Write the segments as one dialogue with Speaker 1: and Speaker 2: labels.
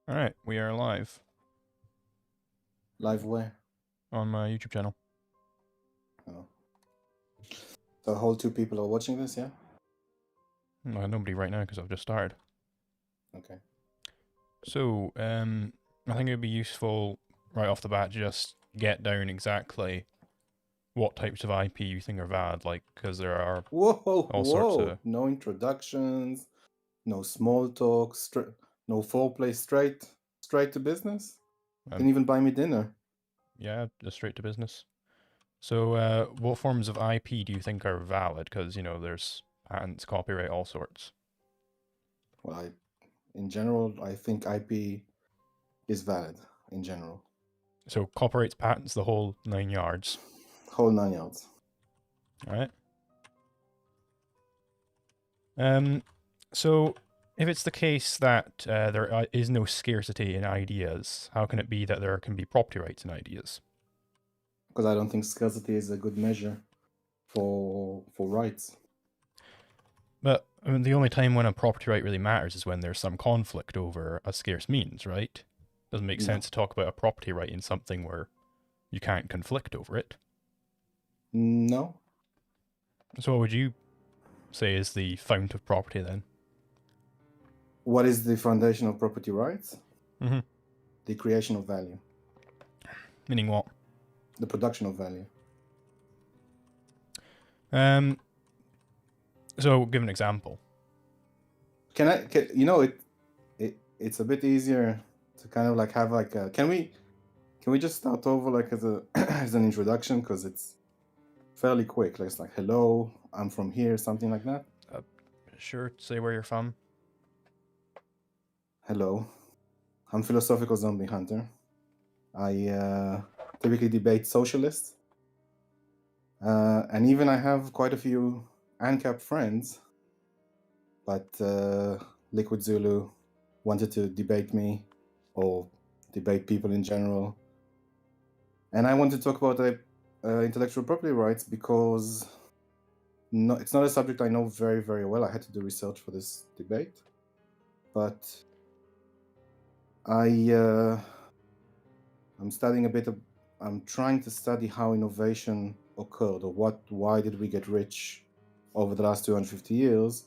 Speaker 1: All right, we are live
Speaker 2: Live where?
Speaker 1: on my YouTube channel.
Speaker 2: Oh. So a whole two people are watching this, yeah?
Speaker 1: Well, nobody right now because I've just started.
Speaker 2: Okay.
Speaker 1: So, I think it'd be useful right off the bat to just get down exactly what types of IP you think are valid, like, because there are
Speaker 2: Whoa,
Speaker 1: all sorts
Speaker 2: whoa!
Speaker 1: of.
Speaker 2: No introductions, no small talk, no foreplay, straight to business.
Speaker 1: Um,
Speaker 2: Didn't even buy me dinner.
Speaker 1: yeah, just straight to business. So, what forms of IP do you think are valid? Because, there's patents, copyright, all sorts.
Speaker 2: Well, in general, I think IP is valid in general.
Speaker 1: So, copyrights, patents, the whole 9 yards.
Speaker 2: Whole 9 yards.
Speaker 1: All right. Um, so if it's the case that there is no scarcity in ideas, how can it be that there can be property rights in ideas?
Speaker 2: Because I don't think scarcity is a good measure for rights.
Speaker 1: But I mean, the only time when a property right really matters is when there's some conflict over a scarce means, right? Doesn't make
Speaker 2: No.
Speaker 1: sense to talk about a property right in something where you can't conflict over it.
Speaker 2: No.
Speaker 1: So what would you say is the fount of property then?
Speaker 2: What is the foundation of property rights?
Speaker 1: Mm-hmm.
Speaker 2: The creation of value.
Speaker 1: Meaning what?
Speaker 2: The production of value.
Speaker 1: So give an example.
Speaker 2: It's a bit easier to kind of like have like a, can we just start over like as a as an introduction, because it's fairly quick, like it's like, hello, I'm from here, something like that.
Speaker 1: Sure, say where you're from.
Speaker 2: Hello, I'm philosophical zombie hunter. I typically debate socialists, and even I have quite a few ANCAP friends, but Liquid Zulu wanted to debate me or debate people in general. And I want to talk about intellectual property rights because it's not a subject I know very, very well. I had to do research for this debate, but I'm studying a bit of. I'm trying to study how innovation occurred, or why did we get rich over the last 250 years,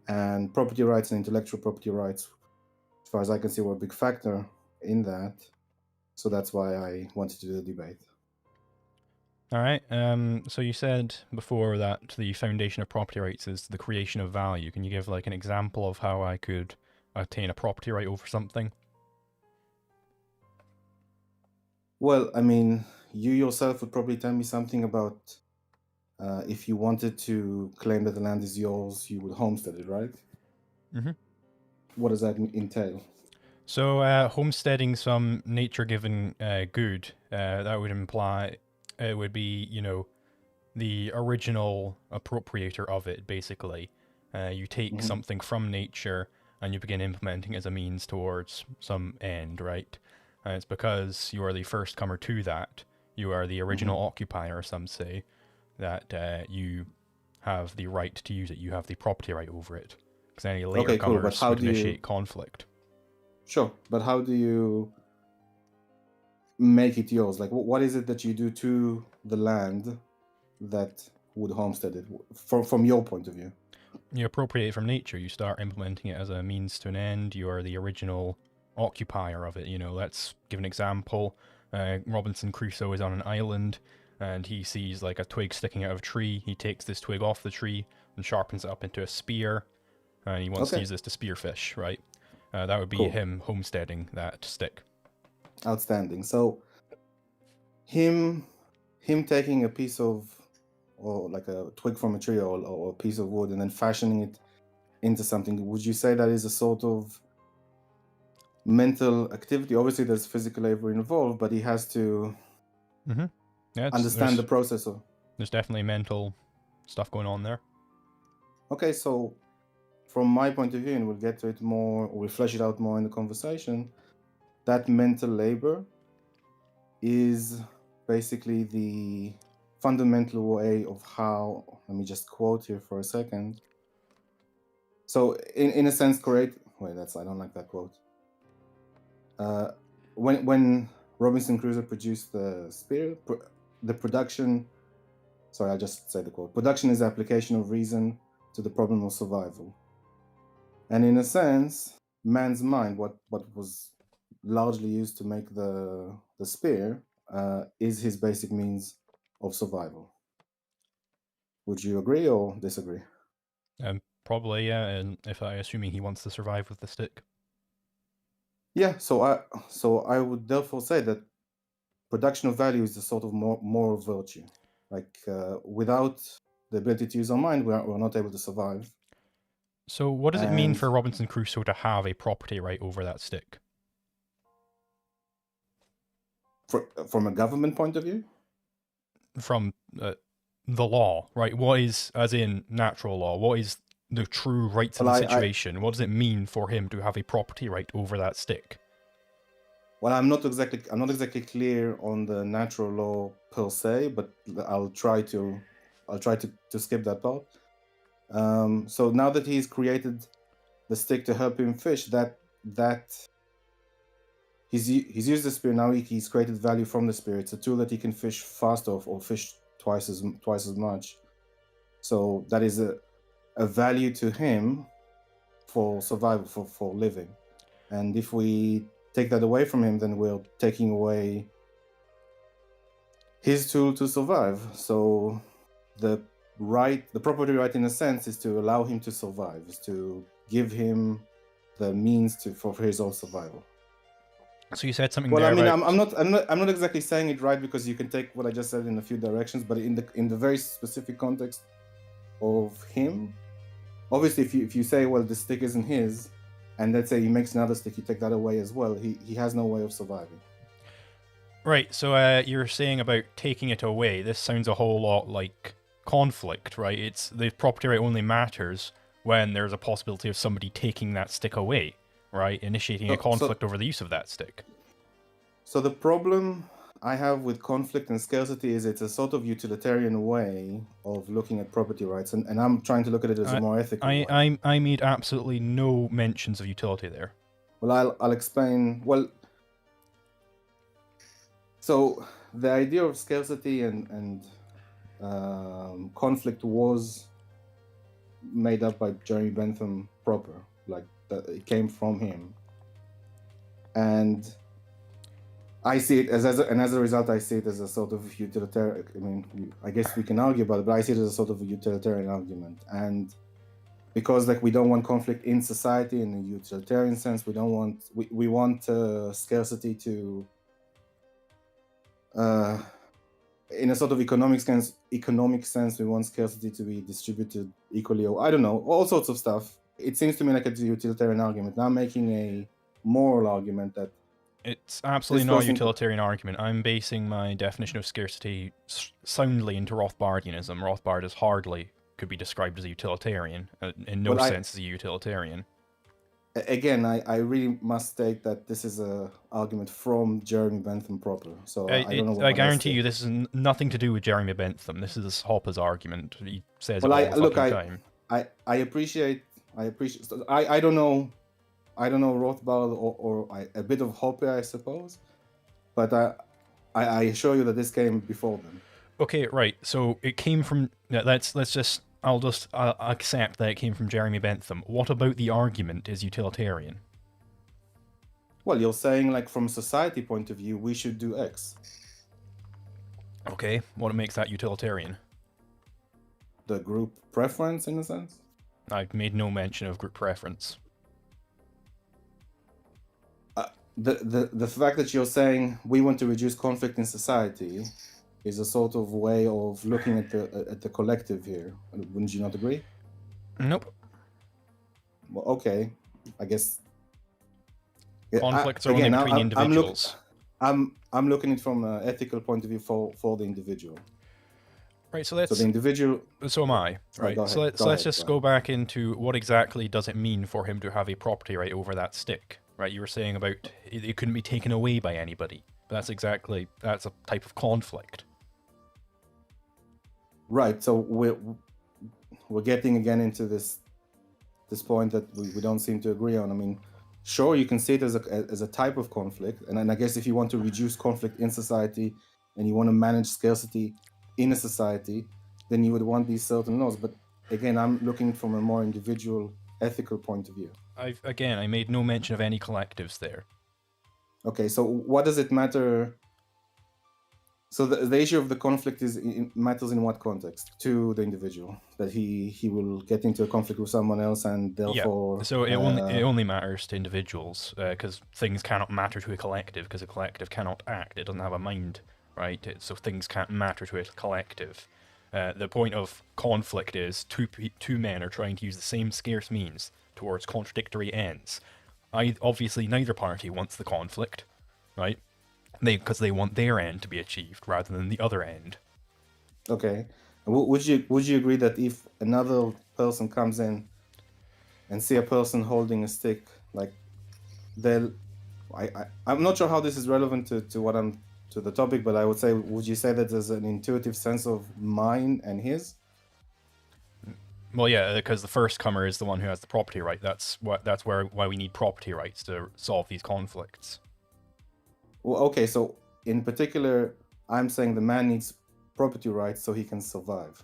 Speaker 2: and property rights and intellectual property rights, as far as I can see, were a big factor in that. So that's why I wanted to do the debate.
Speaker 1: All right. So you said before that the foundation of property rights is the creation of value. Can you give like an example of how I could attain a property right over something?
Speaker 2: Well, I mean, you yourself would probably tell me something about if you wanted to claim that the land is yours, you would homestead it, right?
Speaker 1: Mm-hmm.
Speaker 2: What does that entail?
Speaker 1: So homesteading some nature-given good that would imply it would be the original appropriator of it. Basically, you take
Speaker 2: Hmm.
Speaker 1: something from nature and you begin implementing it as a means towards some end, right? And it's because you are the first comer to that. You are the
Speaker 2: Hmm.
Speaker 1: original occupier, some say, that you have the right to use it. You have the property right over it. Because any later
Speaker 2: Okay, cool. But
Speaker 1: comers
Speaker 2: how
Speaker 1: would
Speaker 2: do you?
Speaker 1: initiate conflict.
Speaker 2: Sure, but how do you make it yours? Like, what is it that you do to the land that would homestead it from your point of view?
Speaker 1: You appropriate it from nature. You start implementing it as a means to an end. You are the original occupier of it. Let's give an example. Robinson Crusoe is on an island and he sees like a twig sticking out of a tree. He takes this twig off the tree and sharpens it up into a spear, and he wants to
Speaker 2: Okay,
Speaker 1: use this to spear fish, right? That would be
Speaker 2: cool,
Speaker 1: him homesteading that stick.
Speaker 2: outstanding. So him him taking a piece of, or like a twig from a tree, or a piece of wood, and then fashioning it into something, would you say that is a sort of mental activity? Obviously there's physical labor involved, but he has to
Speaker 1: Mm-hmm. Yeah,
Speaker 2: understand the process of.
Speaker 1: there's definitely mental stuff going on there.
Speaker 2: Okay, so from my point of view, and we'll get to it more, we'll flesh it out more in the conversation, that mental labor is basically the fundamental way of how, let me just quote here for a second. So in a sense, create, wait, I don't like that quote. when Robinson Crusoe produced the spear, the production. Sorry, I'll just say the quote. Production is the application of reason to the problem of survival. And in a sense, man's mind, what was largely used to make the spear, is his basic means of survival. Would you agree or disagree?
Speaker 1: Probably, yeah. And if assuming he wants to survive with the stick.
Speaker 2: Yeah. So I would therefore say that production of value is a sort of moral virtue. Like without the ability to use our mind, we're not able to survive.
Speaker 1: So what does it mean
Speaker 2: And
Speaker 1: for Robinson Crusoe to have a property right over that stick?
Speaker 2: from a government point of view?
Speaker 1: From the law, right? What is, as in natural law, what is the true rights of the situation? What does it mean for him to have a property right over that stick?
Speaker 2: Well, I'm not exactly clear on the natural law per se, but I'll try to skip that part. So now that he's created the stick to help him fish, that he's used the spear. Now he's created value from the spear. It's a tool that he can fish faster or fish twice as much. So that is a value to him for survival, for living. And if we take that away from him, then we're taking away his tool to survive. So the property right in a sense is to allow him to survive, is to give him the means for his own survival.
Speaker 1: So you said something.
Speaker 2: Well,
Speaker 1: there
Speaker 2: I mean,
Speaker 1: about...
Speaker 2: I'm not exactly saying it right, because you can take what I just said in a few directions, but in the very specific context of him, obviously, if you say, well, the stick isn't his, and let's say he makes another stick, you take that away as well, he has no way of surviving.
Speaker 1: Right, so you're saying about taking it away. This sounds a whole lot like conflict, right? It's the property right only matters when there's a possibility of somebody taking that stick away, right? Initiating a conflict over the use of that stick. So
Speaker 2: the problem I have with conflict and scarcity is it's a sort of utilitarian way of looking at property rights, and I'm trying to look at it as a more ethical way.
Speaker 1: I made absolutely no mentions of utility there.
Speaker 2: Well, I'll explain. Well, so the idea of scarcity and conflict was made up by Jeremy Bentham proper. Like it came from him, and I see it as a result, I see it as a sort of utilitarian. I mean, I guess we can argue about it, but I see it as a sort of a utilitarian argument. And because like we don't want conflict in society in a utilitarian sense, we want scarcity to, in a sort of economic sense, we want scarcity to be distributed equally, or I don't know, all sorts of stuff. It seems to me like it's a utilitarian argument. Now I'm making a moral argument that
Speaker 1: it's absolutely not a utilitarian argument. I'm basing my definition of scarcity soundly into Rothbardianism. Rothbard is hardly could be described as a utilitarian. In no sense as a utilitarian.
Speaker 2: Again, I really must state that this is an argument from Jeremy Bentham proper. So I don't know what
Speaker 1: I guarantee you this is nothing to do with Jeremy Bentham. This is Hoppe's argument. He says it all the fucking time.
Speaker 2: I appreciate. I don't know Rothbard or a bit of Hoppe, I suppose, but I assure you that this came before them.
Speaker 1: Okay, right. So it came from. I'll just accept that it came from Jeremy Bentham. What about the argument is utilitarian?
Speaker 2: Well, you're saying like from a society point of view, we should do X.
Speaker 1: Okay, what makes that utilitarian?
Speaker 2: The group preference, in a sense.
Speaker 1: I've made no mention of group preference.
Speaker 2: The fact that you're saying we want to reduce conflict in society is a sort of way of looking at the collective here. Wouldn't you not agree?
Speaker 1: Nope.
Speaker 2: Well, okay, I guess.
Speaker 1: Conflicts are only between individuals.
Speaker 2: I'm looking at it from an ethical point of view for the individual.
Speaker 1: Right, so let's.
Speaker 2: So the individual.
Speaker 1: So am I. Right. So let's just go back into what exactly does it mean for him to have a property right over that stick. Right, you were saying about it couldn't be taken away by anybody. But that's a type of conflict.
Speaker 2: Right, so we're getting again into this point that we don't seem to agree on. I mean, sure, you can see it as a type of conflict, and I guess if you want to reduce conflict in society and you want to manage scarcity in a society, then you would want these certain laws. But again, I'm looking from a more individual, ethical point of view.
Speaker 1: I made no mention of any collectives there.
Speaker 2: Okay, so what does it matter? So the issue of the conflict matters in what context to the individual, that he will get into a conflict with someone else and therefore
Speaker 1: Yeah. So it only matters to individuals because things cannot matter to a collective because a collective cannot act. It doesn't have a mind, right? So things can't matter to a collective. The point of conflict is two men are trying to use the same scarce means towards contradictory ends. Obviously, neither party wants the conflict, right? Because they want their end to be achieved rather than the other end.
Speaker 2: Okay. Would you agree that if another person comes in and see a person holding a stick, like I'm not sure how this is relevant to the topic, but I would say, would you say that there's an intuitive sense of mine and his?
Speaker 1: Well, yeah, because the first comer is the one who has the property right. That's why we need property rights to solve these conflicts.
Speaker 2: Well, okay, so in particular, I'm saying the man needs property rights so he can survive.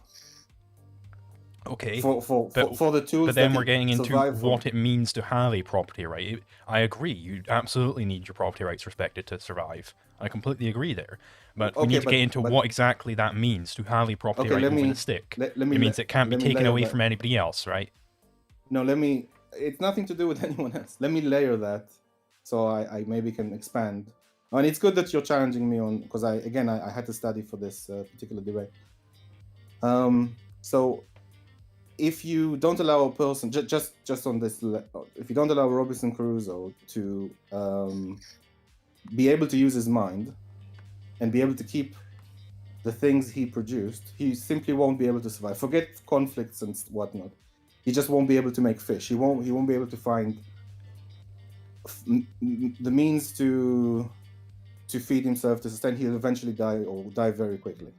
Speaker 1: Okay.
Speaker 2: For the tools.
Speaker 1: But then we're getting into what it means to have a property right. I agree. You absolutely need your property rights respected to survive. I completely agree there. But we need to get into what exactly that means to have a property right over the stick. It means it can't be taken away from anybody else, right?
Speaker 2: No, it's nothing to do with anyone else. Let me layer that so I maybe can expand. And it's good that you're challenging me on, because I had to study for this particular debate. So if you don't allow a person, just on this, if you don't allow Robinson Crusoe to be able to use his mind and be able to keep the things he produced, he simply won't be able to survive. Forget conflicts and whatnot. He just won't be able to make fish. He won't be able to find the means to feed himself, to sustain. He'll eventually die, or die very quickly.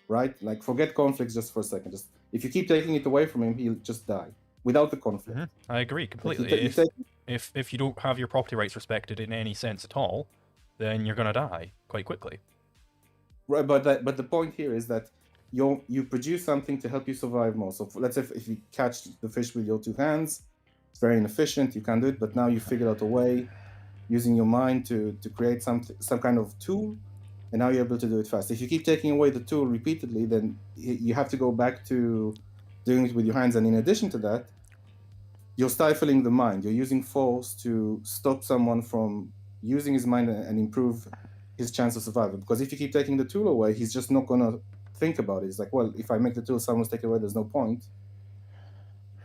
Speaker 2: Right? Like, forget conflicts just for a second. Just if you keep taking it away from him, he'll just die without the conflict.
Speaker 1: I agree completely. If you don't have your property rights respected in any sense at all, then you're gonna die quite quickly.
Speaker 2: Right, but the point here is that you produce something to help you survive more. So let's say if you catch the fish with your two hands, it's very inefficient. You can't do it, but now you figured out a way using your mind to create some kind of tool, and now you're able to do it fast. If you keep taking away the tool repeatedly, then you have to go back to doing it with your hands. And in addition to that, you're stifling the mind. You're using force to stop someone from using his mind and improve his chance of survival. Because if you keep taking the tool away, he's just not going to think about it. It's like, well, if I make the tool, someone's taken away, there's no point.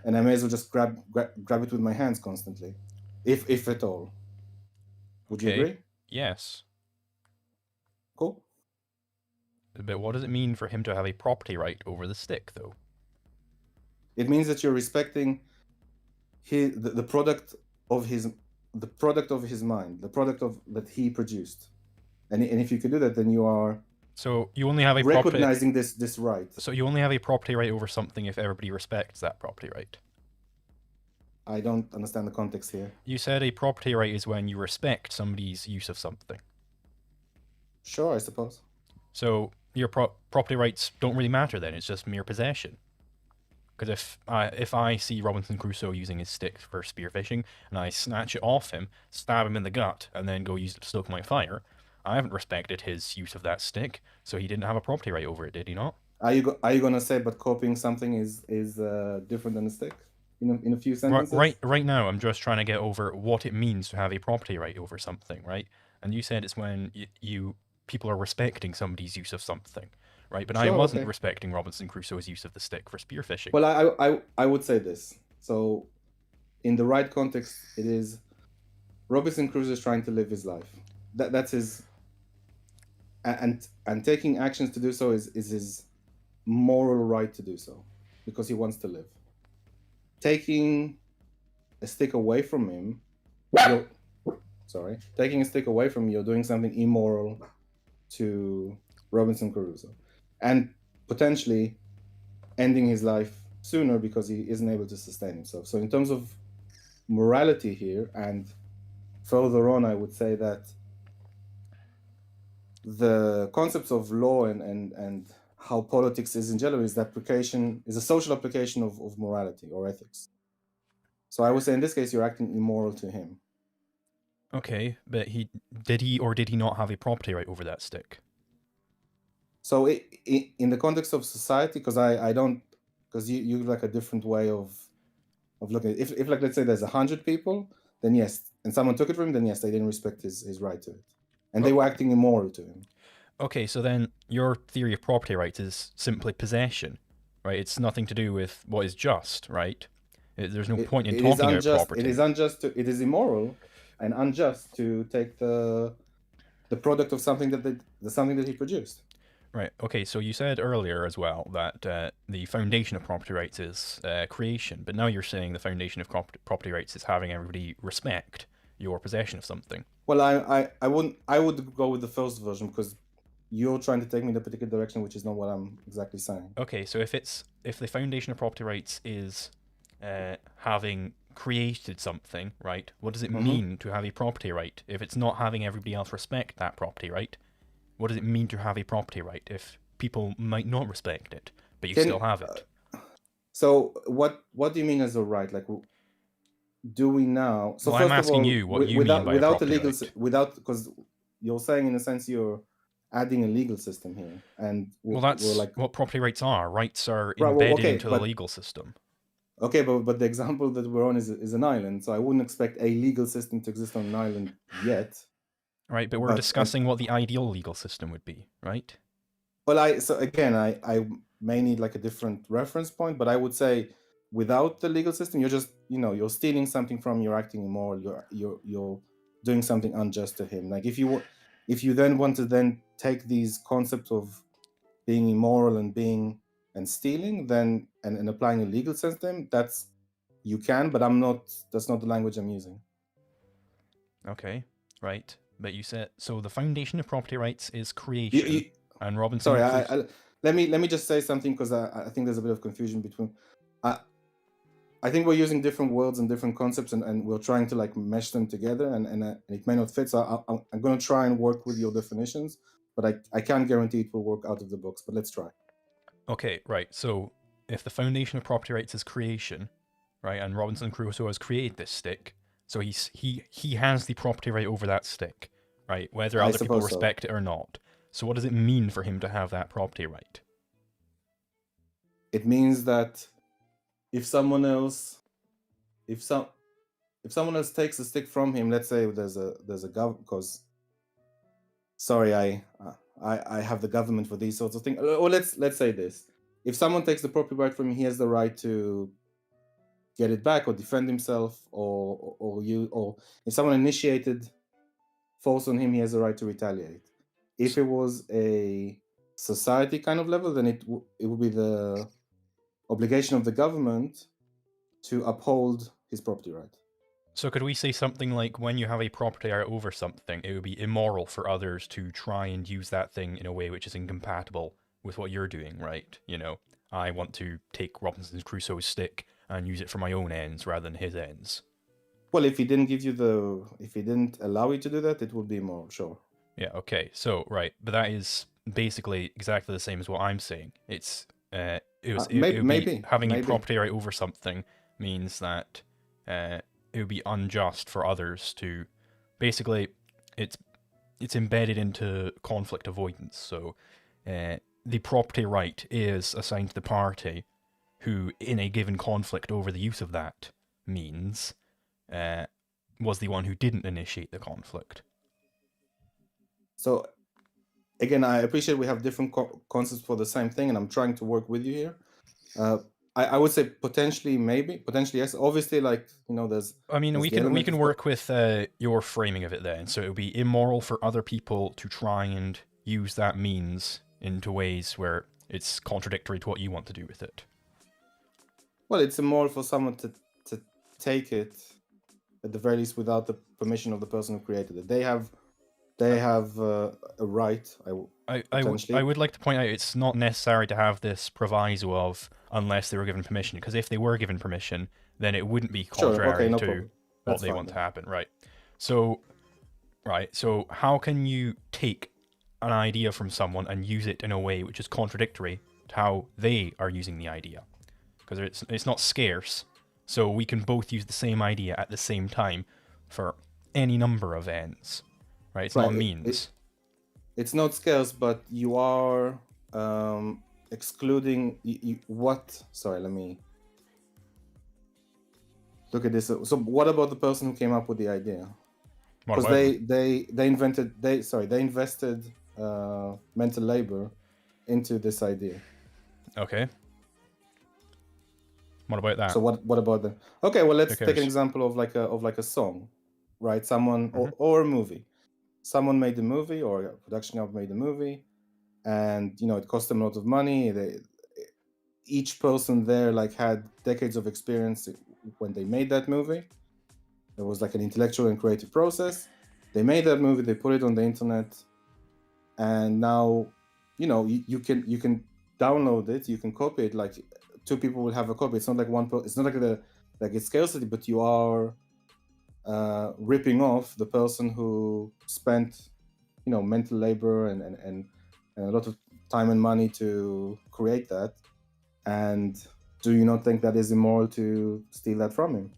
Speaker 2: And I may as well just grab it with my hands constantly, if at all. Would you agree?
Speaker 1: Yes.
Speaker 2: Cool.
Speaker 1: But what does it mean for him to have a property right over the stick, though?
Speaker 2: It means that you're respecting the product of his mind, the product that he produced, and if you can do that, then you are.
Speaker 1: So you only have a
Speaker 2: recognizing this right.
Speaker 1: So you only have a property right over something if everybody respects that property right.
Speaker 2: I don't understand the context here.
Speaker 1: You said a property right is when you respect somebody's use of something.
Speaker 2: Sure, I suppose.
Speaker 1: So your property rights don't really matter then. It's just mere possession. Because if I see Robinson Crusoe using his stick for spearfishing and I snatch it off him, stab him in the gut, and then go use it to stoke my fire, I haven't respected his use of that stick, so he didn't have a property right over it, did he not?
Speaker 2: Are you gonna say, but copying something is different than a stick? In a few sentences.
Speaker 1: Right now, I'm just trying to get over what it means to have a property right over something, right? And you said it's when people are respecting somebody's use of something, right? But sure, I wasn't respecting Robinson Crusoe's use of the stick for spearfishing.
Speaker 2: Well, I would say this. So, in the right context, it is Robinson Crusoe is trying to live his life. That's his. And taking actions to do so is his moral right to do so, because he wants to live. Taking a stick away from him, taking a stick away from you, you're doing something immoral to Robinson Crusoe, and potentially ending his life sooner because he isn't able to sustain himself. So in terms of morality here. And further on, I would say that the concepts of law and how politics is in general is a social application of morality or ethics. So I would say in this case, you're acting immoral to him.
Speaker 1: Okay, but did he not have a property right over that stick?
Speaker 2: So in the context of society, because I don't, because you like a different way of looking at it. If like, let's say there's 100 people, then yes, and someone took it from him, then yes, they didn't respect his right to it. And they were acting immoral to him.
Speaker 1: Okay, so then your theory of property rights is simply possession, right? It's nothing to do with what is just, right? There's no point in talking about property.
Speaker 2: It is unjust. It is immoral and unjust to take the product of something that he produced.
Speaker 1: Right. Okay. So you said earlier as well that the foundation of property rights is creation, but now you're saying the foundation of property rights is having everybody respect your possession of something.
Speaker 2: Well, I would go with the first version because you're trying to take me in a particular direction, which is not what I'm exactly saying.
Speaker 1: Okay. So if the foundation of property rights is having created something, right? What does it mean to have a property right? If it's not having everybody else respect that property right, what does it mean to have a property right if people might not respect it, but you still have it?
Speaker 2: So what do you mean as a right? Like, do we now? So
Speaker 1: well,
Speaker 2: first
Speaker 1: I'm asking
Speaker 2: of all,
Speaker 1: you what you mean by
Speaker 2: without
Speaker 1: a property right.
Speaker 2: Without, because you're saying in a sense you're adding a legal system here, and
Speaker 1: that's like what property rights are. Rights are embedded into the legal system.
Speaker 2: Okay, but the example that we're on is an island, so I wouldn't expect a legal system to exist on an island yet.
Speaker 1: Right, but we're discussing what the ideal legal system would be, right?
Speaker 2: Well, I may need like a different reference point, but I would say without the legal system, you're just, you're stealing something from, you're acting immoral, you're doing something unjust to him. Like if you then want to then take these concepts of being immoral and stealing, then and applying a legal system, you can, but that's not the language I'm using.
Speaker 1: Okay, right. But you said, so the foundation of property rights is creation. And Robinson...
Speaker 2: Sorry, let me just say something, because I think there's a bit of confusion between... I think we're using different words and different concepts, and we're trying to like mesh them together, and it may not fit, so I'm going to try and work with your definitions, but I can't guarantee it will work out of the books, but let's try.
Speaker 1: Okay, right. So if the foundation of property rights is creation, right, and Robinson Crusoe has created this stick, so he has the property right over that stick, right, whether other people respect it or not. So what does it mean for him to have that property right?
Speaker 2: It means that if someone else takes the stick from him, let's say there's a government, because sorry, I have the government for these sorts of things. Or let's say this: if someone takes the property right from him, he has the right to get it back or defend himself, or if someone initiated force on him, he has the right to retaliate. If it was a society kind of level, then it would be the obligation of the government to uphold his property right.
Speaker 1: So could we say something like, when you have a property right over something, it would be immoral for others to try and use that thing in a way which is incompatible with what you're doing, right? I want to take Robinson Crusoe's stick and use it for my own ends rather than his ends.
Speaker 2: Well, if he didn't allow you to do that, it would be immoral, sure.
Speaker 1: Yeah, okay. So, right. But that is basically exactly the same as what I'm saying. It's maybe having a property right over something means that it would be unjust for others to... Basically, it's embedded into conflict avoidance. So the property right is assigned to the party who, in a given conflict over the use of that means, was the one who didn't initiate the conflict.
Speaker 2: So, again, I appreciate we have different concepts for the same thing, and I'm trying to work with you here. I would say potentially, maybe, potentially yes. Obviously, there's...
Speaker 1: I mean, we can work with your framing of it then. So it would be immoral for other people to try and use that means into ways where it's contradictory to what you want to do with it.
Speaker 2: Well, it's immoral for someone to take it, at the very least, without the permission of the person who created it. They have a right.
Speaker 1: I would like to point out it's not necessary to have this proviso of unless they were given permission, because if they were given permission, then it wouldn't be contrary what
Speaker 2: That's
Speaker 1: they
Speaker 2: fine
Speaker 1: want to
Speaker 2: then.
Speaker 1: happen, right? So, so how can you take an idea from someone and use it in a way which is contradictory to how they are using the idea? Because it's not scarce, so we can both use the same idea at the same time for any number of ends, right? It's not a
Speaker 2: Right.
Speaker 1: means.
Speaker 2: It's not scarce, but you are excluding what? Sorry, let me look at this. So, what about the person who came up with the idea?
Speaker 1: What
Speaker 2: Because
Speaker 1: about them?
Speaker 2: they invested mental labor into this idea.
Speaker 1: Okay. What about that?
Speaker 2: So what about them? Okay, well, let's
Speaker 1: Who
Speaker 2: take an
Speaker 1: cares?
Speaker 2: example of like a song, right? Someone
Speaker 1: Mhm.
Speaker 2: or a movie. Someone made the movie, or a production company made the movie, and it cost them a lot of money. Each person there like had decades of experience when they made that movie. There was like an intellectual and creative process. They made that movie, they put it on the internet, and now you can download it, you can copy it. Like two people will have a copy. It's not like it's not like it's scarcity, but you are ripping off the person who spent mental labor and a lot of time and money to create that. And do you not think that is immoral to steal that from him?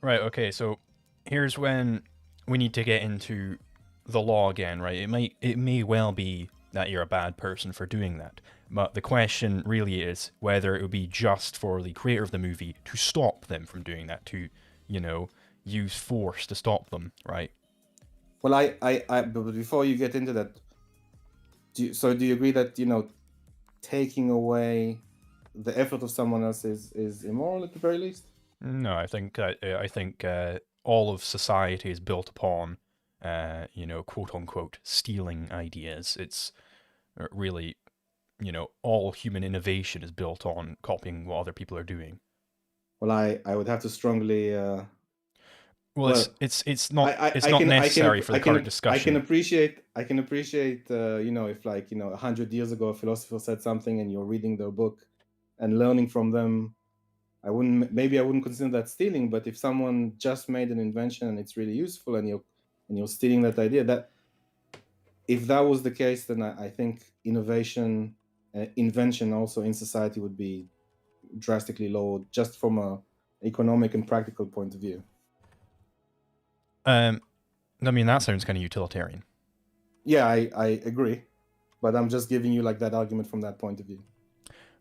Speaker 1: Right, okay, so here's when we need to get into the law again, right? It may well be that you're a bad person for doing that, but the question really is whether it would be just for the creator of the movie to stop them from doing that, to, use force to stop them, right?
Speaker 2: Well, but before you get into that, do you agree that taking away the effort of someone else is immoral at the very least?
Speaker 1: No, I think all of society is built upon, quote unquote, stealing ideas. It's really, all human innovation is built on copying what other people are doing.
Speaker 2: Well, I would have to strongly.
Speaker 1: Well,
Speaker 2: Well,
Speaker 1: it's
Speaker 2: I,
Speaker 1: not
Speaker 2: I,
Speaker 1: it's
Speaker 2: I
Speaker 1: not
Speaker 2: can I can
Speaker 1: necessary
Speaker 2: ap-
Speaker 1: for the current discussion.
Speaker 2: I can appreciate if 100 years ago a philosopher said something and you're reading their book and learning from them. I wouldn't consider that stealing, but if someone just made an invention and it's really useful and you're stealing that idea, that if that was the case, then I think invention also in society would be drastically low, just from a economic and practical point of view.
Speaker 1: I mean, that sounds kind of utilitarian.
Speaker 2: Yeah, I agree, but I'm just giving you like that argument from that point of view.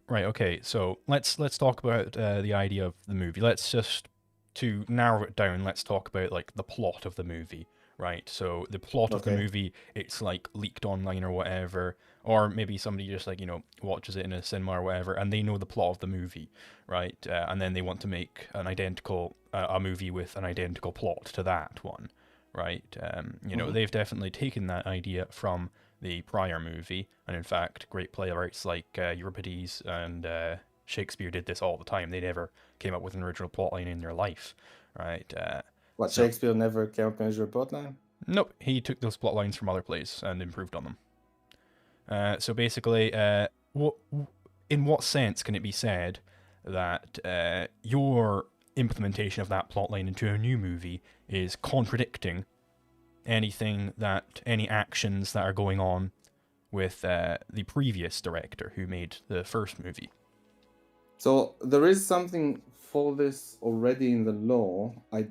Speaker 1: Right. Okay. So let's talk about the idea of the movie. Let's just to narrow it down. Let's talk about like the plot of the movie. Right. So the plot of the
Speaker 2: Okay.
Speaker 1: movie, it's like leaked online or whatever, or maybe somebody just like watches it in a cinema or whatever, and they know the plot of the movie, right? And then they want to make an identical a movie with an identical plot to that one, right?
Speaker 2: Mm-hmm.
Speaker 1: They've definitely taken that idea from the prior movie, and in fact, great playwrights like Euripides and Shakespeare did this all the time. They never came up with an original plotline in their life, right?
Speaker 2: What,
Speaker 1: So,
Speaker 2: Shakespeare never came up with a report line?
Speaker 1: nope, he took those plot lines from other plays and improved on them. So basically, in what sense can it be said that your implementation of that plotline into a new movie is contradicting any actions that are going on with the previous director who made the first movie?
Speaker 2: So there is something for this already in the law. I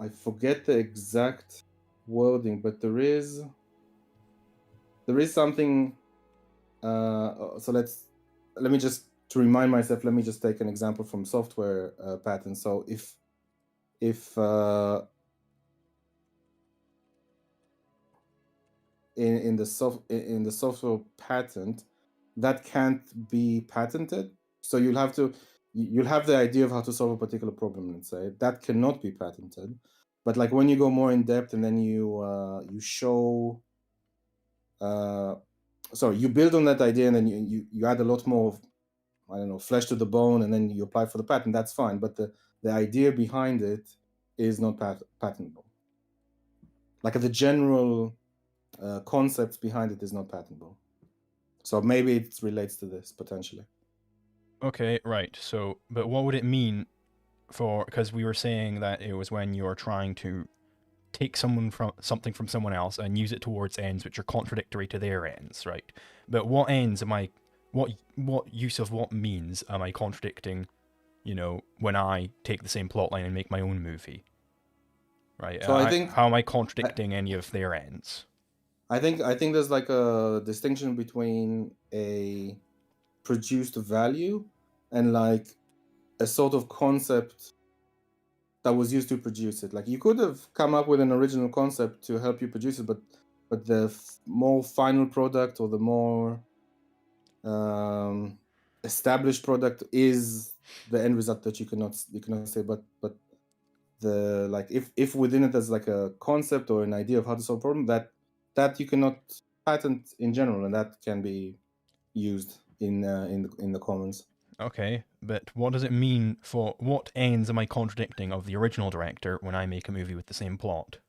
Speaker 2: forget the exact wording, but there is something. So let me just to remind myself. Let me just take an example from software patents. So if in the software patent, that can't be patented. So you'll have the idea of how to solve a particular problem. Let's say that cannot be patented. But like when you go more in depth and then you show, sorry, you build on that idea and then you add a lot more, I don't know, flesh to the bone, and then you apply for the patent. That's fine. But the idea behind it is not patentable. Like the general concepts behind it is not patentable. So maybe it relates to this potentially.
Speaker 1: Okay, right. So, but what would it mean because we were saying that it was when you're trying to take something from someone else and use it towards ends which are contradictory to their ends, right? But what ends am I, what use of what means am I contradicting, when I take the same plotline and make my own movie, right?
Speaker 2: So I think
Speaker 1: How am I contradicting any of their ends?
Speaker 2: I think there's like a distinction between a produced value and like a sort of concept that was used to produce it. Like you could have come up with an original concept to help you produce it, but the more final product or the more established product is the end result that you cannot say. But the like if within it there's like a concept or an idea of how to solve a problem that you cannot patent in general, and that can be used in the commons.
Speaker 1: Okay, but what does it mean for what ends am I contradicting of the original director when I make a movie with the same plot?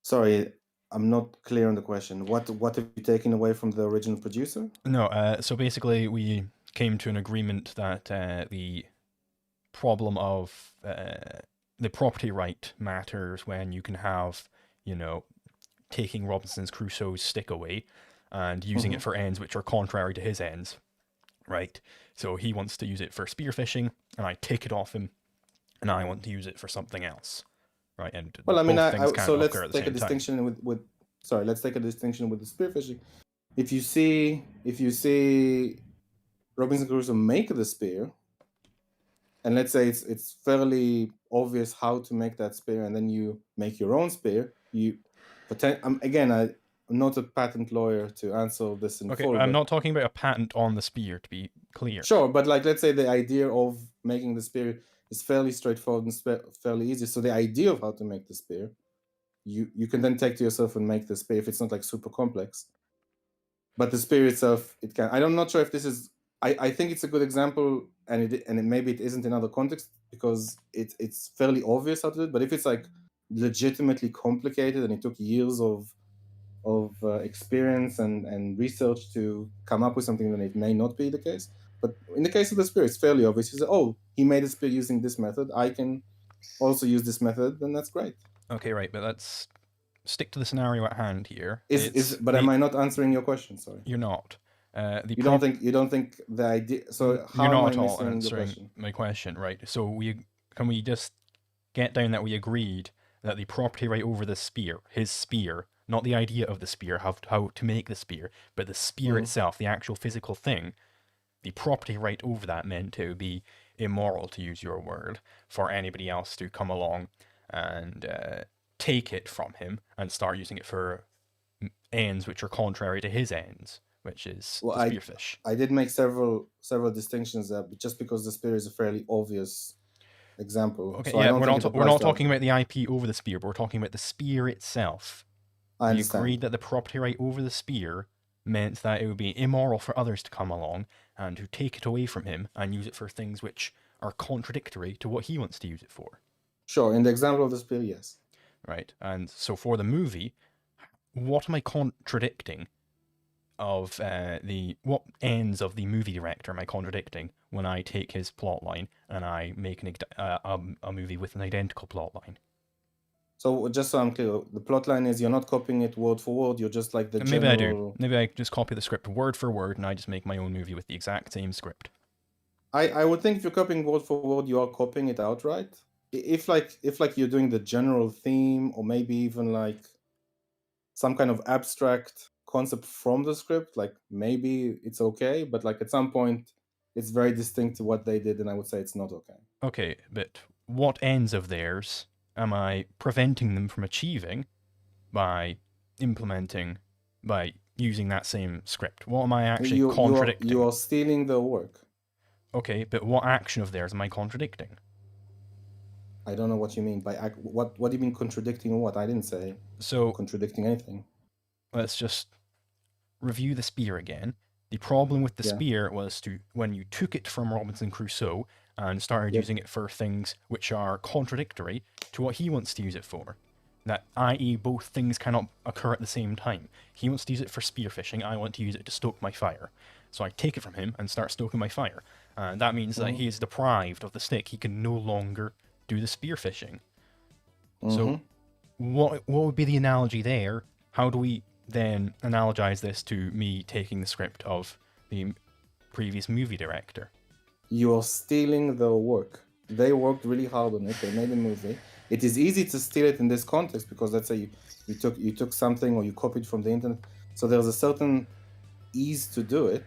Speaker 2: Sorry, I'm not clear on the question. What have you taken away from the original producer?
Speaker 1: No, so basically we came to an agreement that the problem of the property right matters when you can have, taking Robinson's Crusoe's stick away and using it for ends which are contrary to his ends, right? So he wants to use it for spearfishing, and I take it off him, and I want to use it for something else, right? And
Speaker 2: Well, I mean,
Speaker 1: both things
Speaker 2: so
Speaker 1: can't
Speaker 2: let's
Speaker 1: occur at the
Speaker 2: take a
Speaker 1: same time.
Speaker 2: distinction with sorry, let's take a distinction with the spearfishing. If you see Robinson Crusoe make the spear, and let's say it's fairly obvious how to make that spear, and then you make your own spear, again, I'm not a patent lawyer to answer this in
Speaker 1: Okay,
Speaker 2: full.
Speaker 1: I'm
Speaker 2: but
Speaker 1: not talking about a patent on the spear, to be clear.
Speaker 2: Sure, but like let's say the idea of making the spear is fairly straightforward and fairly easy. So the idea of how to make the spear, you can then take to yourself and make the spear if it's not like super complex. But the spear itself, it can. I'm not sure if this is. I think it's a good example, and maybe it isn't in other contexts because it's fairly obvious how to do it. But if it's like legitimately complicated and it took years of experience and research to come up with something, then it may not be the case. But in the case of the spear, it's fairly obvious. You say, oh, he made a spear using this method. I can also use this method, then that's great.
Speaker 1: Okay, right, but let's stick to the scenario at hand here.
Speaker 2: But am I not answering your question? Sorry.
Speaker 1: You're not.
Speaker 2: You don't think the idea? So how
Speaker 1: you're
Speaker 2: am
Speaker 1: not
Speaker 2: I
Speaker 1: at all
Speaker 2: missing the
Speaker 1: answering
Speaker 2: question?
Speaker 1: my question, right? So can we just get down that we agreed that the property right over the spear, his spear, not the idea of the spear, how to make the spear, but the spear itself, the actual physical thing, the property right over that meant it would be immoral, to use your word, for anybody else to come along and take it from him and start using it for ends which are contrary to his ends, which is the spearfish.
Speaker 2: I did make several distinctions there, but just because the spear is a fairly obvious example.
Speaker 1: Okay,
Speaker 2: so
Speaker 1: yeah,
Speaker 2: I don't
Speaker 1: we're not talking about the IP over the spear, but we're talking about the spear itself.
Speaker 2: I
Speaker 1: We
Speaker 2: understand.
Speaker 1: agreed that the property right over the spear meant that it would be immoral for others to come along and to take it away from him and use it for things which are contradictory to what he wants to use it for.
Speaker 2: Sure, in the example of the spear, yes.
Speaker 1: Right, and so for the movie, what am I contradicting of what ends of the movie director am I contradicting when I take his plot line and I make a movie with an identical plot line?
Speaker 2: So just so I'm clear, the plot line is you're not copying it word for word. You're just like the
Speaker 1: Maybe
Speaker 2: general...
Speaker 1: I do. Maybe I just copy the script word for word and I just make my own movie with the exact same script.
Speaker 2: I would think if you're copying word for word, you are copying it outright. If you're doing the general theme, or maybe even like some kind of abstract concept from the script, like maybe it's okay, but like at some point it's very distinct to what they did, and I would say it's not okay.
Speaker 1: Okay, but what ends of theirs am I preventing them from achieving by using that same script? What am I actually contradicting?
Speaker 2: You are stealing their work.
Speaker 1: Okay, but what action of theirs am I contradicting?
Speaker 2: I don't know what you mean by what do you mean contradicting what? I didn't say contradicting anything.
Speaker 1: Let's just review the spear again. The problem with the spear was when you took it from Robinson Crusoe and started using it for things which are contradictory to what he wants to use it for. That, i.e., both things cannot occur at the same time. He wants to use it for spearfishing, I want to use it to stoke my fire. So I take it from him and start stoking my fire. And that means that he is deprived of the stick. He can no longer do the spearfishing. So what would be the analogy there? How do we then analogize this to me taking the script of the previous movie director?
Speaker 2: You're stealing their work. They worked really hard on it. They made a movie. It is easy to steal it in this context because let's say you took something or you copied from the internet. So there's a certain ease to do it,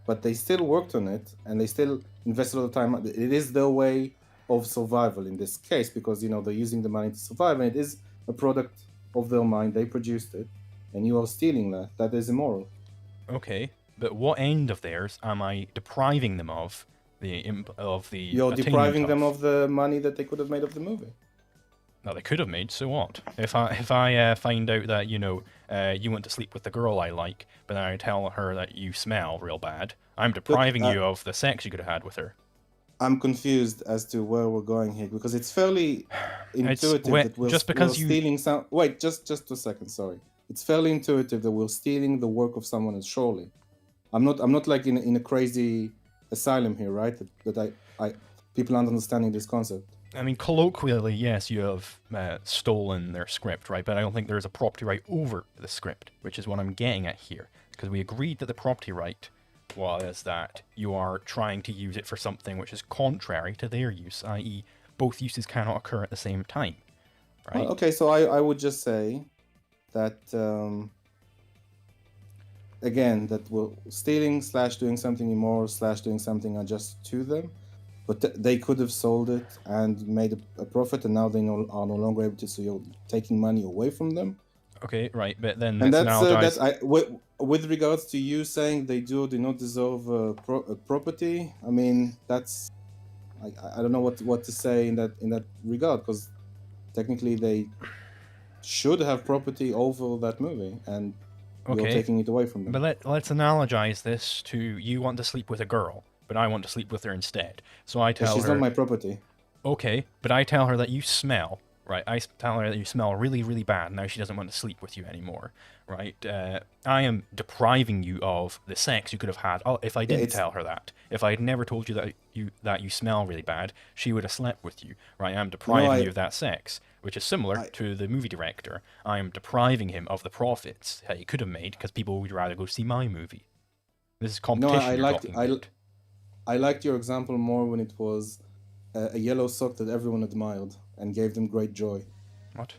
Speaker 2: but they still worked on it and they still invested all the time. It is their way of survival in this case because they're using the money to survive, and it is a product of their mind. They produced it, and you are stealing that. That is immoral.
Speaker 1: Okay, but what end of theirs am I depriving them of? You're
Speaker 2: depriving them of the money that they could have made of the movie.
Speaker 1: No, they could have made. So what? If I find out that you want to sleep with the girl I like, but then I tell her that you smell real bad, I'm depriving you of the sex you could have had with her.
Speaker 2: I'm confused as to where we're going here because it's fairly intuitive that we're stealing some. Wait, just a second. Sorry, it's fairly intuitive that we're stealing the work of someone else. Surely, I'm not like in a crazy asylum here, right? That I people aren't understanding this concept.
Speaker 1: I mean, colloquially, yes, you have stolen their script, right? But I don't think there's a property right over the script, which is what I'm getting at here. Because we agreed that the property right was that you are trying to use it for something which is contrary to their use, i.e. both uses cannot occur at the same time, right?
Speaker 2: Well, okay, so I would just say that, again, that we're stealing / doing something immoral / doing something unjust to them. But they could have sold it and made a profit, and now they are no longer able to. So you're taking money away from them.
Speaker 1: Okay, right, but then
Speaker 2: with regards to you saying they do or do not deserve a property. I mean, that's I don't know what to say in that regard because technically they should have property over that movie, and you're taking it away from them.
Speaker 1: But let's analogize this to you want to sleep with a girl, but I want to sleep with her instead. So I tell her...
Speaker 2: She's not my property.
Speaker 1: Okay, but I tell her that you smell, right? I tell her that you smell really, really bad. Now she doesn't want to sleep with you anymore, right? I am depriving you of the sex you could have had if I didn't tell her that. If I had never told you that you smell really bad, she would have slept with you, right? I'm depriving you of that sex, which is similar to the movie director. I am depriving him of the profits that he could have made because people would rather go see my movie. This is competition.
Speaker 2: I liked your example more when it was a yellow sock that everyone admired and gave them great joy.
Speaker 1: What?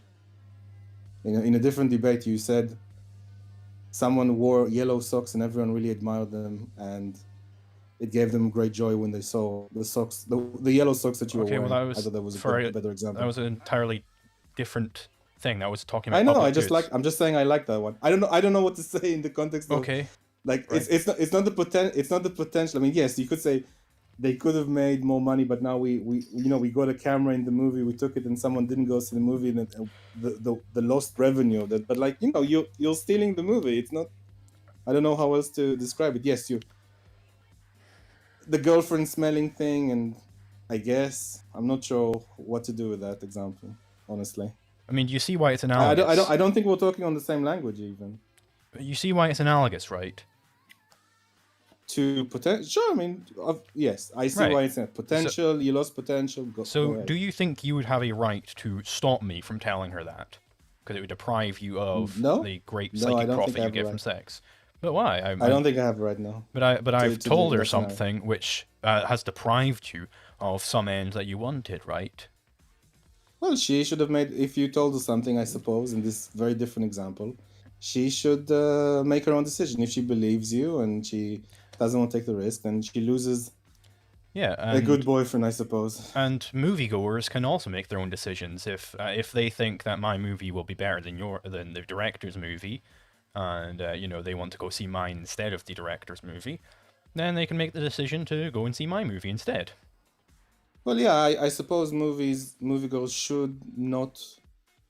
Speaker 2: In a different debate, you said someone wore yellow socks and everyone really admired them, and it gave them great joy when they saw the socks, the yellow socks that you were wearing.
Speaker 1: Well,
Speaker 2: I thought that was a better example.
Speaker 1: That was an entirely different thing. That was talking about.
Speaker 2: I know. I'm just saying I like that one. I don't know what to say in the context of.
Speaker 1: Okay.
Speaker 2: Like it's not the potential. I mean, yes, you could say they could have made more money, but now we got a camera in the movie, we took it, and someone didn't go see the movie, and the lost revenue. But like you're stealing the movie. It's not. I don't know how else to describe it. Yes, the girlfriend smelling thing, and I guess I'm not sure what to do with that example. Honestly,
Speaker 1: I mean, do you see why it's analogous?
Speaker 2: I don't think we're talking on the same language even.
Speaker 1: You see why it's analogous, right?
Speaker 2: To potential, sure. I mean, yes, I see why it's potential. You lost potential.
Speaker 1: So, do you think you would have a right to stop me from telling her that? Because it would deprive you of the great psychic profit you get from sex. But why?
Speaker 2: I don't think I have a right now.
Speaker 1: But I've told her something which has deprived you of some ends that you wanted, right?
Speaker 2: Well, she should have made. If you told her something, I suppose, in this very different example, she should make her own decision. If she believes you and she doesn't want to take the risk, then she loses a good boyfriend, I suppose.
Speaker 1: And moviegoers can also make their own decisions. If they think that my movie will be better than the director's movie, and they want to go see mine instead of the director's movie, then they can make the decision to go and see my movie instead.
Speaker 2: Well, yeah, I suppose moviegoers should not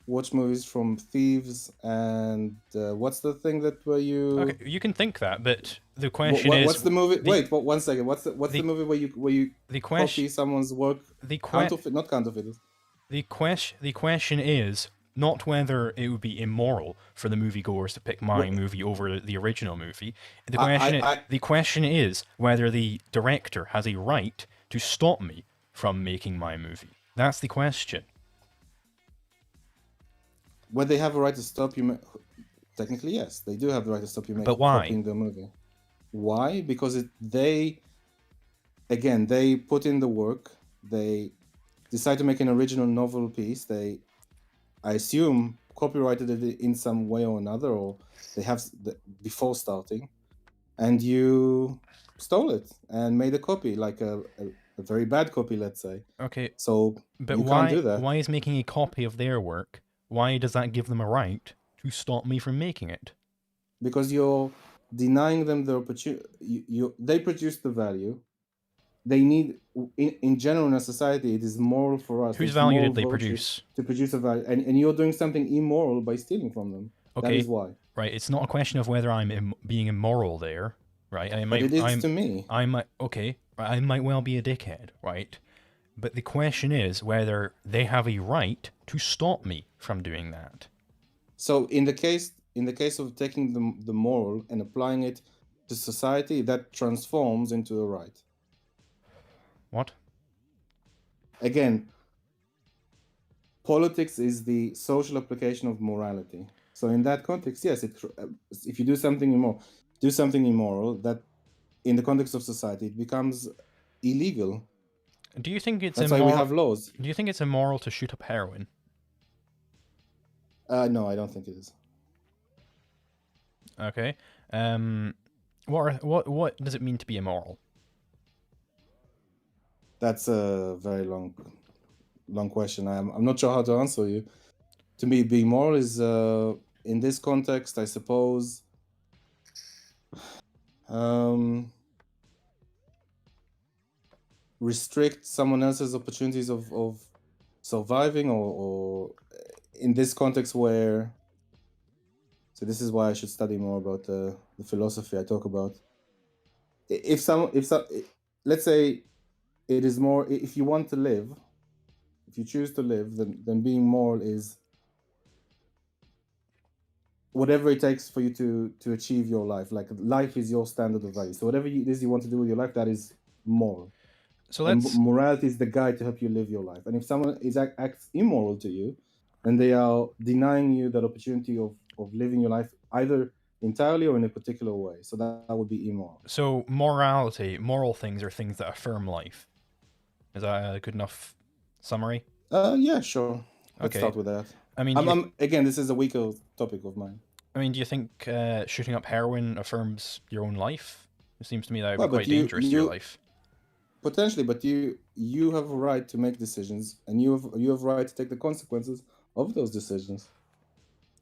Speaker 2: watch movies from thieves and what's the thing that where you...
Speaker 1: Okay, you can think that, but the question is...
Speaker 2: What's the movie... Wait, 1 second. What's the movie where you copy someone's work? Not counterfeit.
Speaker 1: The question is, not whether it would be immoral for the moviegoers to pick my
Speaker 2: Well,
Speaker 1: movie over the original movie.
Speaker 2: I
Speaker 1: The question is whether the director has a right to stop me from making my movie. That's the question.
Speaker 2: when they have a right to stop you, technically yes, they do have the right to stop you
Speaker 1: But why?
Speaker 2: copying the movie. Why? Because they put in the work. They decide to make an original novel piece. I assume, copyrighted it in some way or another, or they have before starting, and you stole it and made a copy, like a very bad copy, let's say.
Speaker 1: Okay,
Speaker 2: So
Speaker 1: but
Speaker 2: you can't do that.
Speaker 1: why is making a copy of their work, why does that give them a right to stop me from making it?
Speaker 2: Because you're denying them the opportunity. They produce the value. They need, in general in a society, it is moral for us.
Speaker 1: Whose
Speaker 2: It's
Speaker 1: value
Speaker 2: moral
Speaker 1: did they
Speaker 2: virtue
Speaker 1: produce?
Speaker 2: to produce a value, and you're doing something immoral by stealing from them. That
Speaker 1: Okay,
Speaker 2: is why.
Speaker 1: right. It's not a question of whether I'm being immoral there, right?
Speaker 2: But it is to me.
Speaker 1: I might well be a dickhead, right? But the question is whether they have a right to stop me from doing that.
Speaker 2: So in the case of taking the moral and applying it to society, that transforms into a right.
Speaker 1: What?
Speaker 2: Again, politics is the social application of morality. So in that context, yes, if you do something immoral, that in the context of society, it becomes illegal.
Speaker 1: Do you think it's
Speaker 2: That's why we have laws.
Speaker 1: Do you think it's immoral to shoot up heroin?
Speaker 2: No, I don't think it is.
Speaker 1: Okay. What does it mean to be immoral?
Speaker 2: That's a very long question. I'm not sure how to answer you. To me, being moral is, in this context, I suppose, restrict someone else's opportunities of surviving, or in this context where, so this is why I should study more about the philosophy I talk about. Let's say it is more, if you want to live, if you choose to live, then being moral is whatever it takes for you to achieve your life. Like, life is your standard of value. So whatever it is you want to do with your life, that is moral.
Speaker 1: So
Speaker 2: morality is the guide to help you live your life. And if someone acts immoral to you, then they are denying you that opportunity of living your life either entirely or in a particular way. So that would be immoral.
Speaker 1: So moral things are things that affirm life. Is that a good enough summary?
Speaker 2: Yeah, sure. Let's
Speaker 1: Okay.
Speaker 2: start with that.
Speaker 1: I mean,
Speaker 2: again, this is a weaker topic of mine.
Speaker 1: I mean, do you think shooting up heroin affirms your own life? It seems to me that would be quite dangerous to your life.
Speaker 2: Potentially, but you have a right to make decisions, and you have a right to take the consequences of those decisions.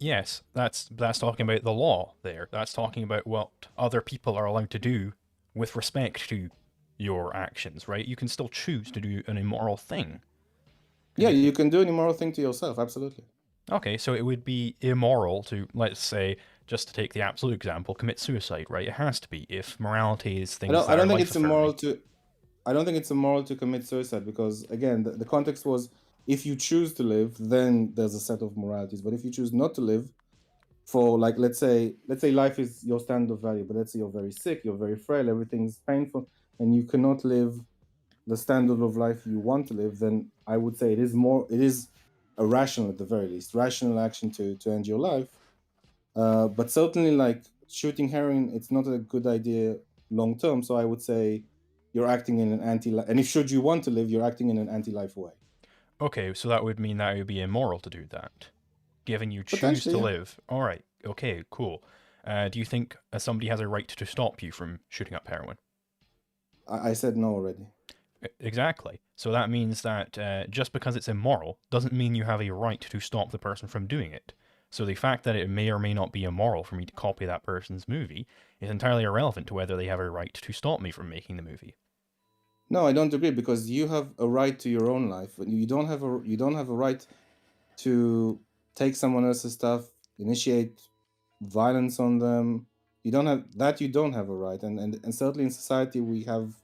Speaker 1: Yes, that's talking about the law there. That's talking about what other people are allowed to do with respect to your actions, right? You can still choose to do an immoral thing.
Speaker 2: Yeah, you can do an immoral thing to yourself, absolutely.
Speaker 1: Okay, so it would be immoral to, let's say, just to take the absolute example, commit suicide, right? It has to be if morality is things that
Speaker 2: I don't
Speaker 1: are
Speaker 2: think it's immoral
Speaker 1: life-affirming.
Speaker 2: I don't think it's immoral to commit suicide, because again, the context was, if you choose to live, then there's a set of moralities. But if you choose not to live, for, like, let's say life is your standard of value, but let's say you're very sick, you're very frail, everything's painful, and you cannot live the standard of life you want to live, then I would say it is a rational, at the very least, rational action to end your life. But certainly, like, shooting heroin, it's not a good idea long term. So I would say you're acting in an anti-life, and if should you want to live, you're acting in an anti-life way.
Speaker 1: Okay, so that would mean that it would be immoral to do that, given you choose to live. All right, okay, cool. Do you think somebody has a right to stop you from shooting up heroin?
Speaker 2: I said no already.
Speaker 1: Exactly. So that means that just because it's immoral doesn't mean you have a right to stop the person from doing it. So the fact that it may or may not be immoral for me to copy that person's movie is entirely irrelevant to whether they have a right to stop me from making the movie.
Speaker 2: No, I don't agree, because you have a right to your own life. You don't have a right to take someone else's stuff, initiate violence on them. You don't have a right, and certainly in society we have,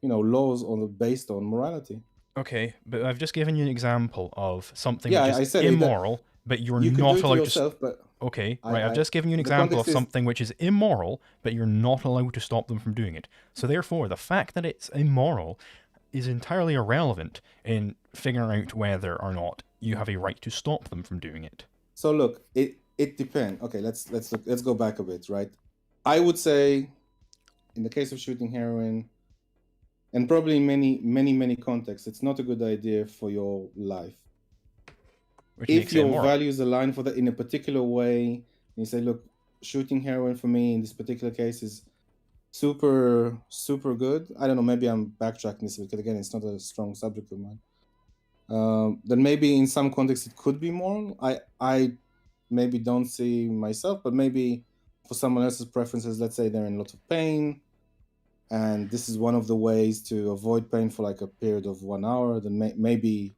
Speaker 2: laws based on morality.
Speaker 1: Okay, but I've just given you an example of something
Speaker 2: Yeah,
Speaker 1: which
Speaker 2: I
Speaker 1: is
Speaker 2: said
Speaker 1: immoral but you're
Speaker 2: You can do
Speaker 1: not
Speaker 2: it to
Speaker 1: allowed to...
Speaker 2: yourself, but
Speaker 1: Okay,
Speaker 2: I,
Speaker 1: right, I've
Speaker 2: I
Speaker 1: just given you an
Speaker 2: the
Speaker 1: example of
Speaker 2: context is
Speaker 1: something which is immoral, but you're not allowed to stop them from doing it. So therefore, the fact that it's immoral is entirely irrelevant in figuring out whether or not you have a right to stop them from doing it.
Speaker 2: so look, it depends. Okay, let's go back a bit, right? I would say, in the case of shooting heroin, and probably in many contexts, it's not a good idea for your life.
Speaker 1: Which
Speaker 2: If
Speaker 1: makes it
Speaker 2: your
Speaker 1: immoral.
Speaker 2: values align for that in a particular way, you say, look, shooting heroin for me in this particular case is super good. I don't know, maybe I'm backtracking this because again, it's not a strong subject of mine. Then maybe in some contexts it could be moral. I maybe don't see myself, but maybe for someone else's preferences, let's say they're in a lot of pain, and this is one of the ways to avoid pain for like a period of 1 hour, then maybe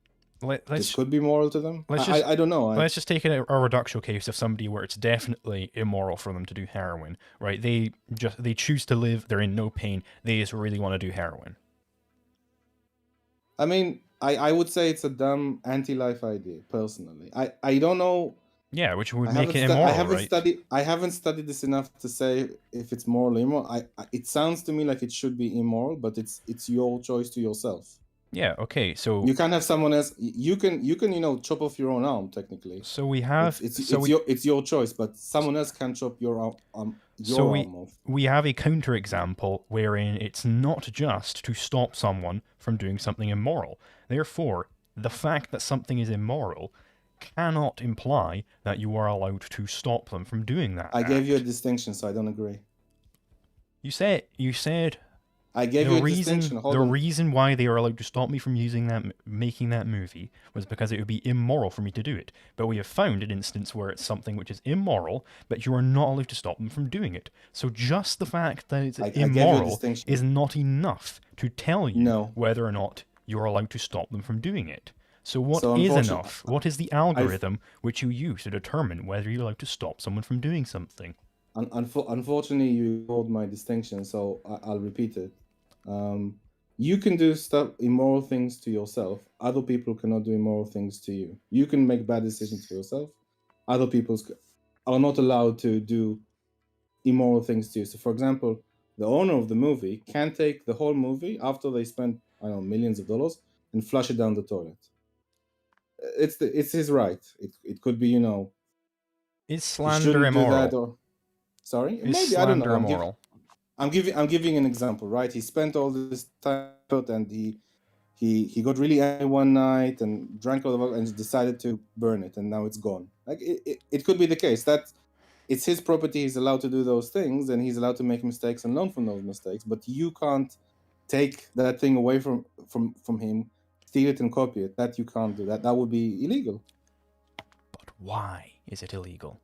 Speaker 2: this could be moral to them. I don't know.
Speaker 1: Let's just take a reductio case of somebody where it's definitely immoral for them to do heroin, right? They choose to live, they're in no pain, they just really want to do heroin.
Speaker 2: I mean, I would say it's a dumb anti-life idea, personally. I don't know.
Speaker 1: Yeah, which would make it immoral, right?
Speaker 2: I haven't studied this enough to say if it's moral or immoral. It sounds to me like it should be immoral, but it's your choice to yourself.
Speaker 1: Yeah, okay, so...
Speaker 2: You can't have someone else... You can chop off your own arm, technically.
Speaker 1: So we have...
Speaker 2: It's your choice, but someone else can chop your arm off.
Speaker 1: We have a counterexample wherein it's not just to stop someone from doing something immoral. Therefore, the fact that something is immoral cannot imply that you are allowed to stop them from doing that.
Speaker 2: I gave you a distinction, so I don't agree.
Speaker 1: You said
Speaker 2: I gave you a distinction.
Speaker 1: The reason why they are allowed to stop me from making that movie was because it would be immoral for me to do it. But we have found an instance where it's something which is immoral, but you are not allowed to stop them from doing it. So just the fact that it's immoral is not enough to tell you whether or not you're allowed to stop them from doing it. So what is enough? What is the algorithm which you use to determine whether you're allowed to stop someone from doing something?
Speaker 2: Unfortunately, you ignored my distinction, so I'll repeat it. You can do immoral things to yourself. Other people cannot do immoral things to you. You can make bad decisions for yourself. Other people are not allowed to do immoral things to you. So, for example, the owner of the movie can take the whole movie after they spent, I don't know, millions of dollars and flush it down the toilet. It's his right. It could be,
Speaker 1: Is slander immoral?
Speaker 2: Sorry?
Speaker 1: Is maybe, I don't know. Immoral?
Speaker 2: I'm giving an example, right? He spent all this time and he got really angry one night and drank all of it and decided to burn it, and now it's gone. Like it could be the case that it's his property, he's allowed to do those things, and he's allowed to make mistakes and learn from those mistakes, but you can't take that thing away from him, steal it and copy it. That you can't do. That would be illegal.
Speaker 1: But why is it illegal?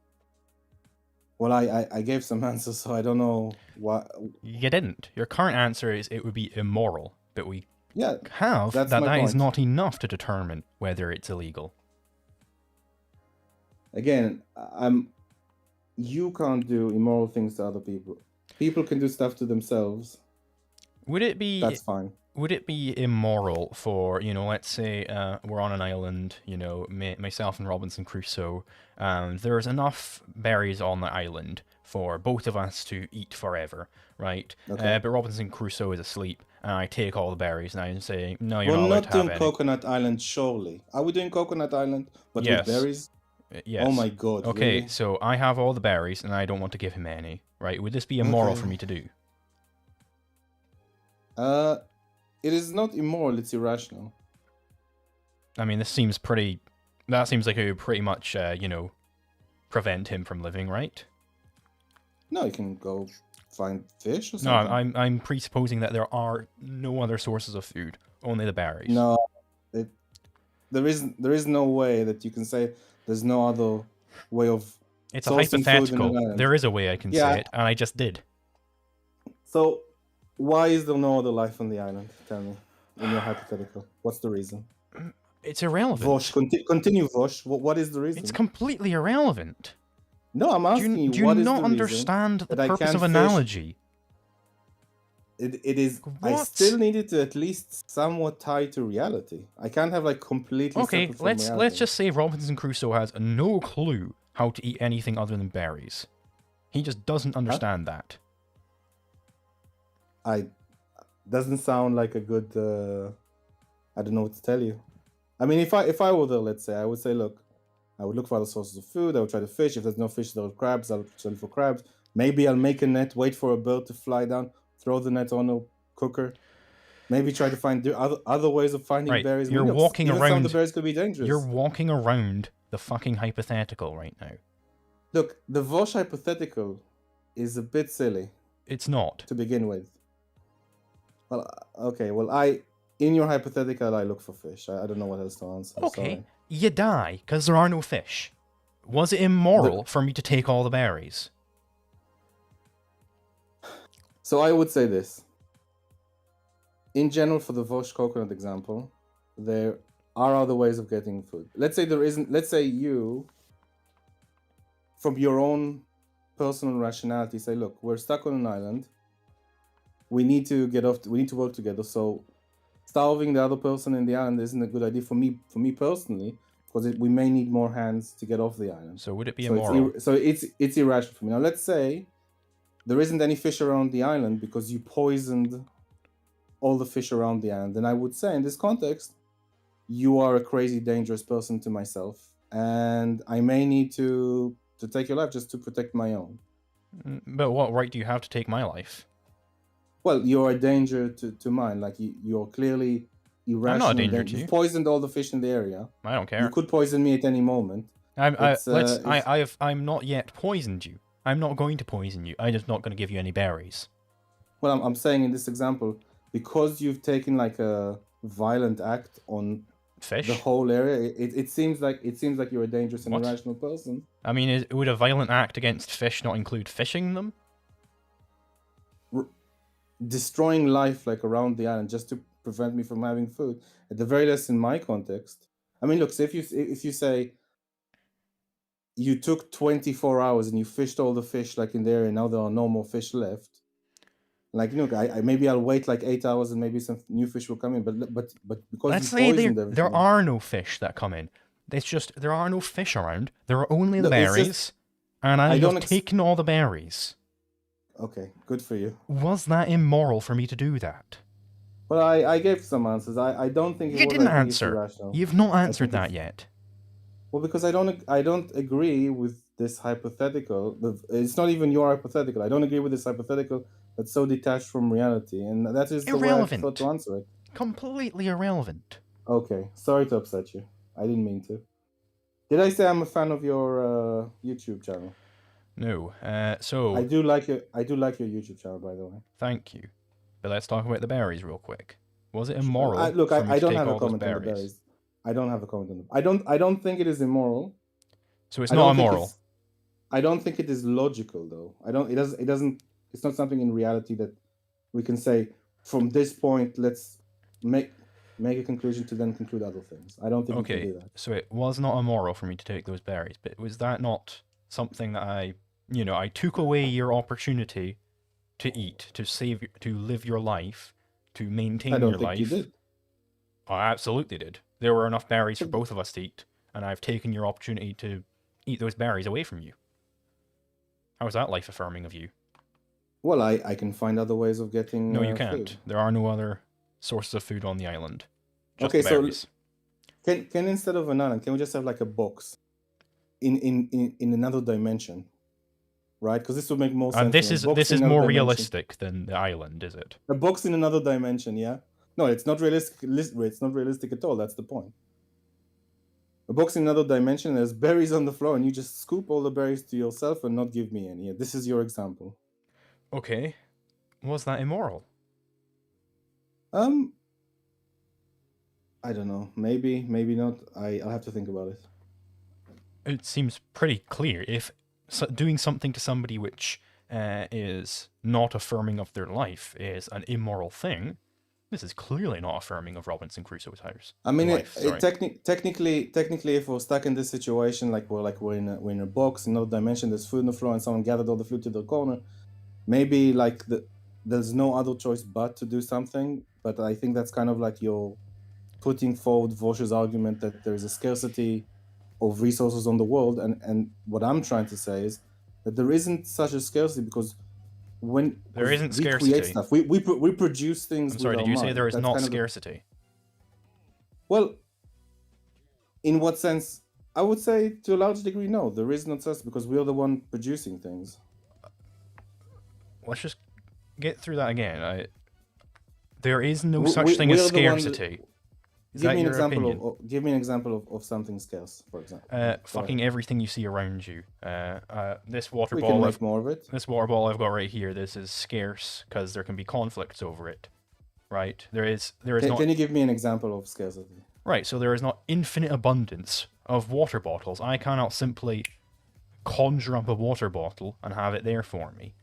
Speaker 2: Well, I gave some answers, so I don't know why.
Speaker 1: You didn't. Your current answer is it would be immoral, but we have
Speaker 2: that
Speaker 1: is not enough to determine whether it's illegal.
Speaker 2: Again, you can't do immoral things to other people. People can do stuff to themselves.
Speaker 1: Would it be...
Speaker 2: That's fine.
Speaker 1: Would it be immoral for, let's say we're on an island, myself and Robinson Crusoe, and there's enough berries on the island for both of us to eat forever, right?
Speaker 2: Okay.
Speaker 1: But Robinson Crusoe is asleep, and I take all the berries, and I say, no, you're
Speaker 2: not allowed to have any. We're not doing
Speaker 1: Coconut
Speaker 2: Island, surely. Are we doing Coconut Island, but with berries?
Speaker 1: Yes.
Speaker 2: Oh my god,
Speaker 1: okay,
Speaker 2: really?
Speaker 1: So I have all the berries, and I don't want to give him any, right? Would this be immoral for me to do?
Speaker 2: It is not immoral, it's irrational.
Speaker 1: I mean, that seems like it would pretty much, prevent him from living, right?
Speaker 2: No, you can go find fish or something.
Speaker 1: No, I'm presupposing that there are no other sources of food, only the berries.
Speaker 2: No, there is no way that you can say there's no other way of.
Speaker 1: It's a hypothetical. There is a way I can say it, and I just did.
Speaker 2: So, why is there no other life on the island? Tell me, in your hypothetical. What's the reason?
Speaker 1: It's irrelevant.
Speaker 2: Vosh, continue, Vosh. What is the reason?
Speaker 1: It's completely irrelevant.
Speaker 2: No, I'm asking you.
Speaker 1: Do you not understand the purpose of analogy?
Speaker 2: it is. I
Speaker 1: What?
Speaker 2: still need it to at least somewhat tie to reality. I can't have like completely
Speaker 1: Okay,
Speaker 2: separate from
Speaker 1: let's
Speaker 2: reality.
Speaker 1: just say Robinson Crusoe has no clue how to eat anything other than berries. He just doesn't understand that.
Speaker 2: Doesn't sound like a good. I don't know what to tell you. I mean, if I were there, let's say, I would say, look, I would look for other sources of food. I would try to fish. If there's no fish, there are crabs. I'll look for crabs. Maybe I'll make a net, wait for a bird to fly down, throw the net on a cooker. Maybe try to find other ways of finding berries.
Speaker 1: You're walking
Speaker 2: even
Speaker 1: around.
Speaker 2: some of the berries could be dangerous.
Speaker 1: You're walking around the fucking hypothetical right now.
Speaker 2: Look, the Vosh hypothetical is a bit silly.
Speaker 1: It's not.
Speaker 2: To begin with. Well, okay. Well, in your hypothetical, I look for fish. I don't know what else to answer.
Speaker 1: Okay,
Speaker 2: sorry.
Speaker 1: You die because there are no fish. Was it immoral for me to take all the berries?
Speaker 2: So I would say this. In general, for the Vosh coconut example, there are other ways of getting food. Let's say there isn't. Let's say you, from your own personal rationality, say, look, we're stuck on an island. We need to get off. We need to work together. So, starving the other person in the island isn't a good idea for me. For me personally, because we may need more hands to get off the island.
Speaker 1: So would it be immoral?
Speaker 2: It's irrational for me. Now, let's say there isn't any fish around the island because you poisoned all the fish around the island. Then I would say, in this context, you are a crazy, dangerous person to myself, and I may need to take your life just to protect my own.
Speaker 1: But what right do you have to take my life?
Speaker 2: Well, you're a danger to mine. Like you're clearly irrational.
Speaker 1: I'm not a danger to you.
Speaker 2: You've poisoned all the fish in the area.
Speaker 1: I don't care.
Speaker 2: You could poison me at any moment.
Speaker 1: I'm not yet poisoned you. I'm not going to poison you. I'm just not going to give you any berries.
Speaker 2: Well, I'm saying in this example, because you've taken like a violent act on
Speaker 1: fish,
Speaker 2: the whole area, it seems like you're a dangerous and irrational person.
Speaker 1: I mean, would a violent act against fish not include fishing them?
Speaker 2: Destroying life like around the island just to prevent me from having food, at the very least in my context. I mean, look, so if you say you took 24 hours and you fished all the fish like in there and now there are no more fish left, like, you know, I maybe I'll wait like 8 hours and maybe some new fish will come in, but because
Speaker 1: let's say there are no fish that come in. It's just there are no fish around. There are only the berries, and I have taken all the berries.
Speaker 2: Okay, good for you.
Speaker 1: Was that immoral for me to do that?
Speaker 2: Well, I gave some answers. I don't think
Speaker 1: you didn't answer. You've not answered that yet.
Speaker 2: Well, because I don't agree with this hypothetical. It's not even your hypothetical. I don't agree with this hypothetical that's so detached from reality, and that is the way I thought to answer it.
Speaker 1: Completely irrelevant.
Speaker 2: Okay, sorry to upset you. I didn't mean to. Did I say I'm a fan of your YouTube channel?
Speaker 1: No. So
Speaker 2: I do like your YouTube channel, by the way.
Speaker 1: Thank you. But let's talk about the berries real quick. Was it immoral?
Speaker 2: I don't have a comment on the berries. I don't have a comment on them. I don't think it is immoral.
Speaker 1: So it's not immoral.
Speaker 2: I don't think it is logical though. It's not something in reality that we can say from this point let's make a conclusion to then conclude other things. I don't think we can do that.
Speaker 1: So it was not immoral for me to take those berries, but was that not something that I took away your opportunity to eat, to live your life, to maintain your life? I don't think you did. I absolutely did. There were enough berries for both of us to eat, and I've taken your opportunity to eat those berries away from you. How is that life affirming of you?
Speaker 2: Well, I can find other ways of getting.
Speaker 1: No, you can't. Food. There are no other sources of food on the island. Just
Speaker 2: okay,
Speaker 1: berries.
Speaker 2: So can instead of an island, can we just have like a box in another dimension? Right, because this would make more sense.
Speaker 1: And this is more realistic than the island, is it?
Speaker 2: A box in another dimension, yeah. No, it's not realistic. It's not realistic at all. That's the point. A box in another dimension. There's berries on the floor, and you just scoop all the berries to yourself and not give me any. This is your example.
Speaker 1: Okay, was that immoral?
Speaker 2: I don't know. Maybe not. I'll have to think about it.
Speaker 1: It seems pretty clear if. So doing something to somebody which is not affirming of their life is an immoral thing. This is clearly not affirming of Robinson Crusoe's house.
Speaker 2: I mean, technically, if we're stuck in this situation, like we're in a box in another dimension, there's food on the floor, and someone gathered all the food to the corner. Maybe like the there's no other choice but to do something. But I think that's kind of like you're putting forward Vosh's argument that there's a scarcity of resources on the world, and what I'm trying to say is that there isn't such a scarcity because when
Speaker 1: There isn't
Speaker 2: we
Speaker 1: scarcity.
Speaker 2: create stuff, we produce things.
Speaker 1: I'm sorry,
Speaker 2: with
Speaker 1: did you
Speaker 2: our
Speaker 1: say
Speaker 2: mind.
Speaker 1: there is
Speaker 2: That's
Speaker 1: not
Speaker 2: kind of
Speaker 1: scarcity?
Speaker 2: well, in what sense? I would say to a large degree, no, there is not such because we're the one producing things.
Speaker 1: Let's just get through that again. There is no such thing as scarcity.
Speaker 2: Give me an example of something scarce, for example.
Speaker 1: Fucking everything you see around you. This water
Speaker 2: We
Speaker 1: bottle.
Speaker 2: can make more of it.
Speaker 1: This water bottle I've got right here. This is scarce because there can be conflicts over it. Right? There is not.
Speaker 2: Can you give me an example of scarcity?
Speaker 1: Right. So there is not infinite abundance of water bottles. I cannot simply conjure up a water bottle and have it there for me.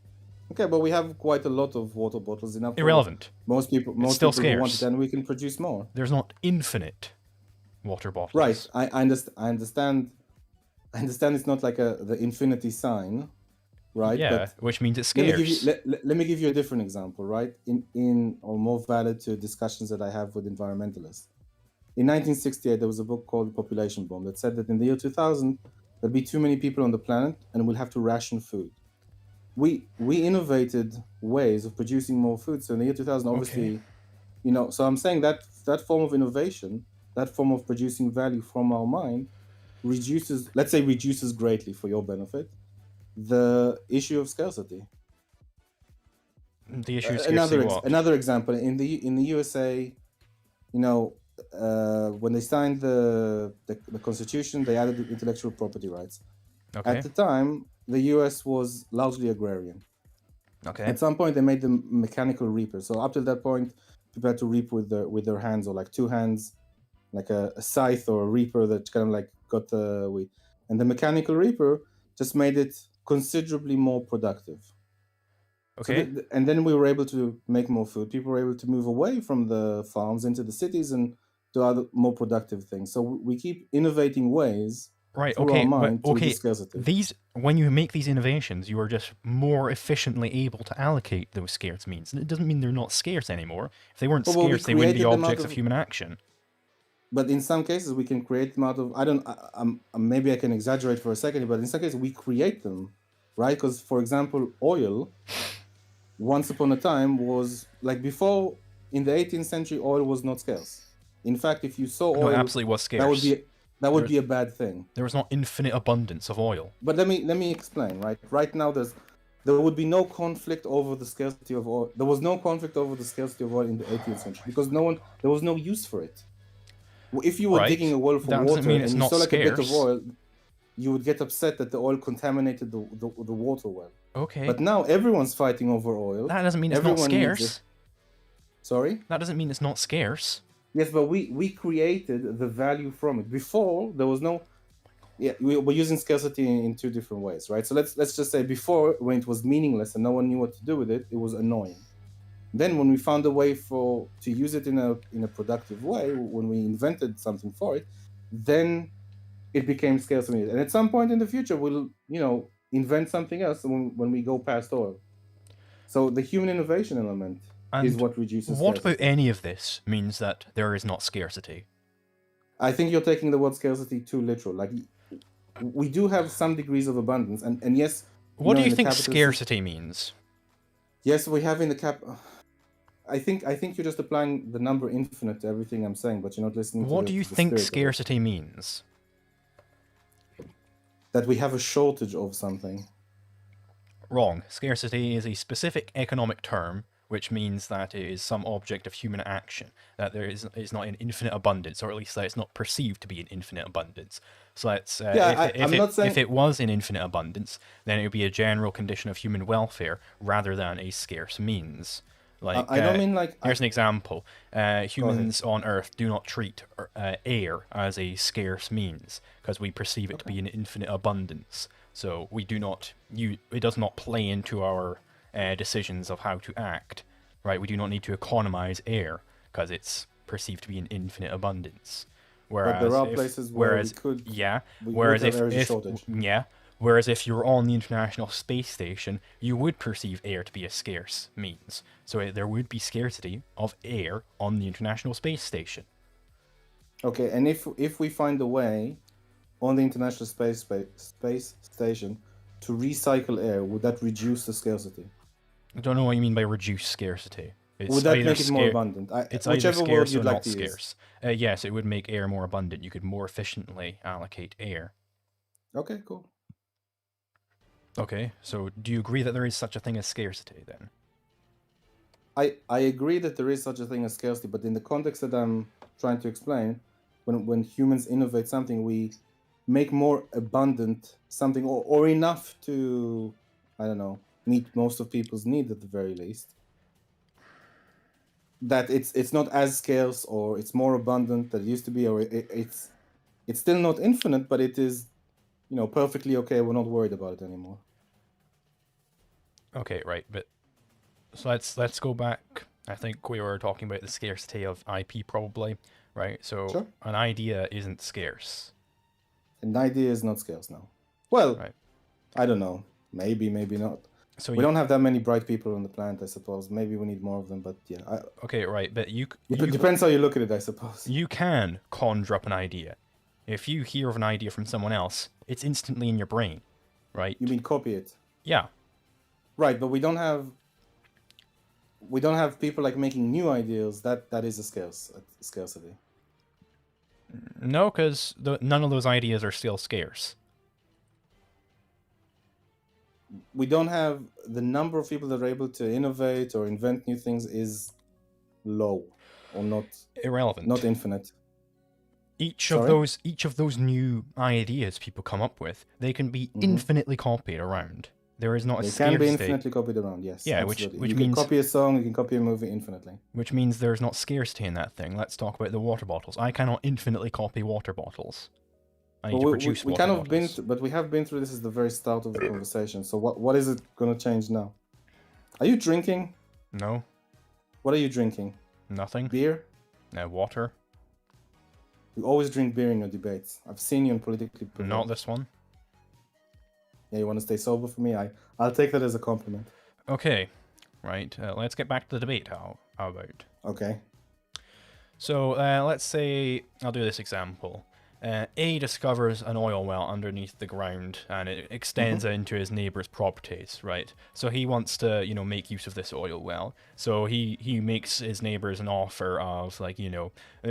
Speaker 2: Okay, but we have quite a lot of water bottles enough.
Speaker 1: Irrelevant.
Speaker 2: Most people want it, and we can produce more.
Speaker 1: There's not infinite water bottles.
Speaker 2: Right. I understand. I understand. It's not like the infinity sign, right?
Speaker 1: Yeah,
Speaker 2: but
Speaker 1: which means it's scarce.
Speaker 2: Let me give you a different example, right? Or more valid to discussions that I have with environmentalists. In 1968, there was a book called Population Bomb that said that in the year 2000, there'll be too many people on the planet, and we'll have to ration food. We innovated ways of producing more food. So in the year 2000, obviously, so I'm saying that form of innovation, that form of producing value from our mind, reduces greatly, for your benefit, the issue of scarcity.
Speaker 1: The issue of scarcity.
Speaker 2: Another example in the USA, when they signed the Constitution, they added intellectual property rights.
Speaker 1: Okay.
Speaker 2: At the time, the US was largely agrarian.
Speaker 1: Okay.
Speaker 2: At some point, they made the mechanical reaper. So up to that point, people had to reap with their hands, or like two hands, like a scythe or a reaper that kind of like got the wheat. And the mechanical reaper just made it considerably more productive.
Speaker 1: Okay.
Speaker 2: So and then we were able to make more food. People were able to move away from the farms into the cities and do other more productive things. So we keep innovating ways.
Speaker 1: Right.
Speaker 2: Okay.
Speaker 1: When you make these innovations, you are just more efficiently able to allocate those scarce means. And it doesn't mean they're not scarce anymore. If they weren't scarce, they wouldn't be objects of human action.
Speaker 2: But in some cases, we can create them out of maybe I can exaggerate for a second, but in some cases we create them, right? Because for example, oil, once upon a time was like before in the 18th century, oil was not scarce. In fact, if you saw oil,
Speaker 1: it absolutely was scarce.
Speaker 2: That would be a bad thing.
Speaker 1: There was not infinite abundance of oil.
Speaker 2: But let me explain, right? Right now, there would be no conflict over the scarcity of oil. There was no conflict over the scarcity of oil in the 18th century because there was no use for it. If you were digging a well for water and you saw like a bit of oil, you would get upset that the oil contaminated the water well.
Speaker 1: Okay.
Speaker 2: But now everyone's fighting over oil.
Speaker 1: That doesn't mean it's not scarce.
Speaker 2: Sorry?
Speaker 1: That doesn't mean it's not scarce.
Speaker 2: Yes, but we created the value from it. Before, there was no... Yeah, we're using scarcity in two different ways, right? So let's just say before, when it was meaningless and no one knew what to do with it, it was annoying. Then when we found a way to use it in a productive way, when we invented something for it, then it became scarce. And at some point in the future, we'll, invent something else when we go past oil. So the human innovation element is what reduces
Speaker 1: what
Speaker 2: scarcity.
Speaker 1: About any of this means that there is not scarcity?
Speaker 2: I think you're taking the word scarcity too literal. Like, we do have some degrees of abundance, and yes...
Speaker 1: What do you think scarcity means?
Speaker 2: Yes, we have in the cap... I think you're just applying the number infinite to everything I'm saying, but you're not listening to
Speaker 1: What do you think scarcity means?
Speaker 2: That we have a shortage of something.
Speaker 1: Wrong. Scarcity is a specific economic term, which means that it is some object of human action, that there is not an infinite abundance, or at least that it's not perceived to be an infinite abundance. So that's, if it was in infinite abundance, then it would be a general condition of human welfare rather than a scarce means. Like,
Speaker 2: I don't mean like...
Speaker 1: Here's an example. Humans on Earth do not treat air as a scarce means, because we perceive it to be an infinite abundance. So we do not... it does not play into our decisions of how to act, right? We do not need to economize air, because it's perceived to be an infinite abundance. Whereas
Speaker 2: but there are places where we could...
Speaker 1: Yeah.
Speaker 2: Whereas if
Speaker 1: Whereas if you were on the International Space Station, you would perceive air to be a scarce means. So there would be scarcity of air on the International Space Station.
Speaker 2: Okay, and if we find a way on the International Space Station to recycle air, would that reduce the scarcity?
Speaker 1: I don't know what you mean by reduce scarcity. It's
Speaker 2: Would that
Speaker 1: either
Speaker 2: make it more abundant?
Speaker 1: It's either
Speaker 2: Whichever word
Speaker 1: scarce or
Speaker 2: you'd like
Speaker 1: not
Speaker 2: to use.
Speaker 1: scarce. Yes, it would make air more abundant. You could more efficiently allocate air.
Speaker 2: Okay, cool.
Speaker 1: Okay, so do you agree that there is such a thing as scarcity then?
Speaker 2: I agree that there is such a thing as scarcity, but in the context that I'm trying to explain, when humans innovate something, we make more abundant something, or enough to, I don't know, meet most of people's needs at the very least. That it's not as scarce, or it's more abundant than it used to be, or it's still not infinite, but it is, perfectly okay. We're not worried about it anymore.
Speaker 1: Okay, right, but so let's go back. I think we were talking about the scarcity of IP probably, right? So
Speaker 2: Sure.
Speaker 1: an idea isn't scarce.
Speaker 2: An idea is not scarce now. Well,
Speaker 1: right.
Speaker 2: I don't know. Maybe not.
Speaker 1: So
Speaker 2: we don't have that many bright people on the planet, I suppose. Maybe we need more of them, but yeah.
Speaker 1: Okay, right, but
Speaker 2: it depends how you look at it, I suppose.
Speaker 1: You can conjure up an idea. If you hear of an idea from someone else, it's instantly in your brain, right?
Speaker 2: You mean copy it?
Speaker 1: Yeah.
Speaker 2: Right, but we don't have people like making new ideas. That is a scarcity.
Speaker 1: No, because none of those ideas are still scarce.
Speaker 2: We don't have the number of people that are able to innovate or invent new things is low, or not
Speaker 1: irrelevant,
Speaker 2: not infinite.
Speaker 1: Each of those new ideas people come up with, they can be infinitely copied around. There is not a scarcity.
Speaker 2: They can be infinitely copied around, yes.
Speaker 1: Yeah,
Speaker 2: absolutely.
Speaker 1: which
Speaker 2: you
Speaker 1: means
Speaker 2: can copy a song, you can copy a movie infinitely.
Speaker 1: Which means there's not scarcity in that thing. Let's talk about the water bottles. I cannot infinitely copy water bottles. I need to produce water bottles.
Speaker 2: But we have been through this at the very start of the conversation. So what is it going to change now? Are you drinking?
Speaker 1: No.
Speaker 2: What are you drinking?
Speaker 1: Nothing.
Speaker 2: Beer?
Speaker 1: Water.
Speaker 2: You always drink beer in your debates. I've seen you in Politically Provoked.
Speaker 1: Not this one.
Speaker 2: Yeah, you want to stay sober for me? I'll take that as a compliment.
Speaker 1: Okay, right. Let's get back to the debate. How about?
Speaker 2: Okay.
Speaker 1: So let's say I'll do this example. A discovers an oil well underneath the ground, and it extends into his neighbor's properties, right? So he wants to, make use of this oil well. So he makes his neighbors an offer of, like,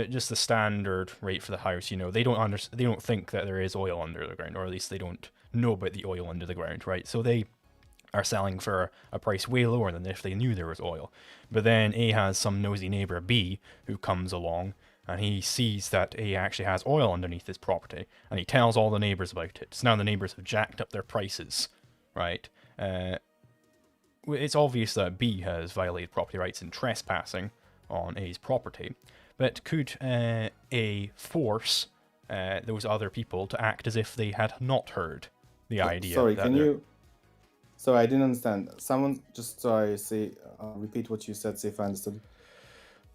Speaker 1: just the standard rate for the house. They don't think that there is oil under the ground, or at least they don't know about the oil under the ground, right? So they are selling for a price way lower than if they knew there was oil. But then A has some nosy neighbor B who comes along, and he sees that A actually has oil underneath his property, and he tells all the neighbors about it. So now the neighbors have jacked up their prices, right? It's obvious that B has violated property rights in trespassing on A's property, but could A force those other people to act as if they had not heard the idea?
Speaker 2: Sorry, Sorry, I didn't understand. Someone, just so I see, repeat what you said, see if I understood.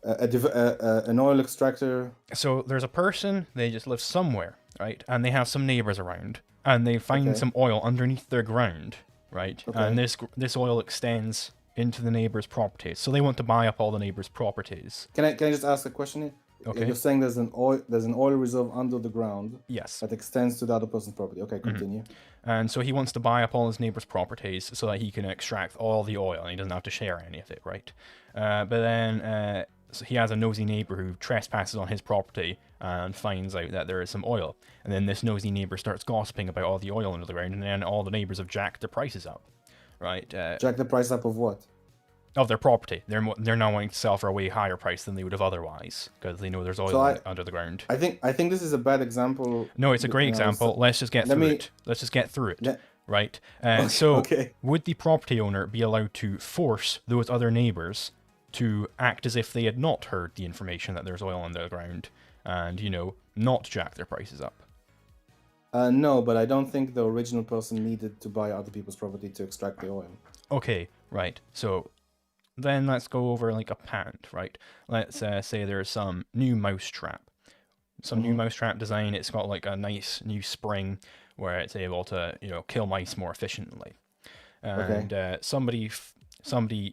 Speaker 2: An oil extractor.
Speaker 1: So there's a person, they just live somewhere, right? And they have some neighbors around, and they find some oil underneath their ground, right? Okay. And this oil extends into the neighbors' properties. So they want to buy up all the neighbors' properties.
Speaker 2: Can I just ask a question here?
Speaker 1: Okay.
Speaker 2: You're saying there's an oil reserve under the ground.
Speaker 1: Yes.
Speaker 2: That extends to the other person's property. Okay, continue.
Speaker 1: And so he wants to buy up all his neighbors' properties so that he can extract all the oil, and he doesn't have to share any of it, right? But then so he has a nosy neighbor who trespasses on his property and finds out that there is some oil. And then this nosy neighbor starts gossiping about all the oil under the ground, and then all the neighbors have jacked their prices up, right?
Speaker 2: Jack the price up of what?
Speaker 1: Of their property. They're now wanting to sell for a way higher price than they would have otherwise, because they know there's oil under the ground.
Speaker 2: I think this is a bad example.
Speaker 1: No, it's a great example. Let's just get through it. Let's just get through it, right? So, would the property owner be allowed to force those other neighbors to act as if they had not heard the information that there's oil under the ground, and not jack their prices up?
Speaker 2: No, but I don't think the original person needed to buy other people's property to extract the oil.
Speaker 1: Okay, right. So then let's go over like a patent, right? Let's say there's some new mousetrap. New mousetrap design. It's got like a nice new spring where it's able to, kill mice more efficiently.
Speaker 2: Okay.
Speaker 1: And somebody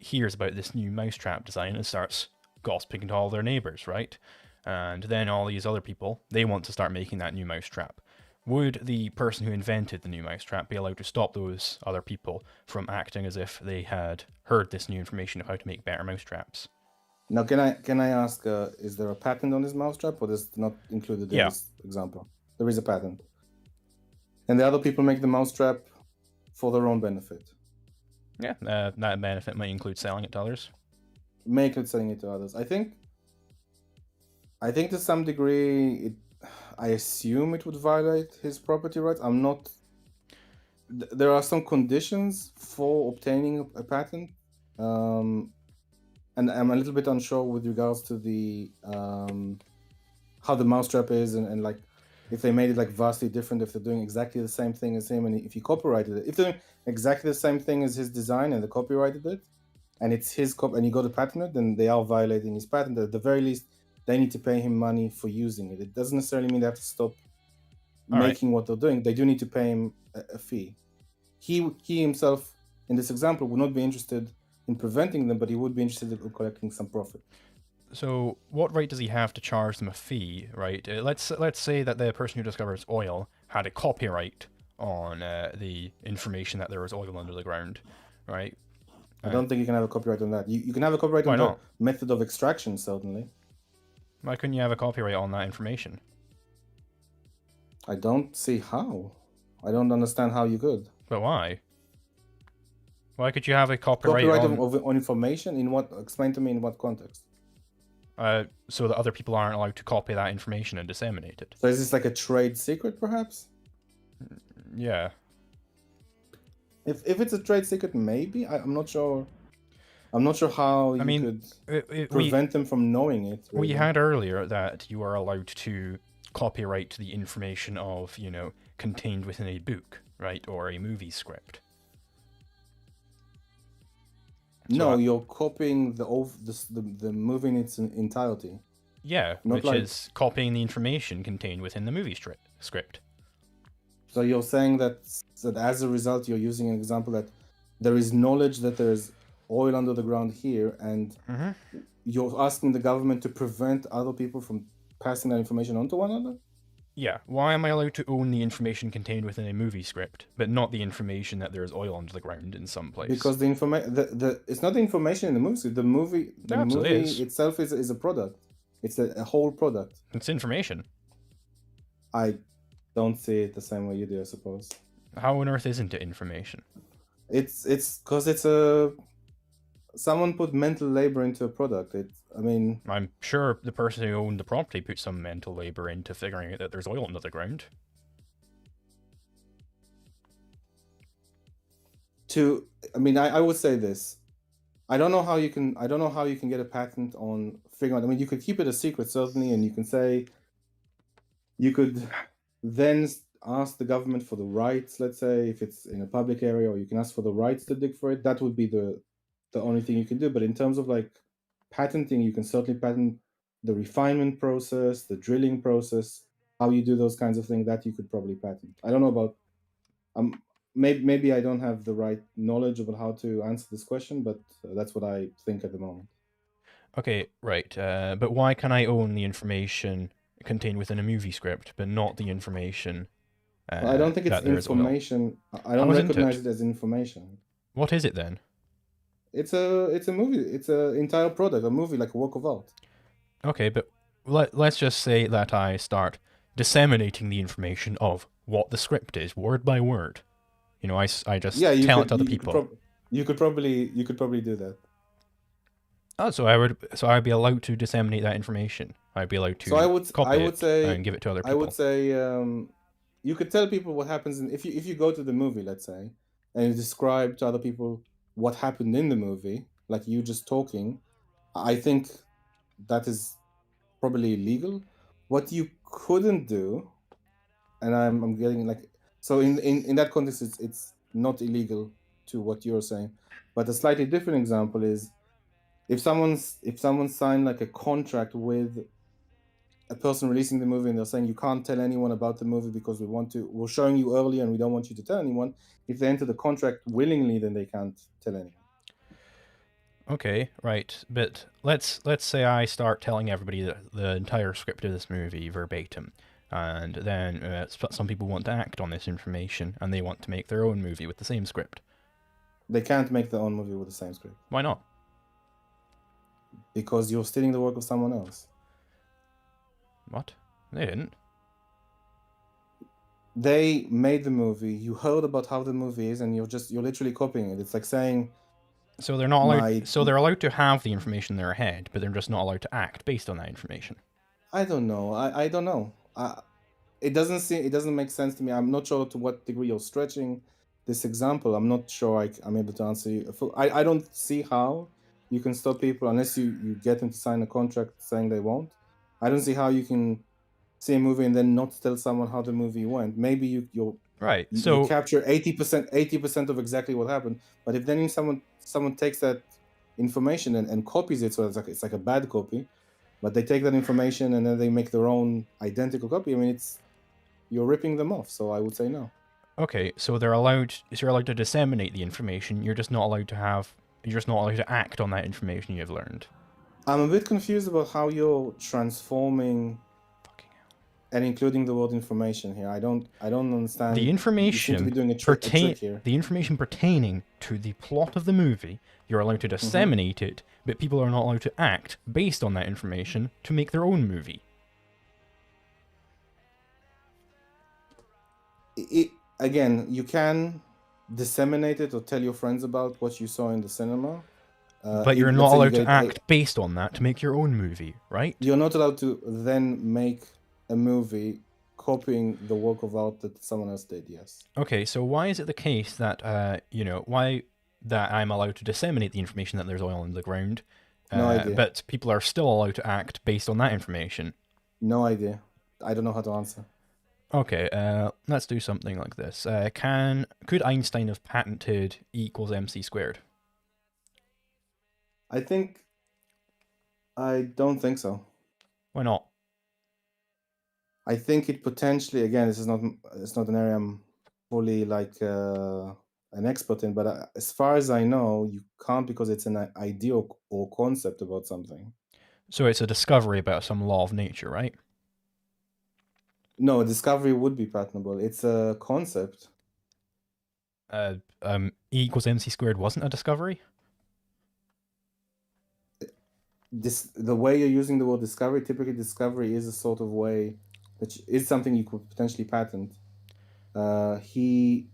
Speaker 1: hears about this new mousetrap design and starts gossiping to all their neighbors, right? And then all these other people, they want to start making that new mousetrap. Would the person who invented the new mousetrap be allowed to stop those other people from acting as if they had heard this new information of how to make better mousetraps?
Speaker 2: Now, can I ask, is there a patent on this mousetrap, or is it not included in
Speaker 1: Yeah.
Speaker 2: this example? There is a patent. And the other people make the mousetrap for their own benefit.
Speaker 1: Yeah, that benefit might include selling it to others.
Speaker 2: Make it selling it to others. I think to some degree, I assume it would violate his property rights. I'm not. There are some conditions for obtaining a patent, and I'm a little bit unsure with regards to the how the mousetrap is, and like if they made it like vastly different, if they're doing exactly the same thing as him, and if he copyrighted it, if they're doing exactly the same thing as his design and they copyrighted it, and it's his and he got a patent it, then they are violating his patent. At the very least, they need to pay him money for using it. It doesn't necessarily mean they have to stop making what they're doing. They do need to pay him a fee. He himself, in this example, would not be interested in preventing them, but he would be interested in collecting some profit.
Speaker 1: So, what right does he have to charge them a fee, right? Let's say that the person who discovers oil had a copyright on the information that there was oil under the ground, right?
Speaker 2: I don't think you can have a copyright on that. You can have a copyright on the method of extraction, certainly.
Speaker 1: Why couldn't you have a copyright on that information?
Speaker 2: I don't see how. I don't understand how you could.
Speaker 1: But why? Why could you have a copyright
Speaker 2: on information? In what? Explain to me in what context.
Speaker 1: So that other people aren't allowed to copy that information and disseminate it.
Speaker 2: So is this like a trade secret, perhaps?
Speaker 1: Yeah.
Speaker 2: If it's a trade secret, maybe. I'm not sure. I'm not sure how you could prevent them from knowing it.
Speaker 1: Really. We had earlier that you are allowed to copyright the information of, contained within a book, right, or a movie script.
Speaker 2: No, you're copying the movie in its entirety.
Speaker 1: Yeah, which is copying the information contained within the movie script.
Speaker 2: So you're saying that as a result, you're using an example that there is knowledge that there is oil under the ground here, and you're asking the government to prevent other people from passing that information on to one another?
Speaker 1: Yeah. Why am I allowed to own the information contained within a movie script, but not the information that there is oil under the ground in some place?
Speaker 2: Because the information, it's not the information in the movie script. The movie itself is a product. It's a whole product.
Speaker 1: It's information.
Speaker 2: I don't see it the same way you do, I suppose.
Speaker 1: How on earth isn't it information?
Speaker 2: It's because someone put mental labor into a product.
Speaker 1: I'm sure the person who owned the property put some mental labor into figuring out that there's oil under the ground.
Speaker 2: I would say this. I don't know how you can get a patent on figuring out. You could keep it a secret, certainly, and you could then ask the government for the rights, let's say, if it's in a public area, or you can ask for the rights to dig for it. That would be the only thing you can do. But in terms of like patenting, you can certainly patent the refinement process, the drilling process, how you do those kinds of things. That you could probably patent. I don't know about maybe I don't have the right knowledge about how to answer this question, but that's what I think at the moment.
Speaker 1: Okay, right. But why can I own the information contained within a movie script, but not the information?
Speaker 2: I don't think it's information. I don't recognize it as information.
Speaker 1: What is it then?
Speaker 2: It's a movie. It's an entire product, a movie, like a work of art.
Speaker 1: Okay, but let's just say that I start disseminating the information of what the script is, word by word. I just tell it to other people.
Speaker 2: You could probably do that.
Speaker 1: Oh, so I'd be allowed to disseminate that information. I'd be allowed to copy it and give it to other people.
Speaker 2: I would say you could tell people what happens if you go to the movie, let's say, and you describe to other people what happened in the movie, like you just talking. I think that is probably illegal. What you couldn't do, and I'm getting like, so in that context, it's not illegal to what you're saying, but a slightly different example is if someone signed like a contract with a person releasing the movie and they're saying you can't tell anyone about the movie because we're showing you early and we don't want you to tell anyone. If they enter the contract willingly, then they can't tell anyone.
Speaker 1: Okay, right. But let's say I start telling everybody the entire script of this movie verbatim, and then some people want to act on this information and they want to make their own movie with the same script.
Speaker 2: They can't make their own movie with the same script.
Speaker 1: Why not?
Speaker 2: Because you're stealing the work of someone else.
Speaker 1: What? They didn't.
Speaker 2: They made the movie. You heard about how the movie is, and you're literally copying it. It's like saying.
Speaker 1: So they're not allowed. So they're allowed to have the information in their head, but they're just not allowed to act based on that information.
Speaker 2: I don't know. I don't know. It doesn't make sense to me. I'm not sure to what degree you're stretching this example. I'm not sure I'm able to answer you. I don't see how you can stop people unless you get them to sign a contract saying they won't. I don't see how you can see a movie and then not tell someone how the movie went. Maybe you're
Speaker 1: right.
Speaker 2: You capture 80% of exactly what happened. But if then someone takes that information and copies it, so it's like a bad copy, but they take that information and then they make their own identical copy. I mean, you're ripping them off. So I would say no.
Speaker 1: Okay, so you're allowed to disseminate the information. You're just not allowed to act on that information you've learned.
Speaker 2: I'm a bit confused about how you're transforming and including the word information here. I don't understand.
Speaker 1: The information
Speaker 2: you seem to be doing a trick here.
Speaker 1: The information pertaining to the plot of the movie, you're allowed to disseminate it, but people are not allowed to act based on that information to make their own movie.
Speaker 2: Again, you can disseminate it or tell your friends about what you saw in the cinema.
Speaker 1: But you're not allowed to act based on that to make your own movie, right?
Speaker 2: You're not allowed to then make a movie copying the work of art that someone else did, yes.
Speaker 1: Okay, so why is it the case that, why that I'm allowed to disseminate the information that there's oil in the ground,
Speaker 2: no idea.
Speaker 1: But people are still allowed to act based on that information?
Speaker 2: No idea. I don't know how to answer.
Speaker 1: Okay, let's do something like this. Could Einstein have patented E equals mc squared?
Speaker 2: I don't think so.
Speaker 1: Why not?
Speaker 2: I think it potentially, again, it's not an area I'm fully an expert in, but as far as I know, you can't because it's an idea or concept about something.
Speaker 1: So it's a discovery about some law of nature, right?
Speaker 2: No, a discovery would be patentable. It's a concept.
Speaker 1: E equals mc squared wasn't a discovery?
Speaker 2: The way you're using the word discovery, typically discovery is a sort of way that is something you could potentially patent. He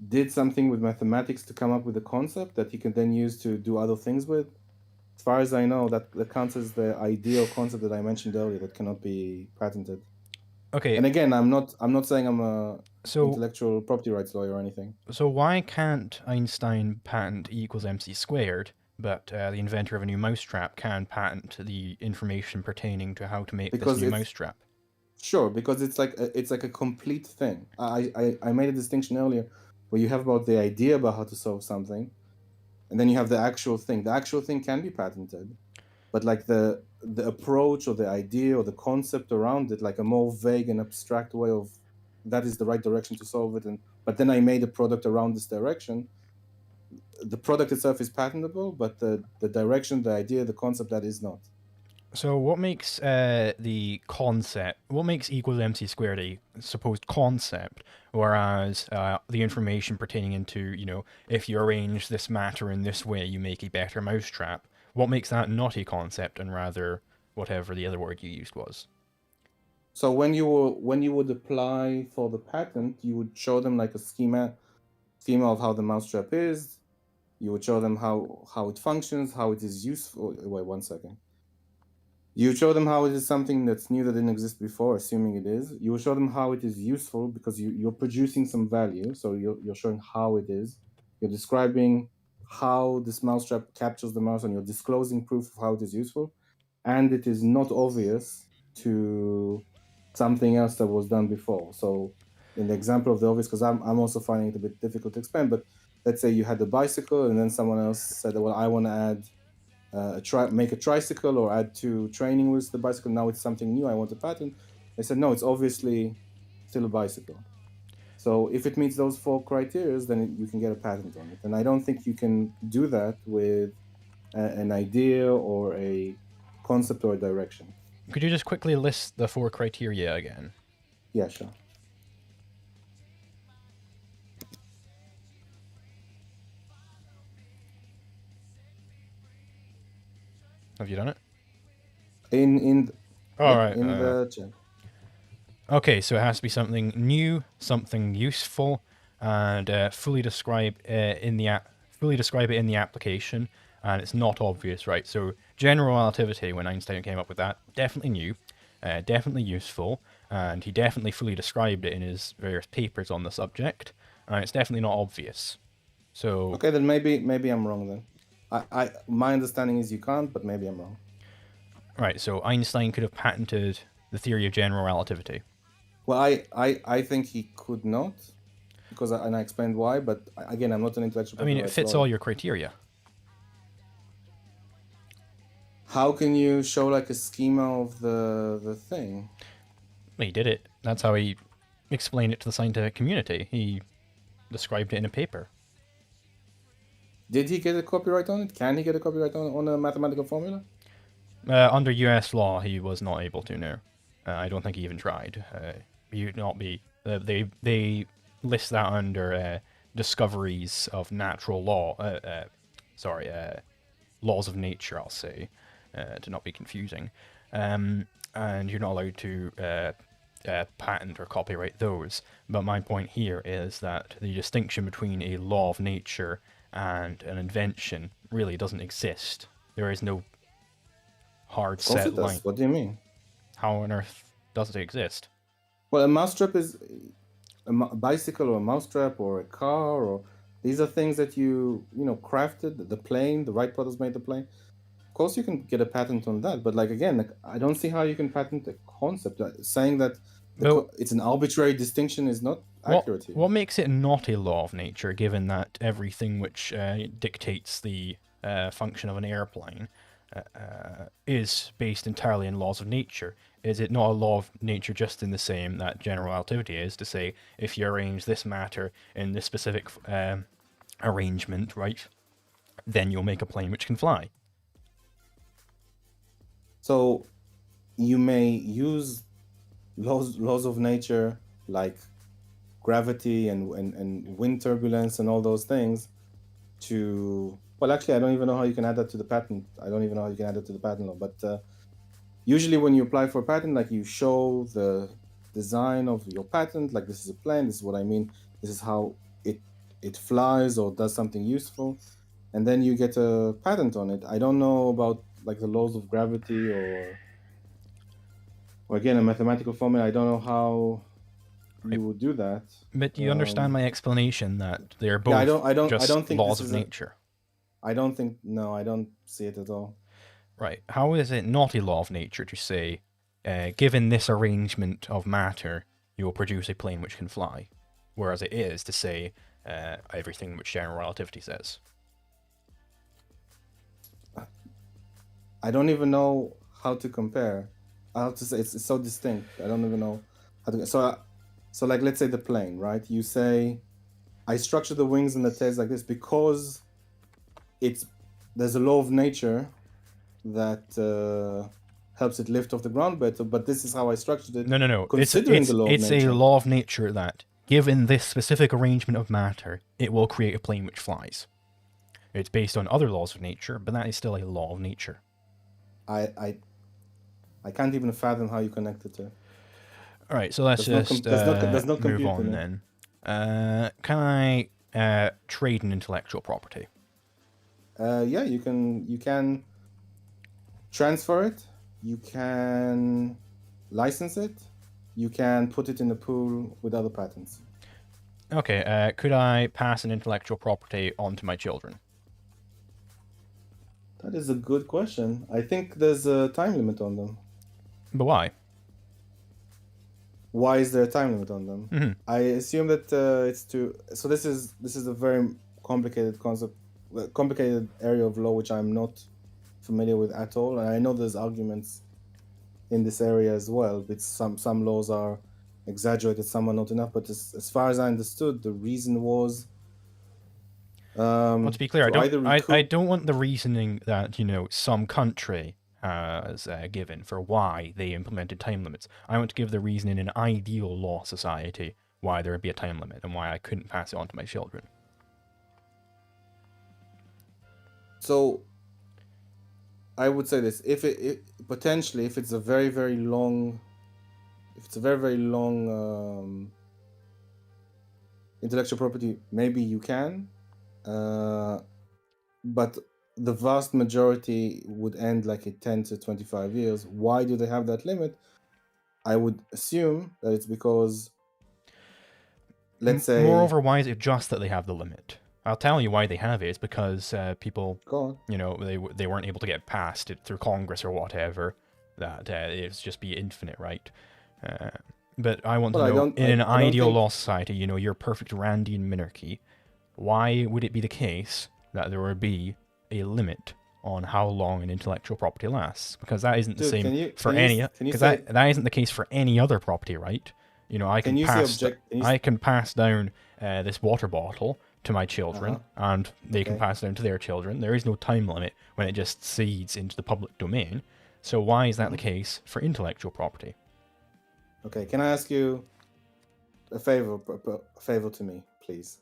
Speaker 2: did something with mathematics to come up with a concept that he can then use to do other things with. As far as I know, that counts as the ideal concept that I mentioned earlier that cannot be patented.
Speaker 1: Okay.
Speaker 2: And again, I'm not saying I'm a intellectual property rights lawyer or anything.
Speaker 1: So why can't Einstein patent E equals mc squared, but the inventor of a new mousetrap can patent the information pertaining to how to make this new mousetrap?
Speaker 2: Sure, because it's like a complete thing. I made a distinction earlier where you have about the idea about how to solve something, and then you have the actual thing. The actual thing can be patented, but like the approach or the idea or the concept around it, like a more vague and abstract way of that is the right direction to solve it. But then I made a product around this direction. The product itself is patentable, but the direction, the idea, the concept, that is not.
Speaker 1: So what makes the concept, what makes E equals mc squared a supposed concept, whereas the information pertaining into, if you arrange this matter in this way, you make a better mousetrap, what makes that not a concept and rather whatever the other word you used was?
Speaker 2: So when you would apply for the patent, you would show them like a schema of how the mousetrap is. You would show them how it functions, how it is useful. Wait 1 second. You show them how it is something that's new that didn't exist before, assuming it is. You will show them how it is useful because you're producing some value. So you're showing how it is. You're describing how this mousetrap captures the mouse, and you're disclosing proof of how it is useful. And it is not obvious to something else that was done before. So in the example of the obvious, because I'm also finding it a bit difficult to explain, but let's say you had a bicycle and then someone else said, well, I want to add make a tricycle or add 2 training wheels to the bicycle. Now it's something new. I want a patent. They said no, it's obviously still a bicycle. So if it meets those 4 criteria, then you can get a patent on it. And I don't think you can do that with an idea or a concept or a direction.
Speaker 1: Could you just quickly list the 4 criteria again?
Speaker 2: Yeah, sure.
Speaker 1: Have you done it?
Speaker 2: In
Speaker 1: Alright.
Speaker 2: the chat.
Speaker 1: Okay, so it has to be something new, something useful, and fully describe it in the application, and it's not obvious, right? So general relativity, when Einstein came up with that, definitely new, definitely useful, and he definitely fully described it in his various papers on the subject, and it's definitely not obvious. So
Speaker 2: okay, then maybe I'm wrong then. My understanding is you can't, but maybe I'm wrong.
Speaker 1: Right, so Einstein could have patented the theory of general relativity.
Speaker 2: Well, I think he could not, because I explained why. But again, I'm not an intellectual.
Speaker 1: I mean, it fits all your criteria.
Speaker 2: How can you show like a schema of the thing?
Speaker 1: He did it. That's how he explained it to the scientific community. He described it in a paper.
Speaker 2: Did he get a copyright on it? Can he get a copyright on a mathematical formula?
Speaker 1: Under U.S. law, he was not able to. No, I don't think he even tried. You'd not be. They list that under discoveries of natural law. Laws of nature. I'll say, to not be confusing. And you're not allowed to patent or copyright those. But my point here is that the distinction between a law of nature and an invention really doesn't exist. There is no hard set line.
Speaker 2: What do you mean?
Speaker 1: How on earth does it exist?
Speaker 2: Well, a mousetrap is a bicycle or a mousetrap or a car, or these are things that you crafted. The plane, the Wright brothers made the plane. Of course, you can get a patent on that, but again, I don't see how you can patent a concept. Saying that it's an arbitrary distinction is not accurate here.
Speaker 1: What makes it not a law of nature, given that everything which dictates the function of an airplane is based entirely in laws of nature? Is it not a law of nature just in the same that general relativity is, to say if you arrange this matter in this specific arrangement, right, then you'll make a plane which can fly?
Speaker 2: So you may use laws of nature like gravity and wind turbulence and all those things to... Well, actually, I don't even know how you can add that to the patent. I don't even know how you can add that to the patent law. But usually when you apply for a patent, like you show the design of your patent, like this is a plane, this is what I mean, this is how it flies or does something useful, and then you get a patent on it. I don't know about like the laws of gravity or again, a mathematical formula. I don't know how you would do that.
Speaker 1: But you understand my explanation that they're both I don't think laws of nature.
Speaker 2: I don't see it at all.
Speaker 1: Right. How is it not a law of nature to say, given this arrangement of matter, you will produce a plane which can fly? Whereas it is to say everything which general relativity says.
Speaker 2: I don't even know how to compare. I have to say it's so distinct. I don't even know how to. So like, let's say the plane, right? You say, I structure the wings and the tails like this because there's a law of nature that helps it lift off the ground better, but this is how I structured it.
Speaker 1: No.
Speaker 2: Considering the law of nature.
Speaker 1: It's a law of nature that, given this specific arrangement of matter, it will create a plane which flies. It's based on other laws of nature, but that is still a law of nature.
Speaker 2: I can't even fathom how you connect it to.
Speaker 1: All right, so let's move on then. Can I trade in intellectual property?
Speaker 2: Yeah, you can transfer it. You can license it. You can put it in a pool with other patents.
Speaker 1: Okay, could I pass an intellectual property on to my children?
Speaker 2: That is a good question. I think there's a time limit on them.
Speaker 1: But why?
Speaker 2: Why is there a time limit on them?
Speaker 1: Mm-hmm.
Speaker 2: I assume that it's to... So this is a very complicated concept, complicated area of law which I'm not familiar with at all, and I know there's arguments in this area as well, but some laws are exaggerated, some are not enough. But as far as I understood, the reason was
Speaker 1: Well, to be clear,
Speaker 2: to either
Speaker 1: I
Speaker 2: recoup.
Speaker 1: don't want the reasoning that some country has given for why they implemented time limits. I want to give the reason in an ideal law society why there would be a time limit and why I couldn't pass it on to my children.
Speaker 2: So I would say this: if it potentially, if it's a very very long, intellectual property, maybe you can, but the vast majority would end like at 10 to 25 years. Why do they have that limit? I would assume that it's because, let's say,
Speaker 1: Moreover, why is it just that they have the limit? I'll tell you why they have it. It's because people,
Speaker 2: go on.
Speaker 1: they weren't able to get past it through Congress or whatever. That it's just be infinite, right? But I want to know, in an ideal law society, your perfect Randian monarchy, why would it be the case that there would be a limit on how long an intellectual property lasts? Because that isn't the same for any. Because that isn't the case for any other property, right? I can pass down this water bottle to my children, and they can pass down to their children. There is no time limit when it just seeds into the public domain. So why is that the case for intellectual property?
Speaker 2: Okay, can I ask you a favor to me, please?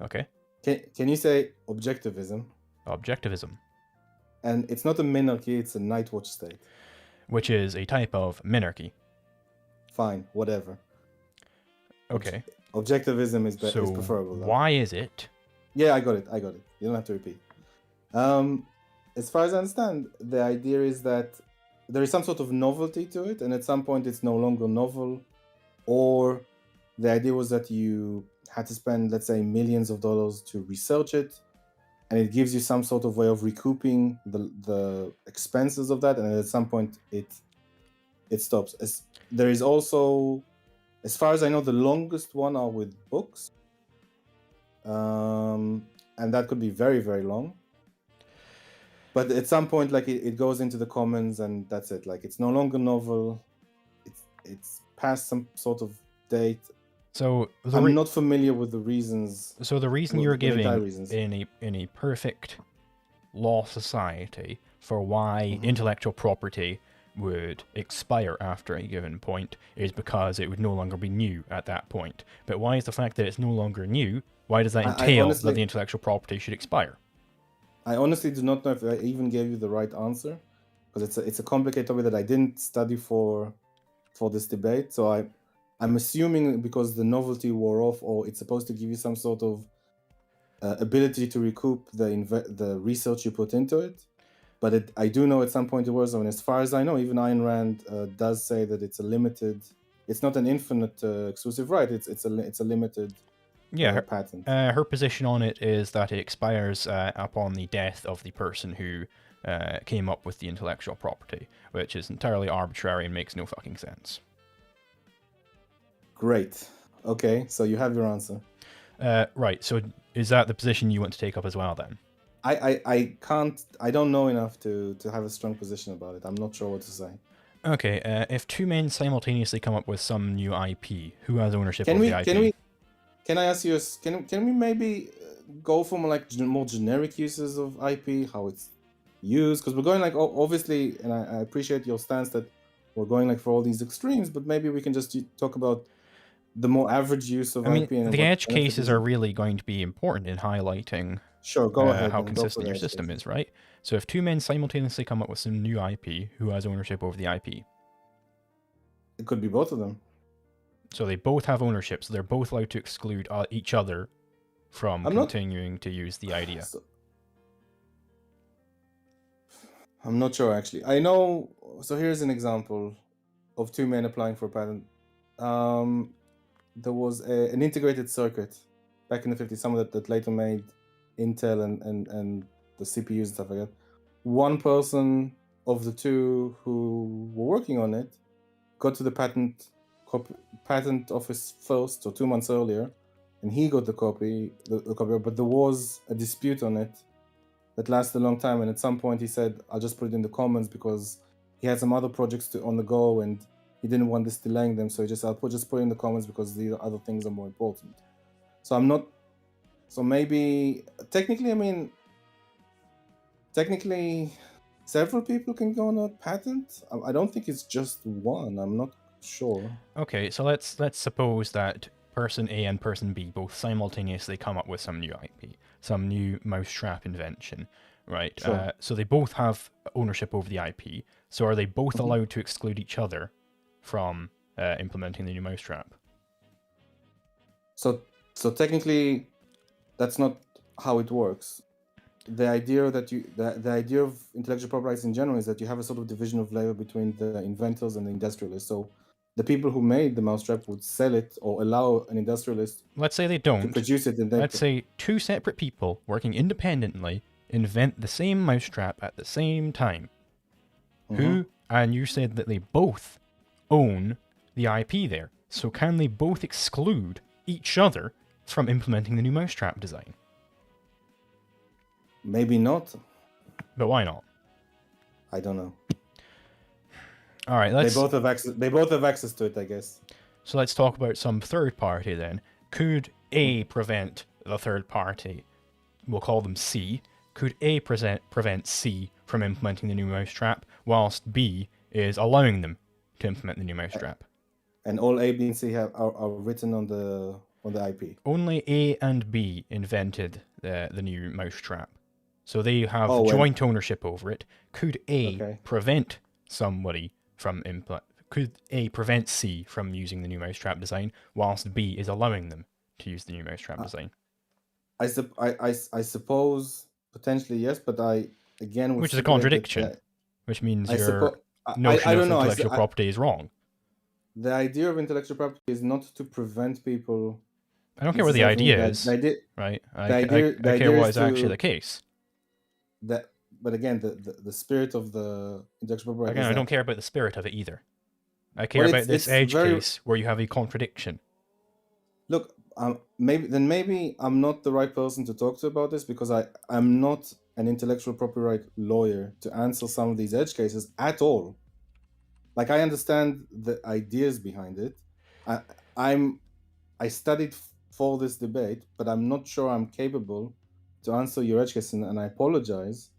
Speaker 1: Okay.
Speaker 2: Can you say objectivism?
Speaker 1: Objectivism.
Speaker 2: And it's not a minarchy, it's a night watch state.
Speaker 1: Which is a type of minarchy.
Speaker 2: Fine, whatever.
Speaker 1: Okay.
Speaker 2: Objectivism is preferable. Though.
Speaker 1: Why is it?
Speaker 2: Yeah, I got it. You don't have to repeat. As far as I understand, the idea is that there is some sort of novelty to it, and at some point it's no longer novel, or the idea was that you had to spend, let's say, millions of dollars to research it, and it gives you some sort of way of recouping the expenses of that, and at some point it stops. There is also, as far as I know, the longest one are with books, and that could be very, very long. But at some point, like it goes into the commons, and that's it. Like it's no longer novel. It's past some sort of date.
Speaker 1: So
Speaker 2: I'm not familiar with the reasons.
Speaker 1: So the reason you're giving in a perfect law society for why intellectual property would expire after a given point is because it would no longer be new at that point. But why is the fact that it's no longer new? Why does that entail that the intellectual property should expire?
Speaker 2: I honestly do not know if I even gave you the right answer, because it's a complicated topic that I didn't study for this debate. So I'm assuming because the novelty wore off, or it's supposed to give you some sort of ability to recoup the research you put into it. But I do know at some point it was, and as far as I know, even Ayn Rand does say that it's a limited. It's not an infinite exclusive right. It's a limited. Patent.
Speaker 1: Her position on it is that it expires upon the death of the person who came up with the intellectual property, which is entirely arbitrary and makes no fucking sense.
Speaker 2: Great. Okay, so you have your answer.
Speaker 1: Right, so is that the position you want to take up as well then?
Speaker 2: I don't know enough to have a strong position about it. I'm not sure what to say.
Speaker 1: Okay, if two men simultaneously come up with some new IP, who has ownership of the IP?
Speaker 2: Can I ask you? Can we maybe go for more generic uses of IP, how it's used? Because we're going obviously, and I appreciate your stance that we're going for all these extremes, but maybe we can just talk about the more average use of IP.
Speaker 1: And the edge cases are really going to be important in highlighting
Speaker 2: go ahead,
Speaker 1: how consistent your system is, right? So if two men simultaneously come up with some new IP, who has ownership over the IP?
Speaker 2: It could be both of them.
Speaker 1: So they both have ownership, so they're both allowed to exclude each other from continuing to use the idea.
Speaker 2: I'm not sure, actually. I know... So here's an example of two men applying for a patent. There was an integrated circuit back in the 50s, someone that later made Intel and the CPUs and stuff like that. One person of the two who were working on it got to the patent office first, or 2 months earlier, and he got the copy, but there was a dispute on it that lasted a long time. And at some point he said, I'll just put it in the commons because he had some other projects on the go and he didn't want this delaying them. So I'll just put it in the commons because the other things are more important. So maybe technically several people can go on a patent. I don't think it's just one. I'm not sure.
Speaker 1: Okay, so let's suppose that person A and person B both simultaneously come up with some new IP, some new mousetrap invention, right?
Speaker 2: Sure.
Speaker 1: So they both have ownership over the IP. So are they both
Speaker 2: Mhm.
Speaker 1: allowed to exclude each other from implementing the new mousetrap?
Speaker 2: So technically, that's not how it works. The idea of intellectual property rights in general is that you have a sort of division of labor between the inventors and the industrialists. So the people who made the mousetrap would sell it or allow an industrialist
Speaker 1: Let's say they
Speaker 2: to
Speaker 1: don't.
Speaker 2: produce it, and then
Speaker 1: Let's say two separate people working independently invent the same mousetrap at the same time. And you said that they both own the IP there. So can they both exclude each other from implementing the new mousetrap design?
Speaker 2: Maybe not.
Speaker 1: But why not?
Speaker 2: I don't know.
Speaker 1: All right,
Speaker 2: They both have access to it, I guess.
Speaker 1: So let's talk about some third party then. Could A prevent the third party? We'll call them C. Could A prevent C from implementing the new mousetrap, whilst B is allowing them to implement the new mousetrap?
Speaker 2: And all A, B, and C are written on the IP.
Speaker 1: Only A and B invented the new mousetrap, so they have joint ownership over it. Could A prevent somebody from Could A prevent C from using the new mousetrap design, whilst B is allowing them to use the new mousetrap design?
Speaker 2: I suppose potentially yes, but
Speaker 1: which is a contradiction, which means your notion of intellectual property is wrong.
Speaker 2: The idea of intellectual property is not to prevent people.
Speaker 1: I don't care what the idea is, right? I care what is actually the case.
Speaker 2: But again, the spirit of the intellectual property.
Speaker 1: Again, I don't care about the spirit of it either. I care about this edge case where you have a contradiction.
Speaker 2: Look, maybe I'm not the right person to talk to about this because I'm not an intellectual property right lawyer to answer some of these edge cases at all. Like, I understand the ideas behind it. I studied for this debate, but I'm not sure I'm capable to answer your edge case, and I apologize.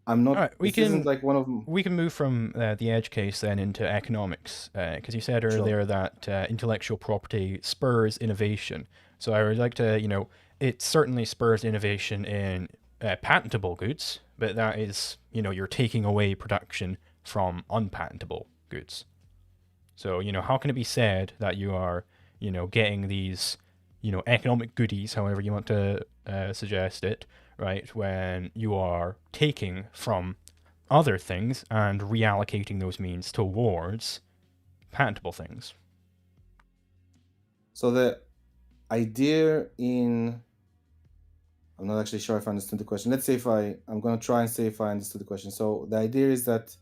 Speaker 2: I'm not.
Speaker 1: Right,
Speaker 2: this isn't like one of them.
Speaker 1: We can move from the edge case then into economics, because you said earlier that intellectual property spurs innovation. So I would like to, it certainly spurs innovation in patentable goods, but that is, you're taking away production from unpatentable goods. So, how can it be said that you are, getting these, economic goodies, however you want to suggest it, right, when you are taking from other things and reallocating those means towards patentable things?
Speaker 2: So the idea I'm not actually sure if I understood the question. Let's see if I'm going to try and see if I understood the question. So the idea is that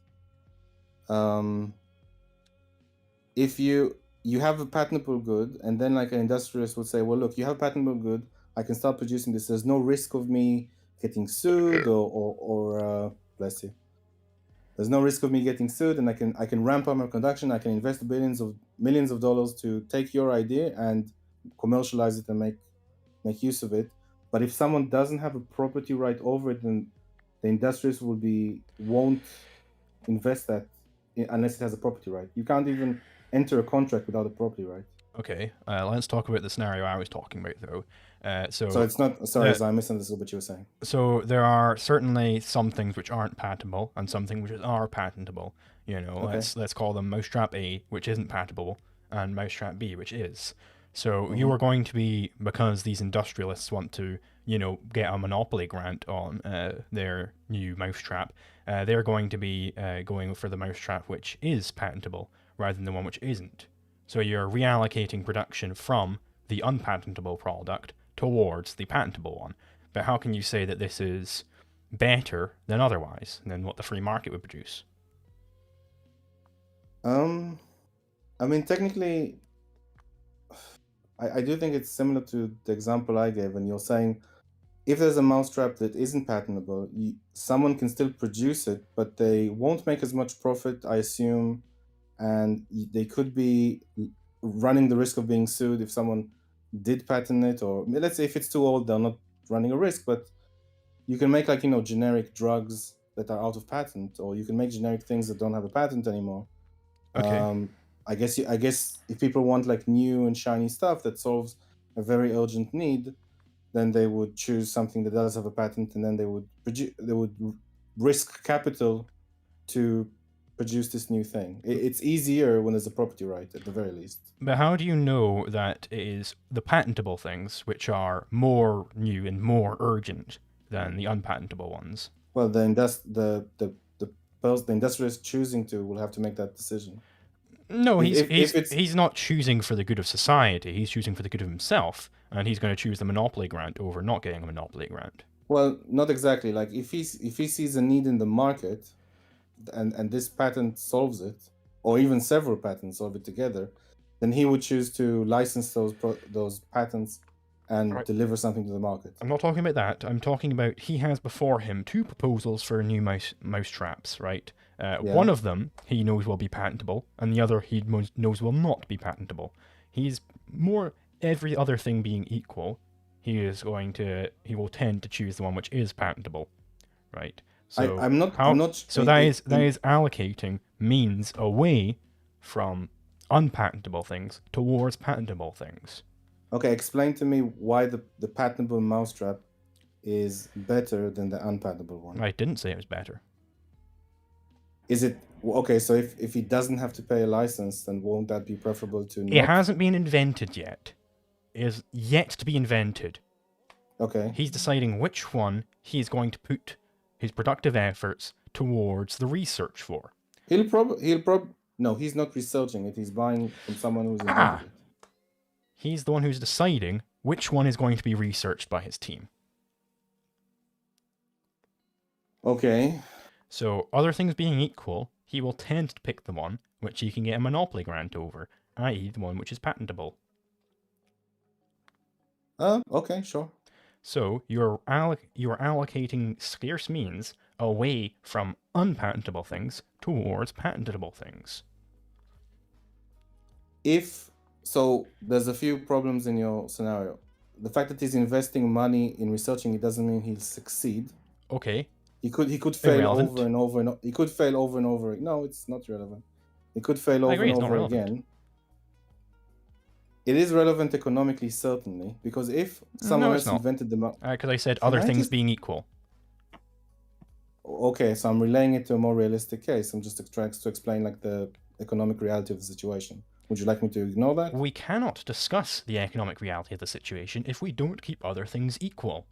Speaker 2: if you have a patentable good, and then like an industrialist would say, well, look, you have a patentable good, I can start producing this. There's no risk of me getting sued or bless you. There's no risk of me getting sued, and I can ramp up my production. I can invest millions of dollars to take your idea and commercialize it and make use of it. But if someone doesn't have a property right over it, then the industrialist won't invest that unless it has a property right. You can't even enter a contract without a property right.
Speaker 1: Okay, let's talk about the scenario I was talking about, though.
Speaker 2: So it's not. Sorry, I misunderstood what you were saying.
Speaker 1: So there are certainly some things which aren't patentable and some things which are patentable. Let's call them Mousetrap A, which isn't patentable, and Mousetrap B, which is. So you are going to be, because these industrialists want to, get a monopoly grant on their new mousetrap, they're going to be going for the mousetrap which is patentable rather than the one which isn't. So you're reallocating production from the unpatentable product towards the patentable one. But how can you say that this is better than otherwise, than what the free market would produce?
Speaker 2: Technically, I do think it's similar to the example I gave, and you're saying if there's a mousetrap that isn't patentable, someone can still produce it, but they won't make as much profit, I assume, and they could be running the risk of being sued if someone did patent it, or let's say if it's too old, they're not running a risk, but you can make like, generic drugs that are out of patent, or you can make generic things that don't have a patent anymore.
Speaker 1: Okay.
Speaker 2: I guess if people want like new and shiny stuff that solves a very urgent need, then they would choose something that does have a patent, and then they would risk capital to produce this new thing. It's easier when there's a property right, at the very least.
Speaker 1: But how do you know that it is the patentable things which are more new and more urgent than the unpatentable ones?
Speaker 2: Well, the industrialist choosing to will have to make that decision.
Speaker 1: No,
Speaker 2: If it's
Speaker 1: he's not choosing for the good of society. He's choosing for the good of himself, and he's going to choose the monopoly grant over not getting a monopoly grant.
Speaker 2: well, not exactly. Like if he sees a need in the market, and this patent solves it, or even several patents solve it together, then he would choose to license those patents and
Speaker 1: Right.
Speaker 2: deliver something to the market.
Speaker 1: I'm not talking about that. I'm talking about he has before him two proposals for new mouse traps, right?
Speaker 2: Yeah.
Speaker 1: One of them he knows will be patentable, and the other he knows will not be patentable. He's more, every other thing being equal, he will tend to choose the one which is patentable, right? So
Speaker 2: I'm not.
Speaker 1: So that is allocating means away from unpatentable things towards patentable things.
Speaker 2: Okay, explain to me why the patentable mousetrap is better than the unpatentable one.
Speaker 1: I didn't say it was better.
Speaker 2: Is it okay? So if he doesn't have to pay a license, then won't that be preferable to not?
Speaker 1: It hasn't been invented yet. It is yet to be invented.
Speaker 2: Okay.
Speaker 1: He's deciding which one he's going to put his productive efforts towards the research for.
Speaker 2: He'll probably no, he's not researching it. He's buying from someone who's invented it.
Speaker 1: He's the one who's deciding which one is going to be researched by his team.
Speaker 2: Okay.
Speaker 1: So, other things being equal, he will tend to pick the one which he can get a monopoly grant over, i.e. the one which is patentable.
Speaker 2: Okay, sure.
Speaker 1: So, you're allocating scarce means away from unpatentable things towards patentable things.
Speaker 2: So there's a few problems in your scenario. The fact that he's investing money in researching it doesn't mean he'll succeed.
Speaker 1: Okay.
Speaker 2: He could fail
Speaker 1: Irrelevant.
Speaker 2: over and over. He could fail over and over. No, it's not relevant. He could fail over and over again. It is relevant economically, certainly, because if someone else invented the
Speaker 1: because I said other things being equal.
Speaker 2: Okay, so I'm relaying it to a more realistic case. I'm just trying to explain like the economic reality of the situation. Would you like me to ignore that?
Speaker 1: We cannot discuss the economic reality of the situation if we don't keep other things equal.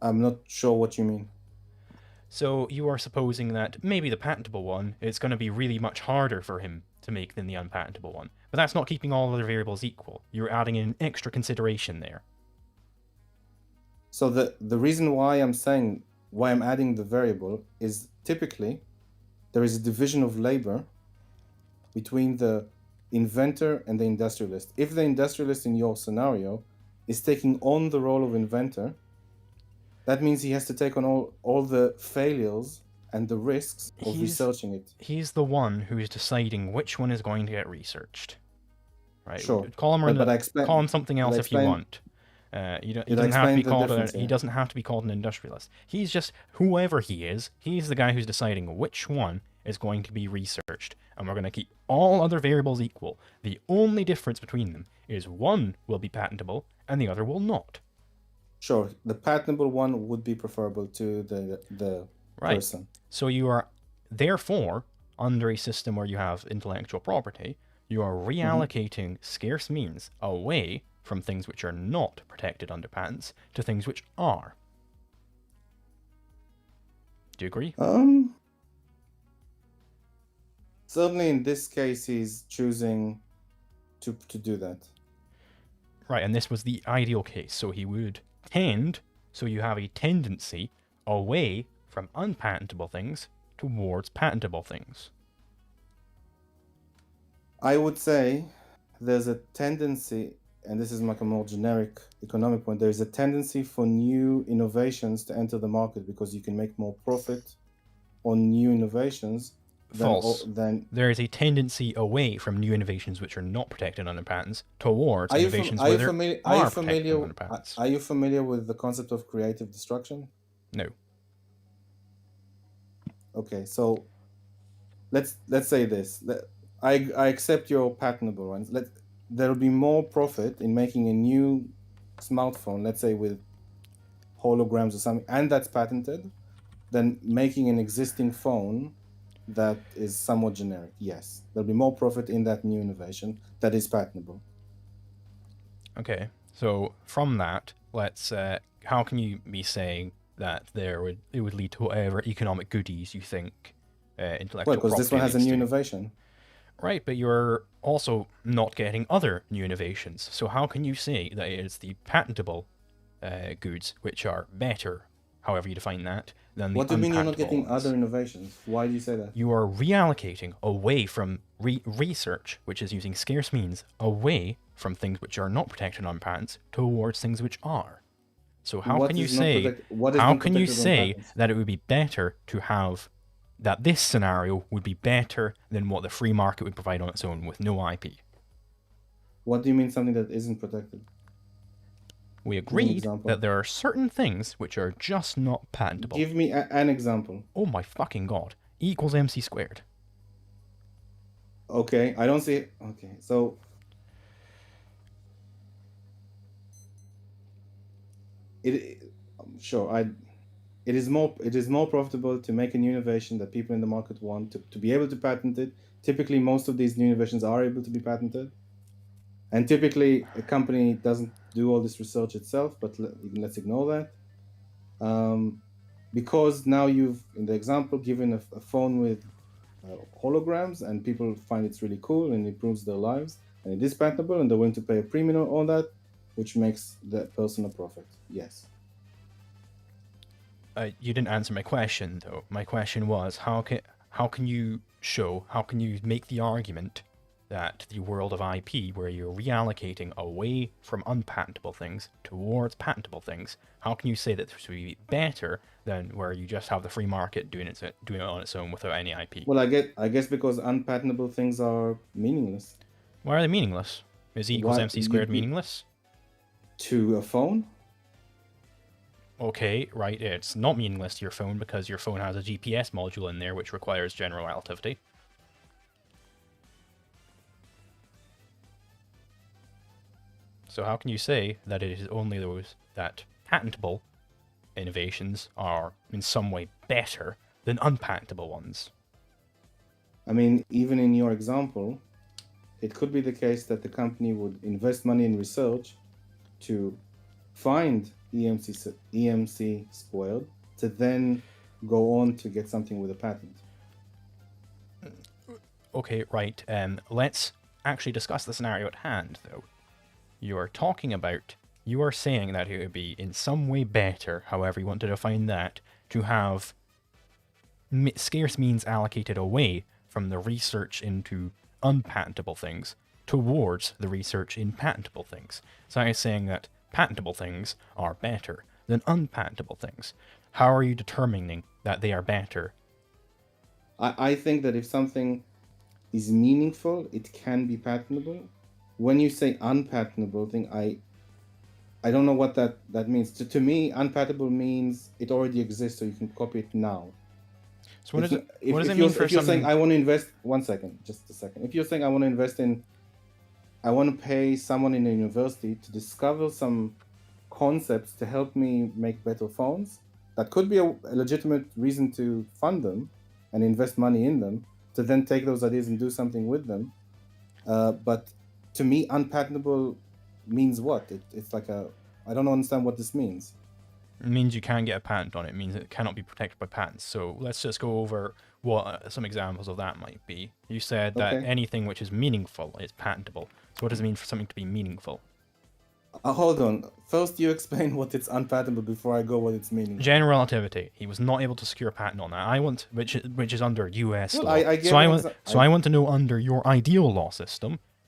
Speaker 2: I'm not sure what you mean.
Speaker 1: So you are supposing that maybe the patentable one is going to be really much harder for him to make than the unpatentable one. But that's not keeping all other variables equal. You're adding in extra consideration there.
Speaker 2: So the reason why I'm adding the variable is typically there is a division of labor between the inventor and the industrialist. If the industrialist in your scenario is taking on the role of inventor, that means he has to take on all the failures and the risks of researching it.
Speaker 1: He's the one who's deciding which one is going to get researched. Right?
Speaker 2: Sure.
Speaker 1: Call him something else if you want. He doesn't have to be called an industrialist. He's just whoever he is. He's the guy who's deciding which one is going to be researched, and we're going to keep all other variables equal. The only difference between them is one will be patentable and the other will not.
Speaker 2: Sure, the patentable one would be preferable to the person.
Speaker 1: So you are therefore under a system where you have intellectual property. You are reallocating scarce means away from things which are not protected under patents to things which are. Do you agree?
Speaker 2: Certainly in this case, he's choosing to do that.
Speaker 1: Right, and this was the ideal case. So he would tend, so you have a tendency away from unpatentable things towards patentable things.
Speaker 2: I would say, there's a tendency, and this is like a more generic economic point, there is a tendency for new innovations to enter the market because you can make more profit on new innovations
Speaker 1: False.
Speaker 2: than
Speaker 1: There is a tendency away from new innovations which are not protected under patents towards innovations
Speaker 2: are you
Speaker 1: where
Speaker 2: familiar
Speaker 1: there are protected under patents.
Speaker 2: are you familiar with the concept of creative destruction?
Speaker 1: No.
Speaker 2: Okay, so let's say this. I accept your patentable ones. There will be more profit in making a new smartphone, let's say with holograms or something, and that's patented, than making an existing phone that is somewhat generic. Yes, there'll be more profit in that new innovation that is patentable.
Speaker 1: Okay, so from that, let's. How can you be saying that it would lead to whatever economic goodies you think intellectual
Speaker 2: Well, because this one has a
Speaker 1: leads
Speaker 2: new
Speaker 1: to?
Speaker 2: innovation.
Speaker 1: Right, but you're also not getting other new innovations. So how can you say that it is the patentable goods which are better, however you define that, than the
Speaker 2: What do you mean you're not
Speaker 1: unpatentable
Speaker 2: getting
Speaker 1: ones?
Speaker 2: other innovations? Why do you say that?
Speaker 1: You are reallocating away from research, which is using scarce means, away from things which are not protected on patents towards things which are. So how
Speaker 2: What
Speaker 1: can you
Speaker 2: is not
Speaker 1: say
Speaker 2: patents?
Speaker 1: that it would be better to have that this scenario would be better than what the free market would provide on its own with no IP?
Speaker 2: What do you mean something that isn't protected?
Speaker 1: We agreed
Speaker 2: example.
Speaker 1: that there are certain things which are just not patentable.
Speaker 2: Give me an example.
Speaker 1: Oh my fucking god. E equals MC squared.
Speaker 2: Okay, I don't see. Okay, so it is more profitable to make a new innovation that people in the market want to be able to patent it. Typically, most of these new innovations are able to be patented, and typically a company doesn't do all this research itself. But let's ignore that, because now you've, in the example, given a phone with holograms, and people find it's really cool and improves their lives, and it is patentable, and they're willing to pay a premium on that, which makes that person a profit. Yes.
Speaker 1: You didn't answer my question though. My question was how can you make the argument that the world of IP, where you're reallocating away from unpatentable things towards patentable things, how can you say that this would be better than where you just have the free market doing it on its own without any IP?
Speaker 2: Well, I guess because unpatentable things are meaningless.
Speaker 1: Why are they meaningless? Is E equals MC squared meaningless?
Speaker 2: To a phone?
Speaker 1: Okay, right, it's not meaningless to your phone because your phone has a GPS module in there which requires general relativity. So how can you say that it is only those that patentable innovations are in some way better than unpatentable ones?
Speaker 2: I mean, even in your example, it could be the case that the company would invest money in research to find EMC squared to then go on to get something with a patent.
Speaker 1: Okay, right. Let's actually discuss the scenario at hand, though. You are saying that it would be in some way better, however you want to define that, to have scarce means allocated away from the research into unpatentable things towards the research in patentable things. So I'm saying that patentable things are better than unpatentable things. How are you determining that they are better?
Speaker 2: I think that if something is meaningful, it can be patentable. When you say unpatentable thing, I don't know what that means. To me, unpatentable means it already exists, so you can copy it now.
Speaker 1: So what does it mean for something?
Speaker 2: If you're saying I want to invest, 1 second, just a second. If you're saying I want to pay someone in a university to discover some concepts to help me make better phones, that could be a legitimate reason to fund them and invest money in them, to then take those ideas and do something with them. But to me, unpatentable means what? It's like I don't understand what this means.
Speaker 1: It means you can't get a patent on it. It means it cannot be protected by patents. So let's just go over what some examples of that might be. You said that anything which is meaningful is patentable. So what does it mean for something to be meaningful?
Speaker 2: Hold on. First, you explain what it's unpatentable before I go what it's meaningful.
Speaker 1: General relativity. He was not able to secure a patent on that. Which is under U.S. law.
Speaker 2: I want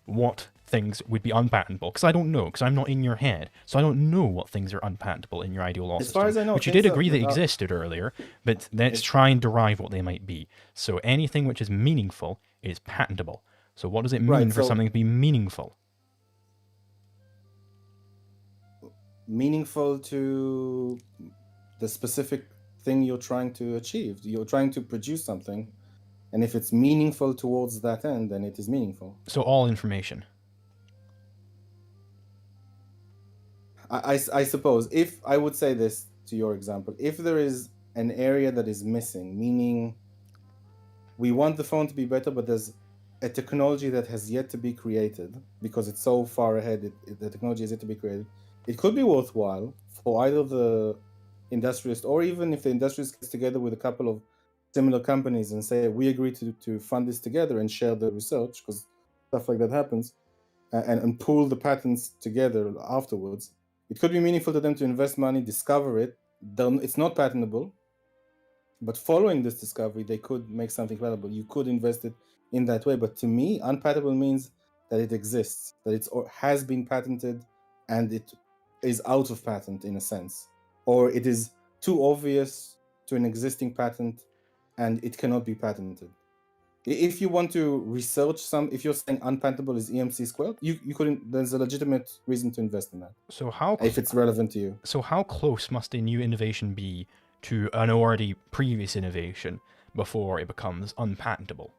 Speaker 1: what things would be unpatentable, because I don't know, because I'm not in your head, so I don't know what things are unpatentable in your ideal law
Speaker 2: As
Speaker 1: system,
Speaker 2: far as I know,
Speaker 1: which you
Speaker 2: things
Speaker 1: did agree that
Speaker 2: that are
Speaker 1: existed earlier, but let's
Speaker 2: it,
Speaker 1: try and derive what they might be. So anything which is meaningful is patentable. So what does it mean
Speaker 2: right.
Speaker 1: for
Speaker 2: So
Speaker 1: something to be meaningful?
Speaker 2: meaningful to the specific thing you're trying to achieve. You're trying to produce something, and if it's meaningful towards that end, then it is meaningful.
Speaker 1: So all information.
Speaker 2: I suppose if I would say this to your example, if there is an area that is missing, meaning we want the phone to be better, but there's a technology that has yet to be created because it's so far ahead, the technology is yet to be created, it could be worthwhile for either the industrialist or even if the industrialist gets together with a couple of similar companies and say, we agree to fund this together and share the research, because stuff like that happens, and pool the patents together afterwards. It could be meaningful to them to invest money, discover it. It's not patentable, but following this discovery, they could make something valuable. You could invest it in that way. But to me, unpatentable means that it exists, that it has been patented, and it is out of patent in a sense, or it is too obvious to an existing patent, and it cannot be patented. If you want to research if you're saying unpatentable is EMC squared, you couldn't. There's a legitimate reason to invest in that.
Speaker 1: So
Speaker 2: If it's relevant to you.
Speaker 1: So how close must a new innovation be to an already previous innovation before it becomes unpatentable?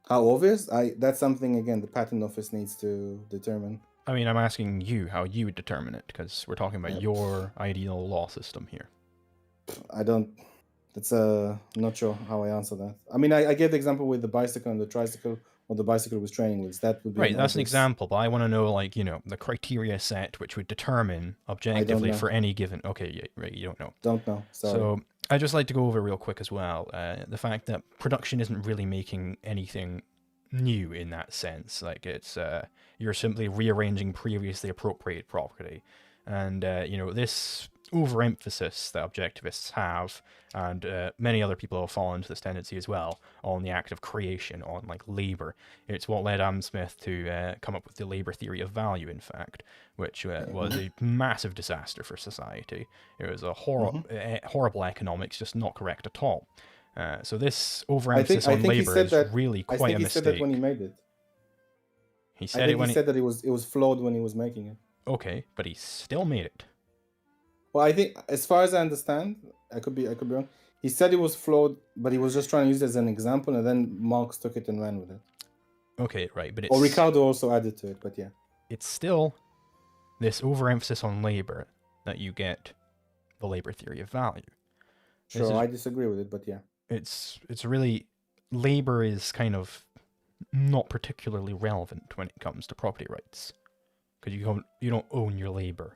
Speaker 2: How obvious? That's something, again, the patent office needs to determine.
Speaker 1: I mean, I'm asking you how you would determine it, because we're talking about your ideal law system here.
Speaker 2: I don't. That's not sure how I answer that. I mean, I gave the example with the bicycle and the tricycle, or the bicycle with training wheels. That would be
Speaker 1: right. That's an
Speaker 2: obvious
Speaker 1: example, but I want to know, like, the criteria set which would determine objectively for any given. Okay, yeah, right. You don't know.
Speaker 2: Don't know. Sorry.
Speaker 1: So I'd just like to go over real quick as well the fact that production isn't really making anything new in that sense. Like, it's you're simply rearranging previously appropriated property, and this overemphasis that objectivists have, and many other people have fallen into this tendency as well, on the act of creation, on like labor. It's what led Adam Smith to come up with the labor theory of value, in fact, which was a massive disaster for society. It was a horrible economics, just not correct at all. So this overemphasis on labor is really quite a mistake.
Speaker 2: He said that when he made it.
Speaker 1: He said
Speaker 2: he said that it was flawed when he was making it.
Speaker 1: Okay, but he still made it.
Speaker 2: Well, I think, as far as I understand, I could be wrong. He said it was flawed, but he was just trying to use it as an example, and then Marx took it and ran with it.
Speaker 1: Okay, right, but
Speaker 2: or Ricardo also added to it, but yeah.
Speaker 1: It's still this overemphasis on labor that you get the labor theory of value.
Speaker 2: Sure, I disagree with it, but yeah.
Speaker 1: It's really, labor is kind of not particularly relevant when it comes to property rights, because you don't own your labor.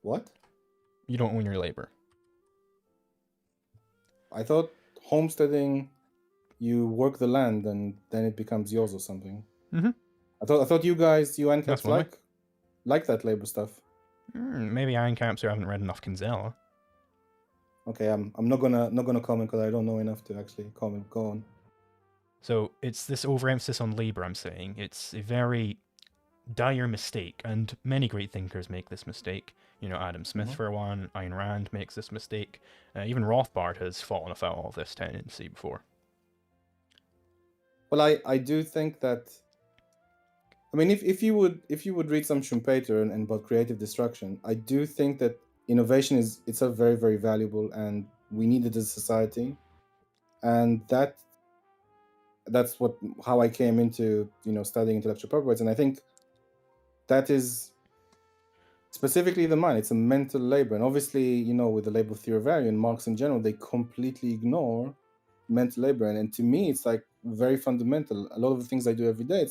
Speaker 2: What?
Speaker 1: You don't own your labor.
Speaker 2: I thought homesteading, you work the land and then it becomes yours or something.
Speaker 1: Mm-hmm.
Speaker 2: I thought you ANCAPs like that labor stuff.
Speaker 1: Maybe ANCAPs who haven't read enough Kinsella.
Speaker 2: Okay, I'm not gonna comment because I don't know enough to actually comment. Go on.
Speaker 1: So it's this overemphasis on labor, I'm saying. It's a very dire mistake, and many great thinkers make this mistake. Adam Smith, for one, Ayn Rand makes this mistake. Even Rothbard has fallen afoul of this tendency before.
Speaker 2: Well, I do think that, I mean, if you would read some Schumpeter and about creative destruction, I do think that innovation is itself very, very valuable, and we need it as a society, and that's how I came into studying intellectual property rights, and I think that is specifically the mind. It's a mental labor, and obviously, with the labor theory of value and Marx in general, they completely ignore mental labor, and to me, it's like very fundamental. A lot of the things I do every day,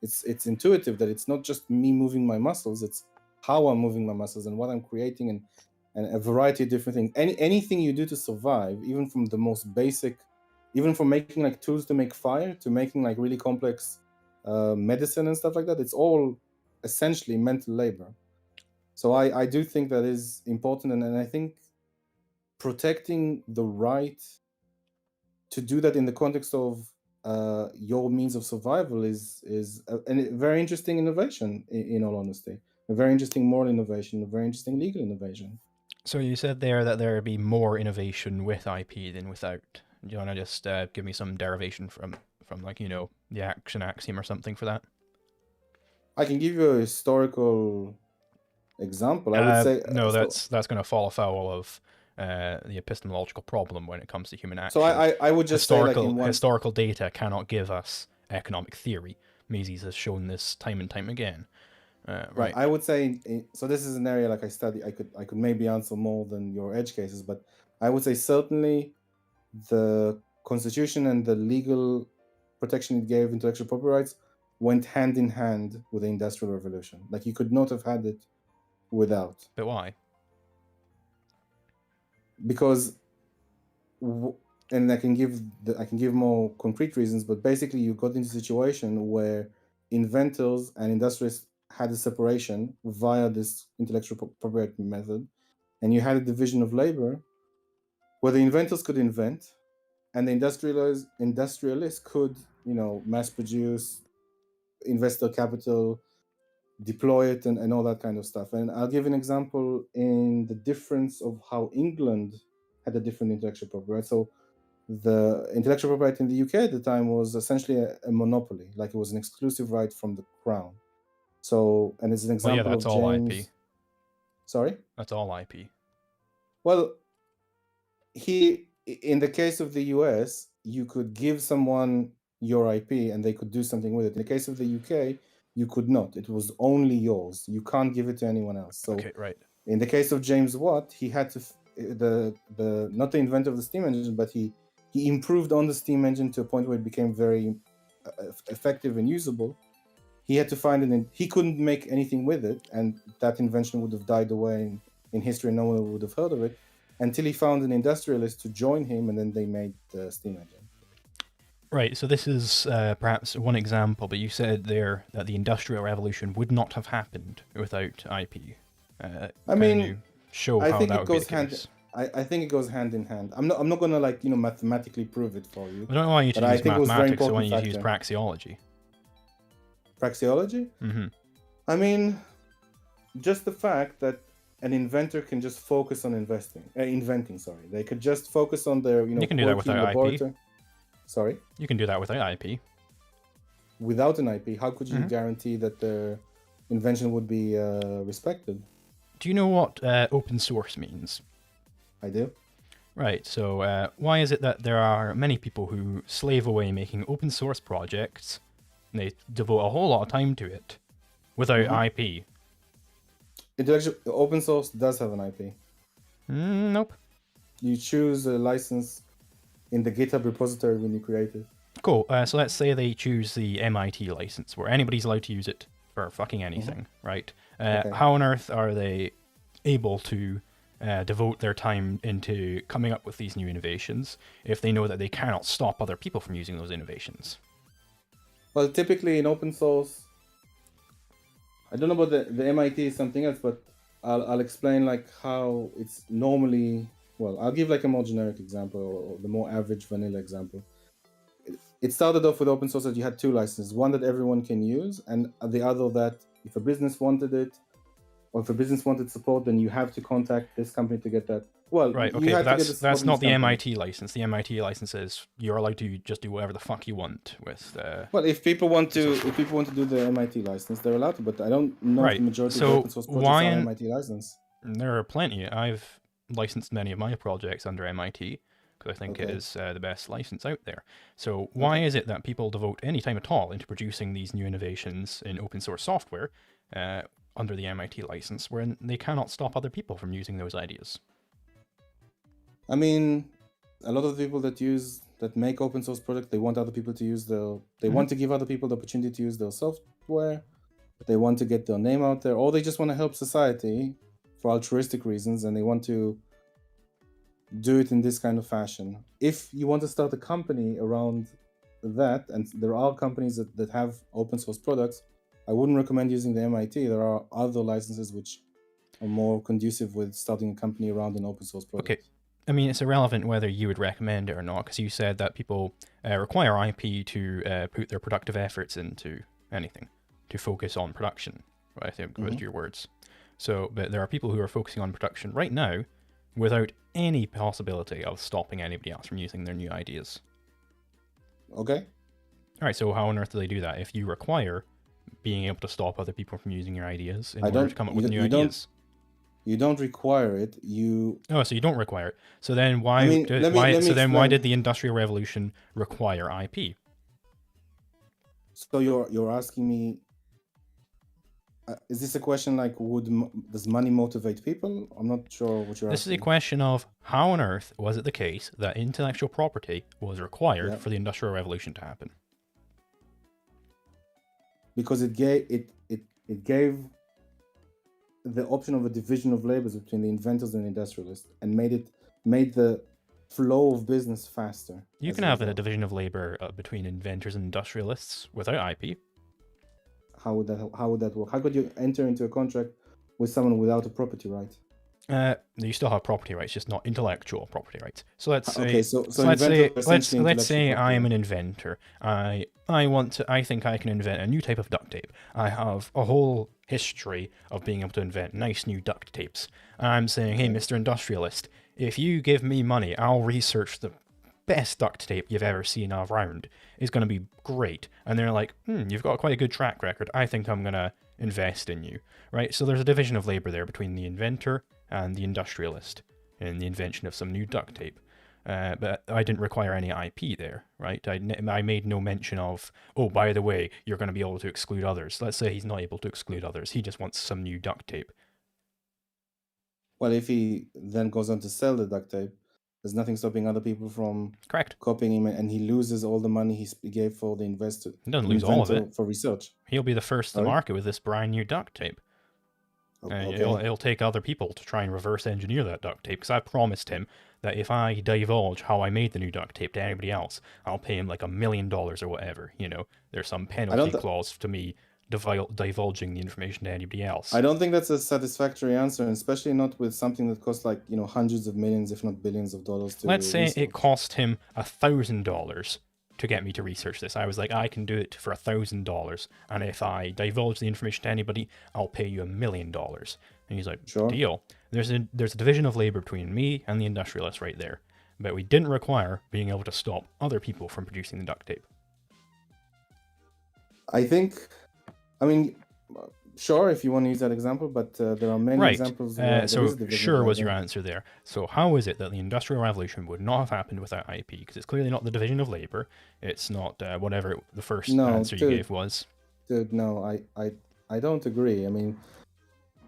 Speaker 2: it's intuitive that it's not just me moving my muscles, it's how I'm moving my muscles and what I'm creating, and a variety of different things. Anything you do to survive, even from the most basic, even from making like tools to make fire to making like really complex medicine and stuff like that, it's all essentially mental labor. So I do think that is important, and I think protecting the right to do that in the context of your means of survival is a very interesting innovation. In all honesty, a very interesting moral innovation, a very interesting legal innovation.
Speaker 1: So you said there that there would be more innovation with IP than without. Do you want to just give me some derivation from like, you know, the action axiom or something for that?
Speaker 2: I can give you a historical example. I would say
Speaker 1: no, that's going to fall afoul of the epistemological problem when it comes to human action.
Speaker 2: So I would just say, like, in one
Speaker 1: historical data cannot give us economic theory. Mises has shown this time and time again. Right.
Speaker 2: I would say, so this is an area like I study. I could maybe answer more than your edge cases, but I would say certainly the Constitution and the legal protection it gave intellectual property rights went hand in hand with the Industrial Revolution. Like, you could not have had it without.
Speaker 1: But why?
Speaker 2: Because, and I can give more concrete reasons, but basically you got into a situation where inventors and industrialists had a separation via this intellectual property method, and you had a division of labor where the inventors could invent and the industrialists could, you know, mass produce, invest their capital, deploy it, and all that kind of stuff. And I'll give an example in the difference of how England had a different intellectual property right. So the intellectual property in the UK at the time was essentially a monopoly, like it was an exclusive right from the crown. So, and it's an example
Speaker 1: that's
Speaker 2: of
Speaker 1: all
Speaker 2: James.
Speaker 1: IP.
Speaker 2: Sorry?
Speaker 1: That's all IP.
Speaker 2: Well, in the case of the US, you could give someone your IP and they could do something with it. In the case of the UK, you could not. It was only yours. You can't give it to anyone else. So,
Speaker 1: okay, right.
Speaker 2: In the case of James Watt, he had to not the inventor of the steam engine, but he improved on the steam engine to a point where it became very effective and usable. He had to find he couldn't make anything with it, and that invention would have died away in history. No one would have heard of it until he found an industrialist to join him, and then they made the steam engine.
Speaker 1: Right, so this is perhaps one example, but you said there that the Industrial Revolution would not have happened without IP.
Speaker 2: I mean,
Speaker 1: show
Speaker 2: I
Speaker 1: how
Speaker 2: think
Speaker 1: that
Speaker 2: it
Speaker 1: would
Speaker 2: goes
Speaker 1: be the case.
Speaker 2: I think it goes hand in hand. I'm not gonna, like, you know, mathematically prove it for you.
Speaker 1: I don't want you to use mathematics, I want you to use praxeology.
Speaker 2: Praxeology?
Speaker 1: Mm-hmm.
Speaker 2: I mean, just the fact that an inventor can just focus on inventing. Sorry, they could just focus on their, you know,
Speaker 1: you can do that without
Speaker 2: laboratory.
Speaker 1: IP.
Speaker 2: Sorry.
Speaker 1: You can do that without IP.
Speaker 2: Without an IP, how could you guarantee that their invention would be respected?
Speaker 1: Do you know what open source means?
Speaker 2: I do.
Speaker 1: Right, so why is it that there are many people who slave away making open source projects, and they devote a whole lot of time to it, without IP?
Speaker 2: Open source does have an IP.
Speaker 1: Nope.
Speaker 2: You choose a license in the GitHub repository when you create it.
Speaker 1: Cool, so let's say they choose the MIT license, where anybody's allowed to use it for fucking anything, right?
Speaker 2: Okay.
Speaker 1: How on earth are they able to devote their time into coming up with these new innovations if they know that they cannot stop other people from using those innovations?
Speaker 2: Well, typically in open source, I don't know about the MIT is something else, but I'll explain like how it's normally. Well, I'll give like a more generic example, or the more average vanilla example. It started off with open source that you had two licenses, one that everyone can use, and the other that if a business wanted it, or if a business wanted support, then you have to contact this company to get that. Well,
Speaker 1: right, okay, but that's not the MIT license. The MIT license says you're allowed to just do whatever the fuck you want with.
Speaker 2: Well, if people want to do the MIT license, they're allowed to. But I don't know if the majority of open source projects are MIT license.
Speaker 1: There are plenty. I've licensed many of my projects under MIT because I think it is the best license out there. So why is it that people devote any time at all into producing these new innovations in open source software under the MIT license, where they cannot stop other people from using those ideas?
Speaker 2: I mean, a lot of the people that make open source products, they want other people to use they want to give other people the opportunity to use their software. They want to get their name out there, or they just want to help society for altruistic reasons, and they want to do it in this kind of fashion. If you want to start a company around that, and there are companies that have open source products, I wouldn't recommend using the MIT. There are other licenses which are more conducive with starting a company around an open source product.
Speaker 1: Okay, I mean, it's irrelevant whether you would recommend it or not, because you said that people require IP to put their productive efforts into anything, to focus on production. I think was your words. So, but there are people who are focusing on production right now without any possibility of stopping anybody else from using their new ideas.
Speaker 2: Okay.
Speaker 1: All right, so how on earth do they do that if you require being able to stop other people from using your ideas in order to come up with new ideas?
Speaker 2: You don't require it.
Speaker 1: Oh, so you don't require it. So then why?
Speaker 2: I mean,
Speaker 1: why
Speaker 2: explain.
Speaker 1: did the Industrial Revolution require IP?
Speaker 2: So you're asking me, is this a question like does money motivate people? I'm not sure what you're
Speaker 1: This
Speaker 2: asking.
Speaker 1: is a question of how on earth was it the case that intellectual property was required for the Industrial Revolution to happen?
Speaker 2: Because it gave the option of a division of labors between the inventors and industrialists, and made the flow of business faster.
Speaker 1: You can have a division of labor between inventors and industrialists without IP.
Speaker 2: How would that work? How could you enter into a contract with someone without a property right?
Speaker 1: You still have property rights, just not intellectual property rights. So let's say,
Speaker 2: okay, so
Speaker 1: let's say I am an inventor. I think I can invent a new type of duct tape. I have a whole history of being able to invent nice new duct tapes. I'm saying, hey, Mr. Industrialist, if you give me money, I'll research the best duct tape you've ever seen around. It's going to be great. And they're like, you've got quite a good track record. I think I'm going to invest in you, right? So there's a division of labor there between the inventor and the industrialist in the invention of some new duct tape. But I didn't require any IP there, right? I made no mention of, oh, by the way, you're going to be able to exclude others. Let's say he's not able to exclude others. He just wants some new duct tape.
Speaker 2: Well, if he then goes on to sell the duct tape, there's nothing stopping other people from copying him, and he loses all the money he gave for the investor.
Speaker 1: He doesn't lose all of it
Speaker 2: for research.
Speaker 1: He'll be the first to market with this brand new duct tape. Okay. It'll take other people to try and reverse engineer that duct tape, because I promised him that if I divulge how I made the new duct tape to anybody else, I'll pay him like $1 million or whatever. You know, there's some penalty clause to me divulging the information to anybody else.
Speaker 2: I don't think that's a satisfactory answer, especially not with something that costs like, hundreds of millions, if not billions of dollars to
Speaker 1: Let's say
Speaker 2: research.
Speaker 1: it cost him $1,000 to get me to research this. I was like, I can do it for $1,000, and if I divulge the information to anybody, I'll pay you $1 million. And he's like, sure. Deal. There's a division of labor between me and the industrialist right there, but we didn't require being able to stop other people from producing the duct tape.
Speaker 2: I mean, sure, if you want to use that example, but there are many examples.
Speaker 1: So sure was your answer there. So how is it that the Industrial Revolution would not have happened without IP? Because it's clearly not the division of labor. It's not whatever the first answer you gave was.
Speaker 2: Dude, no, I don't agree. I mean,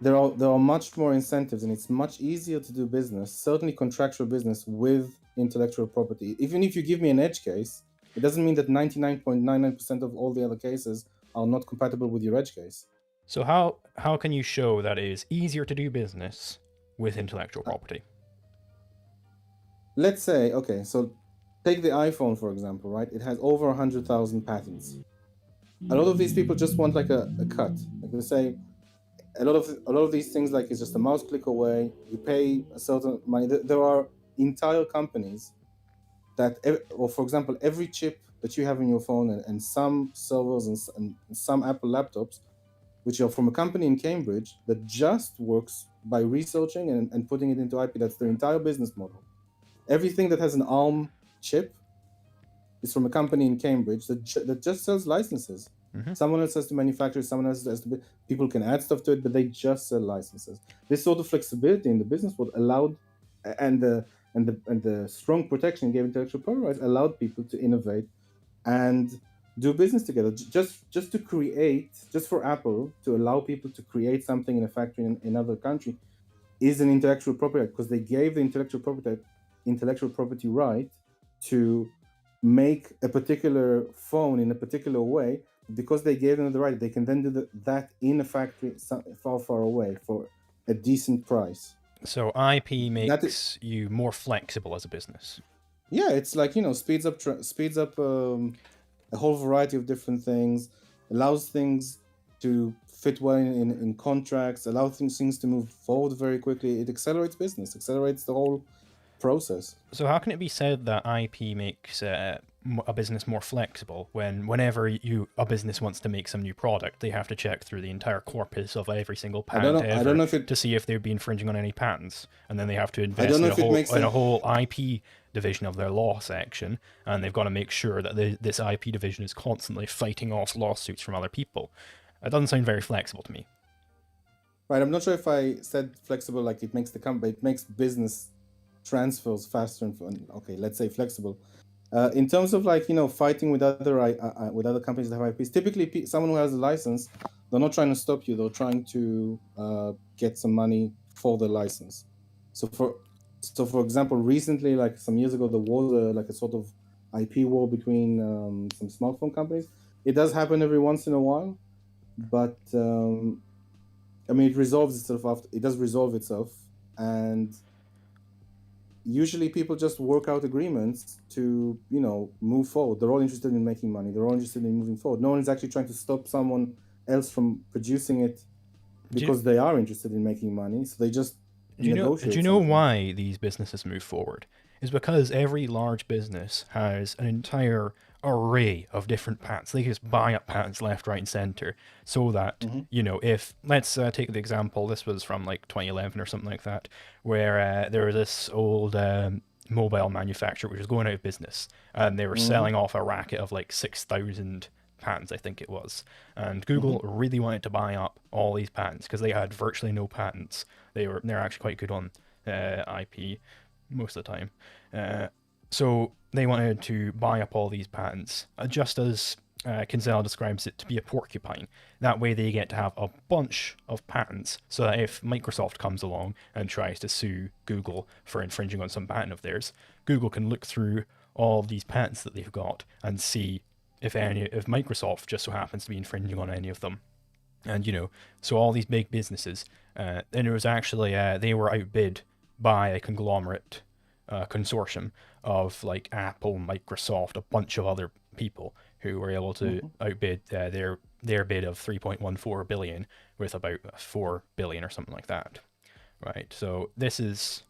Speaker 2: there are much more incentives, and it's much easier to do business, certainly contractual business, with intellectual property. Even if you give me an edge case, it doesn't mean that 99.99% of all the other cases are not compatible with your edge case.
Speaker 1: So how can you show that it is easier to do business with intellectual property?
Speaker 2: Let's say, okay, so take the iPhone, for example, right? It has over 100,000 patents. A lot of these people just want like a cut. Like they say, a lot of these things, like, it's just a mouse click away. You pay a certain money. There are entire companies that, or for example, every chip that you have in your phone and some servers and some Apple laptops, which are from a company in Cambridge that just works by researching and putting it into IP. That's their entire business model. Everything that has an ARM chip is from a company in Cambridge that just sells licenses. Mm-hmm. Someone else has to manufacture, someone else has to people can add stuff to it, but they just sell licenses. This sort of flexibility in the business world allowed, and the strong protection given intellectual property rights allowed people to innovate and do business together. Just to create, just for Apple to allow people to create something in a factory in another country is an intellectual property, because they gave the intellectual property right to make a particular phone in a particular way. Because they gave them the right, they can then do that in a factory far away for a decent price.
Speaker 1: So IP makes you more flexible as a business.
Speaker 2: Yeah, it's like, speeds up a whole variety of different things, allows things to fit well in contracts, allows things to move forward very quickly. It accelerates business, accelerates the whole process.
Speaker 1: So how can it be said that IP makes a business more flexible when whenever a business wants to make some new product, they have to check through the entire corpus of every single patent
Speaker 2: I don't
Speaker 1: ever
Speaker 2: know if it
Speaker 1: to see if they'd be infringing on any patents, and then they have to
Speaker 2: I don't
Speaker 1: invest
Speaker 2: know
Speaker 1: in
Speaker 2: if it makes
Speaker 1: a
Speaker 2: sense.
Speaker 1: whole IP division of their law section, and they've got to make sure that this IP division is constantly fighting off lawsuits from other people. It doesn't sound very flexible to me.
Speaker 2: Right, I'm not sure if I said flexible like it makes it makes business transfers faster and okay, let's say flexible. In terms of like fighting with other companies that have IPs, typically someone who has a license, they're not trying to stop you. They're trying to get some money for the license. So for example, recently, like some years ago, there was like a sort of IP war between some smartphone companies. It does happen every once in a while, but I mean, it resolves itself after. It does resolve itself, and usually people just work out agreements to move forward. They're all interested in making money. They're all interested in moving forward. No one is actually trying to stop someone else from producing it because they are interested in making money. So they just negotiate.
Speaker 1: Do you know why these businesses move forward? Is because every large business has an entire array of different patents. They just buy up patents left, right, and center, so that if let's take the example, this was from like 2011 or something like that, where there was this old mobile manufacturer which was going out of business, and they were selling off a racket of like 6,000 patents, I think it was, and Google really wanted to buy up all these patents because they had virtually no patents. They're actually quite good on IP most of the time. So they wanted to buy up all these patents, just as Kinsella describes it, to be a porcupine. That way they get to have a bunch of patents, so that if Microsoft comes along and tries to sue Google for infringing on some patent of theirs, Google can look through all of these patents that they've got and see if Microsoft just so happens to be infringing on any of them. And so all these big businesses, and it was actually they were outbid by a conglomerate consortium of like Apple, Microsoft, a bunch of other people who were able to outbid their bid of 3.14 billion with about 4 billion or something like that. Right. So this is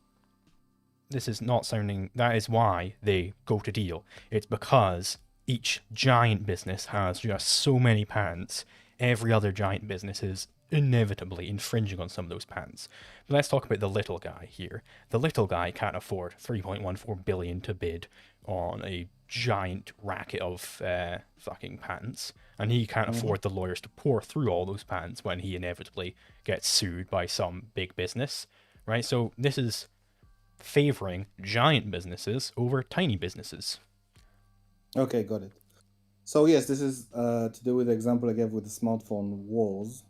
Speaker 1: not sounding. That is why they go to deal. It's because each giant business has just so many patents. Every other giant business is inevitably infringing on some of those patents. But let's talk about the little guy here. The little guy can't afford 3.14 billion to bid on a giant racket of fucking patents, and he can't afford the lawyers to pour through all those patents when he inevitably gets sued by some big business, right? So this is favoring giant businesses over tiny businesses.
Speaker 2: Okay, got it. So yes, this is to do with the example I gave with the smartphone wars.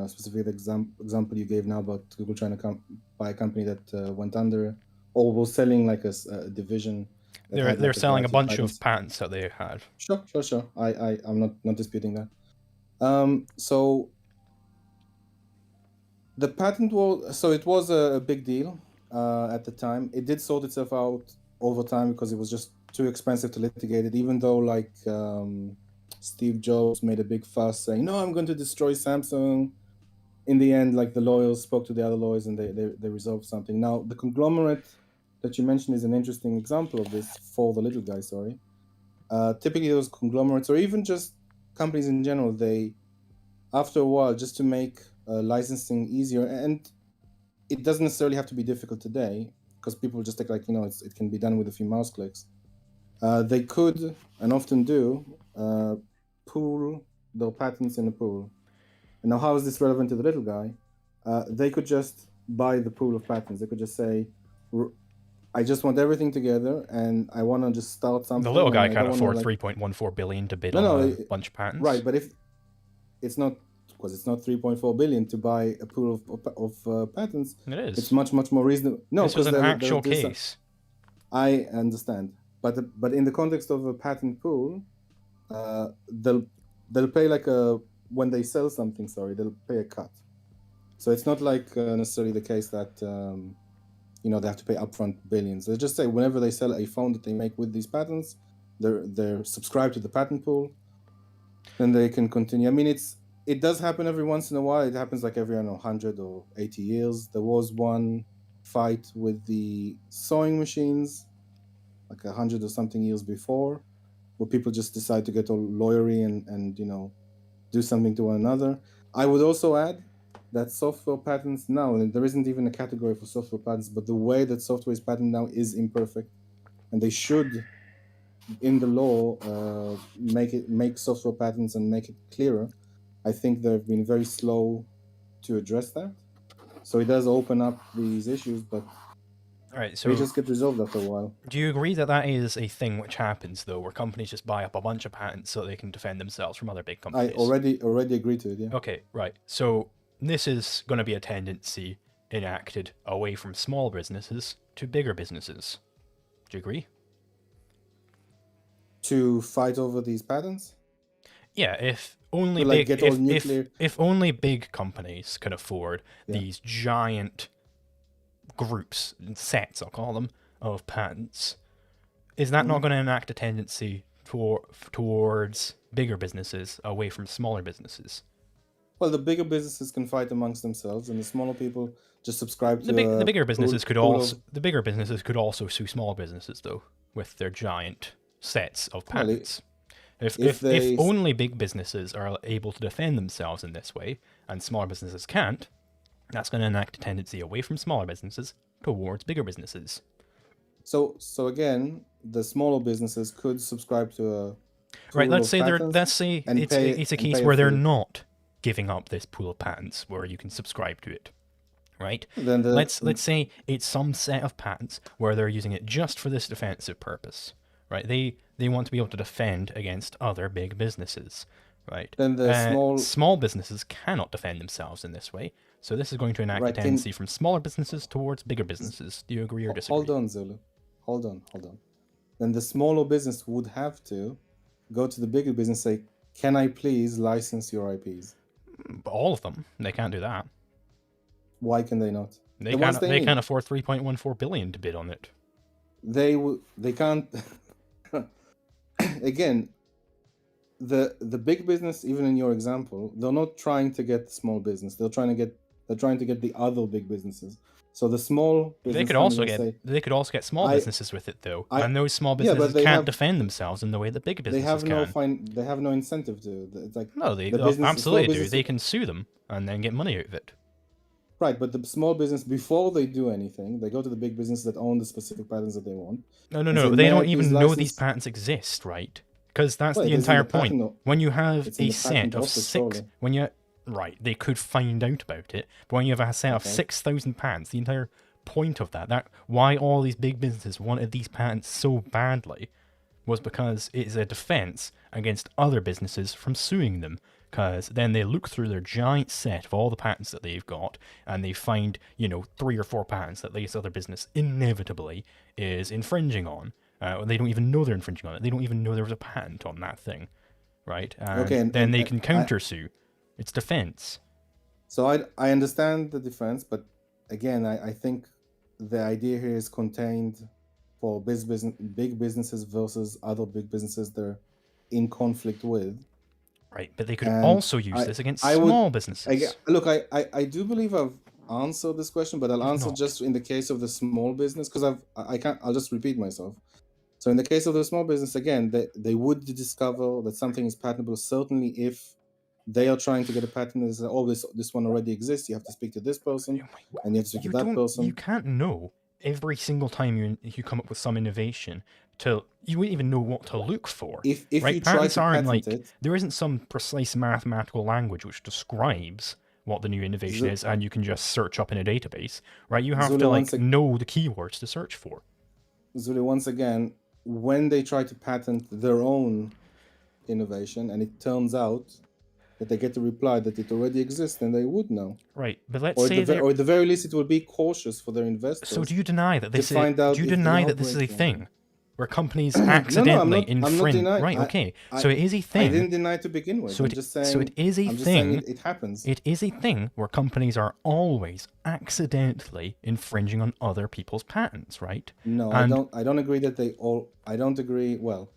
Speaker 2: Specifically, the example you gave now about Google trying to buy a company that went under, or was selling like a division.
Speaker 1: They're selling a bunch of patents that they had.
Speaker 2: Sure. I'm not disputing that. So the patent war. So it was a big deal at the time. It did sort itself out over time because it was just too expensive to litigate it, even though like Steve Jobs made a big fuss saying, no, I'm going to destroy Samsung. In the end, like the lawyers spoke to the other lawyers and they resolved something. Now, the conglomerate that you mentioned is an interesting example of this for the little guy, sorry. Typically those conglomerates, or even just companies in general, they, after a while, just to make licensing easier, and it doesn't necessarily have to be difficult today, because people just take like, it can be done with a few mouse clicks. They could, and often do, pool their patents in a pool. And now how is this relevant to the little guy? They could just buy the pool of patents. They could just say, I just want everything together, and I want to just start something.
Speaker 1: The little guy can't afford 3.14 billion to bid on a bunch of patents.
Speaker 2: Right, but if it's not, because it's not 3.4 billion to buy a pool of patents.
Speaker 1: It is.
Speaker 2: It's much more reasonable. No,
Speaker 1: this was an actual case.
Speaker 2: I understand, but in the context of a patent pool, they'll pay like when they sell something. Sorry, they'll pay a cut. So it's not like necessarily the case that they have to pay upfront billions. They just say whenever they sell a phone that they make with these patents, they're subscribed to the patent pool, then they can continue. I mean, it does happen every once in a while. It happens like every 100 or 80 years. There was one fight with the sewing machines, like 100 or something years before, where people just decide to get all lawyery and do something to one another. I would also add that software patents now, and there isn't even a category for software patents, but the way that software is patented now is imperfect, and they should, in the law, make software patents and make it clearer. I think they've been very slow to address that, so it does open up these issues, but
Speaker 1: All right, so
Speaker 2: they just get resolved after a while.
Speaker 1: do you agree that that is a thing which happens, though, where companies just buy up a bunch of patents so they can defend themselves from other big
Speaker 2: I
Speaker 1: companies?
Speaker 2: already agree to it. Yeah.
Speaker 1: Okay, right. So this is going to be a tendency enacted away from small businesses to bigger businesses. Do you agree?
Speaker 2: To fight over these patents.
Speaker 1: Yeah, if only
Speaker 2: To, like,
Speaker 1: big
Speaker 2: get all nuclear.
Speaker 1: if only big companies can afford
Speaker 2: Yeah.
Speaker 1: these giant groups and sets, I'll call them, of patents, is that not going to enact a tendency towards bigger businesses away from smaller businesses?
Speaker 2: Well, the bigger businesses can fight amongst themselves, and the smaller people just subscribe to
Speaker 1: The bigger businesses could also
Speaker 2: of,
Speaker 1: the bigger businesses could also sue small businesses, though, with their giant sets of patents. If only big businesses are able to defend themselves in this way and smaller businesses can't, that's going to enact a tendency away from smaller businesses towards bigger businesses.
Speaker 2: So again, the smaller businesses could subscribe to a
Speaker 1: Right,
Speaker 2: pool
Speaker 1: let's
Speaker 2: of
Speaker 1: say
Speaker 2: patents
Speaker 1: it's a case
Speaker 2: pay
Speaker 1: where they're
Speaker 2: fee.
Speaker 1: not giving up this pool of patents where you can subscribe to it. Right?
Speaker 2: Then
Speaker 1: Let's say it's some set of patents where they're using it just for this defensive purpose. Right? They want to be able to defend against other big businesses. Right?
Speaker 2: Then the
Speaker 1: small businesses cannot defend themselves in this way. So this is going to enact a tendency from smaller businesses towards bigger businesses. Do you agree or disagree?
Speaker 2: Hold on, Zulu. Hold on. Then the smaller business would have to go to the bigger business and say, "Can I please license your IPs?"
Speaker 1: All of them. They can't do that.
Speaker 2: Why can they not?
Speaker 1: They can't afford 3.14 billion to bid on it.
Speaker 2: They can't. Again, the big business, even in your example, they're not trying to get the small business. They're trying to get the other big businesses. So the small business
Speaker 1: they could also get small businesses with it, though, and those small businesses can't defend themselves in the way that big businesses can.
Speaker 2: They have no incentive to. It's like
Speaker 1: no, they absolutely do. They can sue them and then get money out of it.
Speaker 2: Right, but the small business, before they do anything, they go to the big business that own the specific patents that they want.
Speaker 1: No. They don't even know these patents exist, right? Because that's the entire point. When you have a set of six, they could find out about it. But when you have a set of 6,000 patents, the entire point of that why all these big businesses wanted these patents so badly, was because it's a defense against other businesses from suing them. Because then they look through their giant set of all the patents that they've got, and they find, 3 or 4 patents that this other business inevitably is infringing on. They don't even know they're infringing on it. They don't even know there was a patent on that thing, right? And then they can countersue. It's defense.
Speaker 2: So I understand the defense, but again, I think the idea here is contained for big businesses versus other big businesses they're in conflict with.
Speaker 1: Right, but they could also use this against small businesses.
Speaker 2: Look, I do believe I've answered this question, but I'll answer just in the case of the small business, because I'll just repeat myself. So in the case of the small business, again, they would discover that something is patentable, certainly if they are trying to get a patent and say, oh, this one already exists, you have to speak to this person, and you have to speak to that person.
Speaker 1: You can't know every single time you come up with some innovation. You wouldn't even know what to look for.
Speaker 2: If you try to patent it,
Speaker 1: there isn't some precise mathematical language which describes what the new innovation is, and you can just search up in a database, right? You have to know the keywords to search for.
Speaker 2: Zulu, once again, when they try to patent their own innovation, and it turns out that they get the reply that it already exists, then they would know.
Speaker 1: Right, but let's
Speaker 2: or
Speaker 1: say
Speaker 2: or at the very least, it will be cautious for their investors.
Speaker 1: So do you deny that this is a thing? Where companies accidentally infringe. Right, okay. So it is a thing.
Speaker 2: I didn't deny to begin with.
Speaker 1: So it is a thing.
Speaker 2: It happens.
Speaker 1: It is a thing where companies are always accidentally infringing on other people's patents, right?
Speaker 2: No, I don't agree that they all. I don't agree. Well,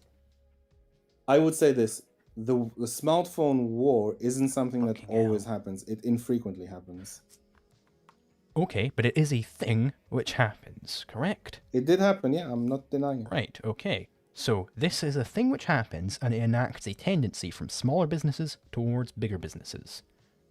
Speaker 2: I would say this: the smartphone war isn't something that always happens. It infrequently happens.
Speaker 1: Okay, but it is a thing which happens, correct?
Speaker 2: It did happen, yeah, I'm not denying it.
Speaker 1: Right, okay. So this is a thing which happens, and it enacts a tendency from smaller businesses towards bigger businesses.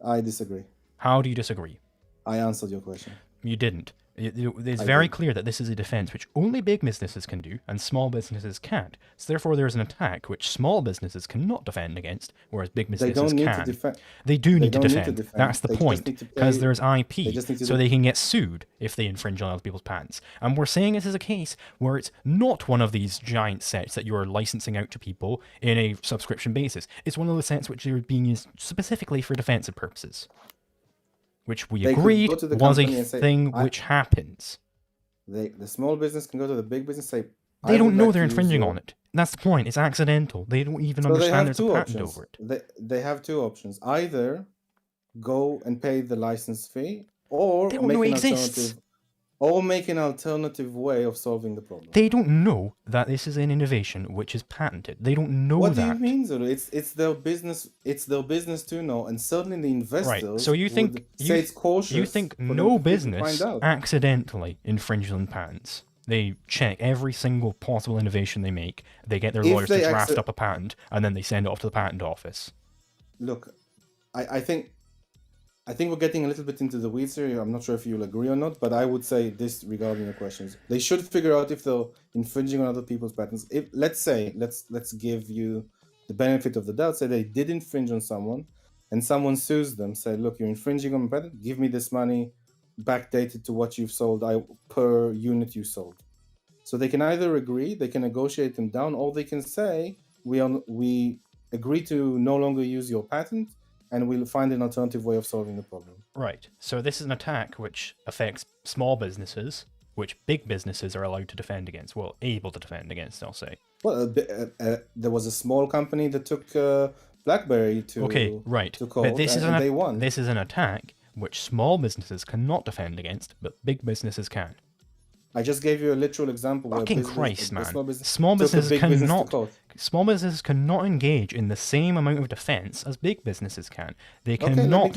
Speaker 2: I disagree.
Speaker 1: How do you disagree?
Speaker 2: I answered your question.
Speaker 1: You didn't. It's
Speaker 2: I
Speaker 1: very
Speaker 2: did.
Speaker 1: clear that this is a defense which only big businesses can do and small businesses can't. So therefore there is an attack which small businesses cannot defend against, whereas big
Speaker 2: They
Speaker 1: businesses
Speaker 2: don't need
Speaker 1: can.
Speaker 2: to defend.
Speaker 1: They do
Speaker 2: They
Speaker 1: need to
Speaker 2: don't need to
Speaker 1: defend.
Speaker 2: defend.
Speaker 1: That's the
Speaker 2: They just
Speaker 1: point.
Speaker 2: need to
Speaker 1: Because
Speaker 2: pay-
Speaker 1: there's IP,
Speaker 2: they just need to
Speaker 1: so
Speaker 2: do-
Speaker 1: they can get sued if they infringe on other people's patents. And we're saying this is a case where it's not one of these giant sets that you're licensing out to people in a subscription basis. It's one of the sets which are being used specifically for defensive purposes. Which we
Speaker 2: They could
Speaker 1: agreed
Speaker 2: go to the
Speaker 1: was a
Speaker 2: company and say,
Speaker 1: thing which happens.
Speaker 2: The small business can go to the big business and say,
Speaker 1: They
Speaker 2: "I
Speaker 1: don't
Speaker 2: would
Speaker 1: know
Speaker 2: like
Speaker 1: they're
Speaker 2: to use
Speaker 1: infringing
Speaker 2: your-"
Speaker 1: on it. That's the point. It's accidental. They don't even
Speaker 2: So they
Speaker 1: understand
Speaker 2: have
Speaker 1: there's a
Speaker 2: two
Speaker 1: patent
Speaker 2: options.
Speaker 1: over it.
Speaker 2: They have two options. Either go and pay the license fee, or
Speaker 1: They don't
Speaker 2: make
Speaker 1: know it
Speaker 2: an
Speaker 1: exists.
Speaker 2: alternative, or make an alternative way of solving the problem.
Speaker 1: They don't know that this is an innovation which is patented. They don't know
Speaker 2: What
Speaker 1: that.
Speaker 2: do you mean, Zulu? It's their business. It's their business to know, and certainly the investors.
Speaker 1: Right. So you think
Speaker 2: would say it's cautious.
Speaker 1: you think
Speaker 2: for them
Speaker 1: no
Speaker 2: to
Speaker 1: business
Speaker 2: find out.
Speaker 1: accidentally infringes on patents? They check every single possible innovation they make. They get their
Speaker 2: If
Speaker 1: lawyers to
Speaker 2: they
Speaker 1: draft up a patent, and then they send it off to the patent office.
Speaker 2: Look, I think we're getting a little bit into the weeds here. I'm not sure if you'll agree or not, but I would say this regarding your questions. They should figure out if they're infringing on other people's patents. If let's give you the benefit of the doubt, say they did infringe on someone, and someone sues them, say, look, you're infringing on my patent, give me this money backdated to what you've sold per unit you sold. So they can either agree, they can negotiate them down, or they can say, we agree to no longer use your patent, and we'll find an alternative way of solving the problem.
Speaker 1: Right. So this is an attack which affects small businesses, which big businesses are allowed to defend against. Well, able to defend against, I'll say.
Speaker 2: Well, there was a small company that took BlackBerry to court,
Speaker 1: But this
Speaker 2: and they won.
Speaker 1: This is an attack which small businesses cannot defend against, but big businesses can.
Speaker 2: I just gave you a literal example.
Speaker 1: Fucking Christ, man!
Speaker 2: Small businesses
Speaker 1: cannot engage in the same amount of defense as big businesses can. They
Speaker 2: Okay,
Speaker 1: cannot.
Speaker 2: let me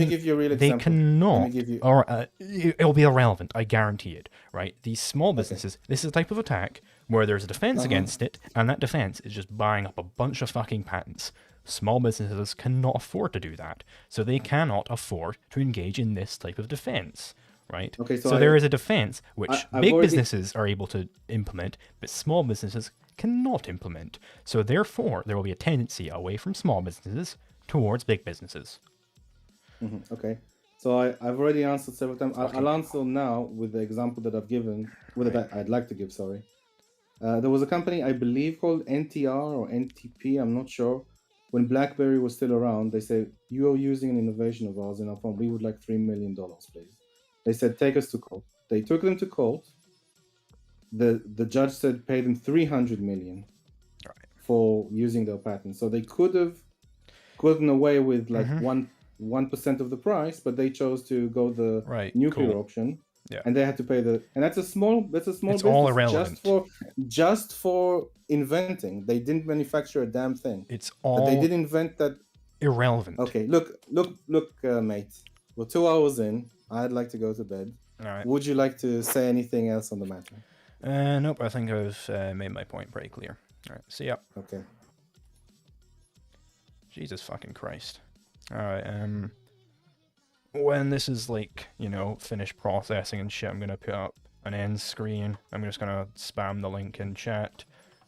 Speaker 2: give you a real
Speaker 1: They
Speaker 2: example.
Speaker 1: cannot. Or it'll be irrelevant. I guarantee it. Right? These small businesses. This is a type of attack where there's a defense against it, and that defense is just buying up a bunch of fucking patents. Small businesses cannot afford to do that, so they cannot afford to engage in this type of defense. Right?
Speaker 2: Okay,
Speaker 1: so there is a defense which
Speaker 2: I've
Speaker 1: big
Speaker 2: already-
Speaker 1: businesses are able to implement, but small businesses cannot implement. So therefore, there will be a tendency away from small businesses towards big businesses.
Speaker 2: Okay, so I've already answered several times. I'll answer now with the example that I've given, that I'd like to give, sorry. There was a company, I believe, called NTR or NTP, I'm not sure. When BlackBerry was still around, they said, you are using an innovation of ours in our phone. We would like $3 million, please. They said, take us to court. They took them to court. The judge said, pay them $300 million for using their patent. So they could have gotten away with like 1% of the price, but they chose to go the nuclear option.
Speaker 1: Yeah.
Speaker 2: And they had to pay and that's a small business.
Speaker 1: All irrelevant.
Speaker 2: Just for inventing. They didn't manufacture a damn thing.
Speaker 1: It's all
Speaker 2: but they did invent that.
Speaker 1: Irrelevant.
Speaker 2: Okay, look, mate. We're 2 hours in. I'd like to go to bed.
Speaker 1: All right.
Speaker 2: Would you like to say anything else on the matter?
Speaker 1: Nope, I think I've made my point pretty clear. All right, see ya.
Speaker 2: Okay.
Speaker 1: Jesus fucking Christ. All right, when this is like, finished processing and shit, I'm gonna put up an end screen. I'm just gonna spam the link in chat.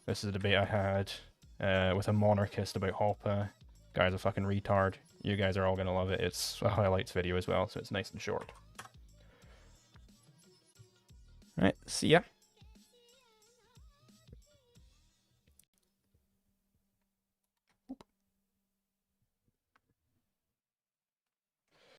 Speaker 1: This is a debate I had with a monarchist about Hopper. Guy's a fucking retard. You guys are all gonna love it. It's a highlights video as well, so it's nice and short. Alright, see ya.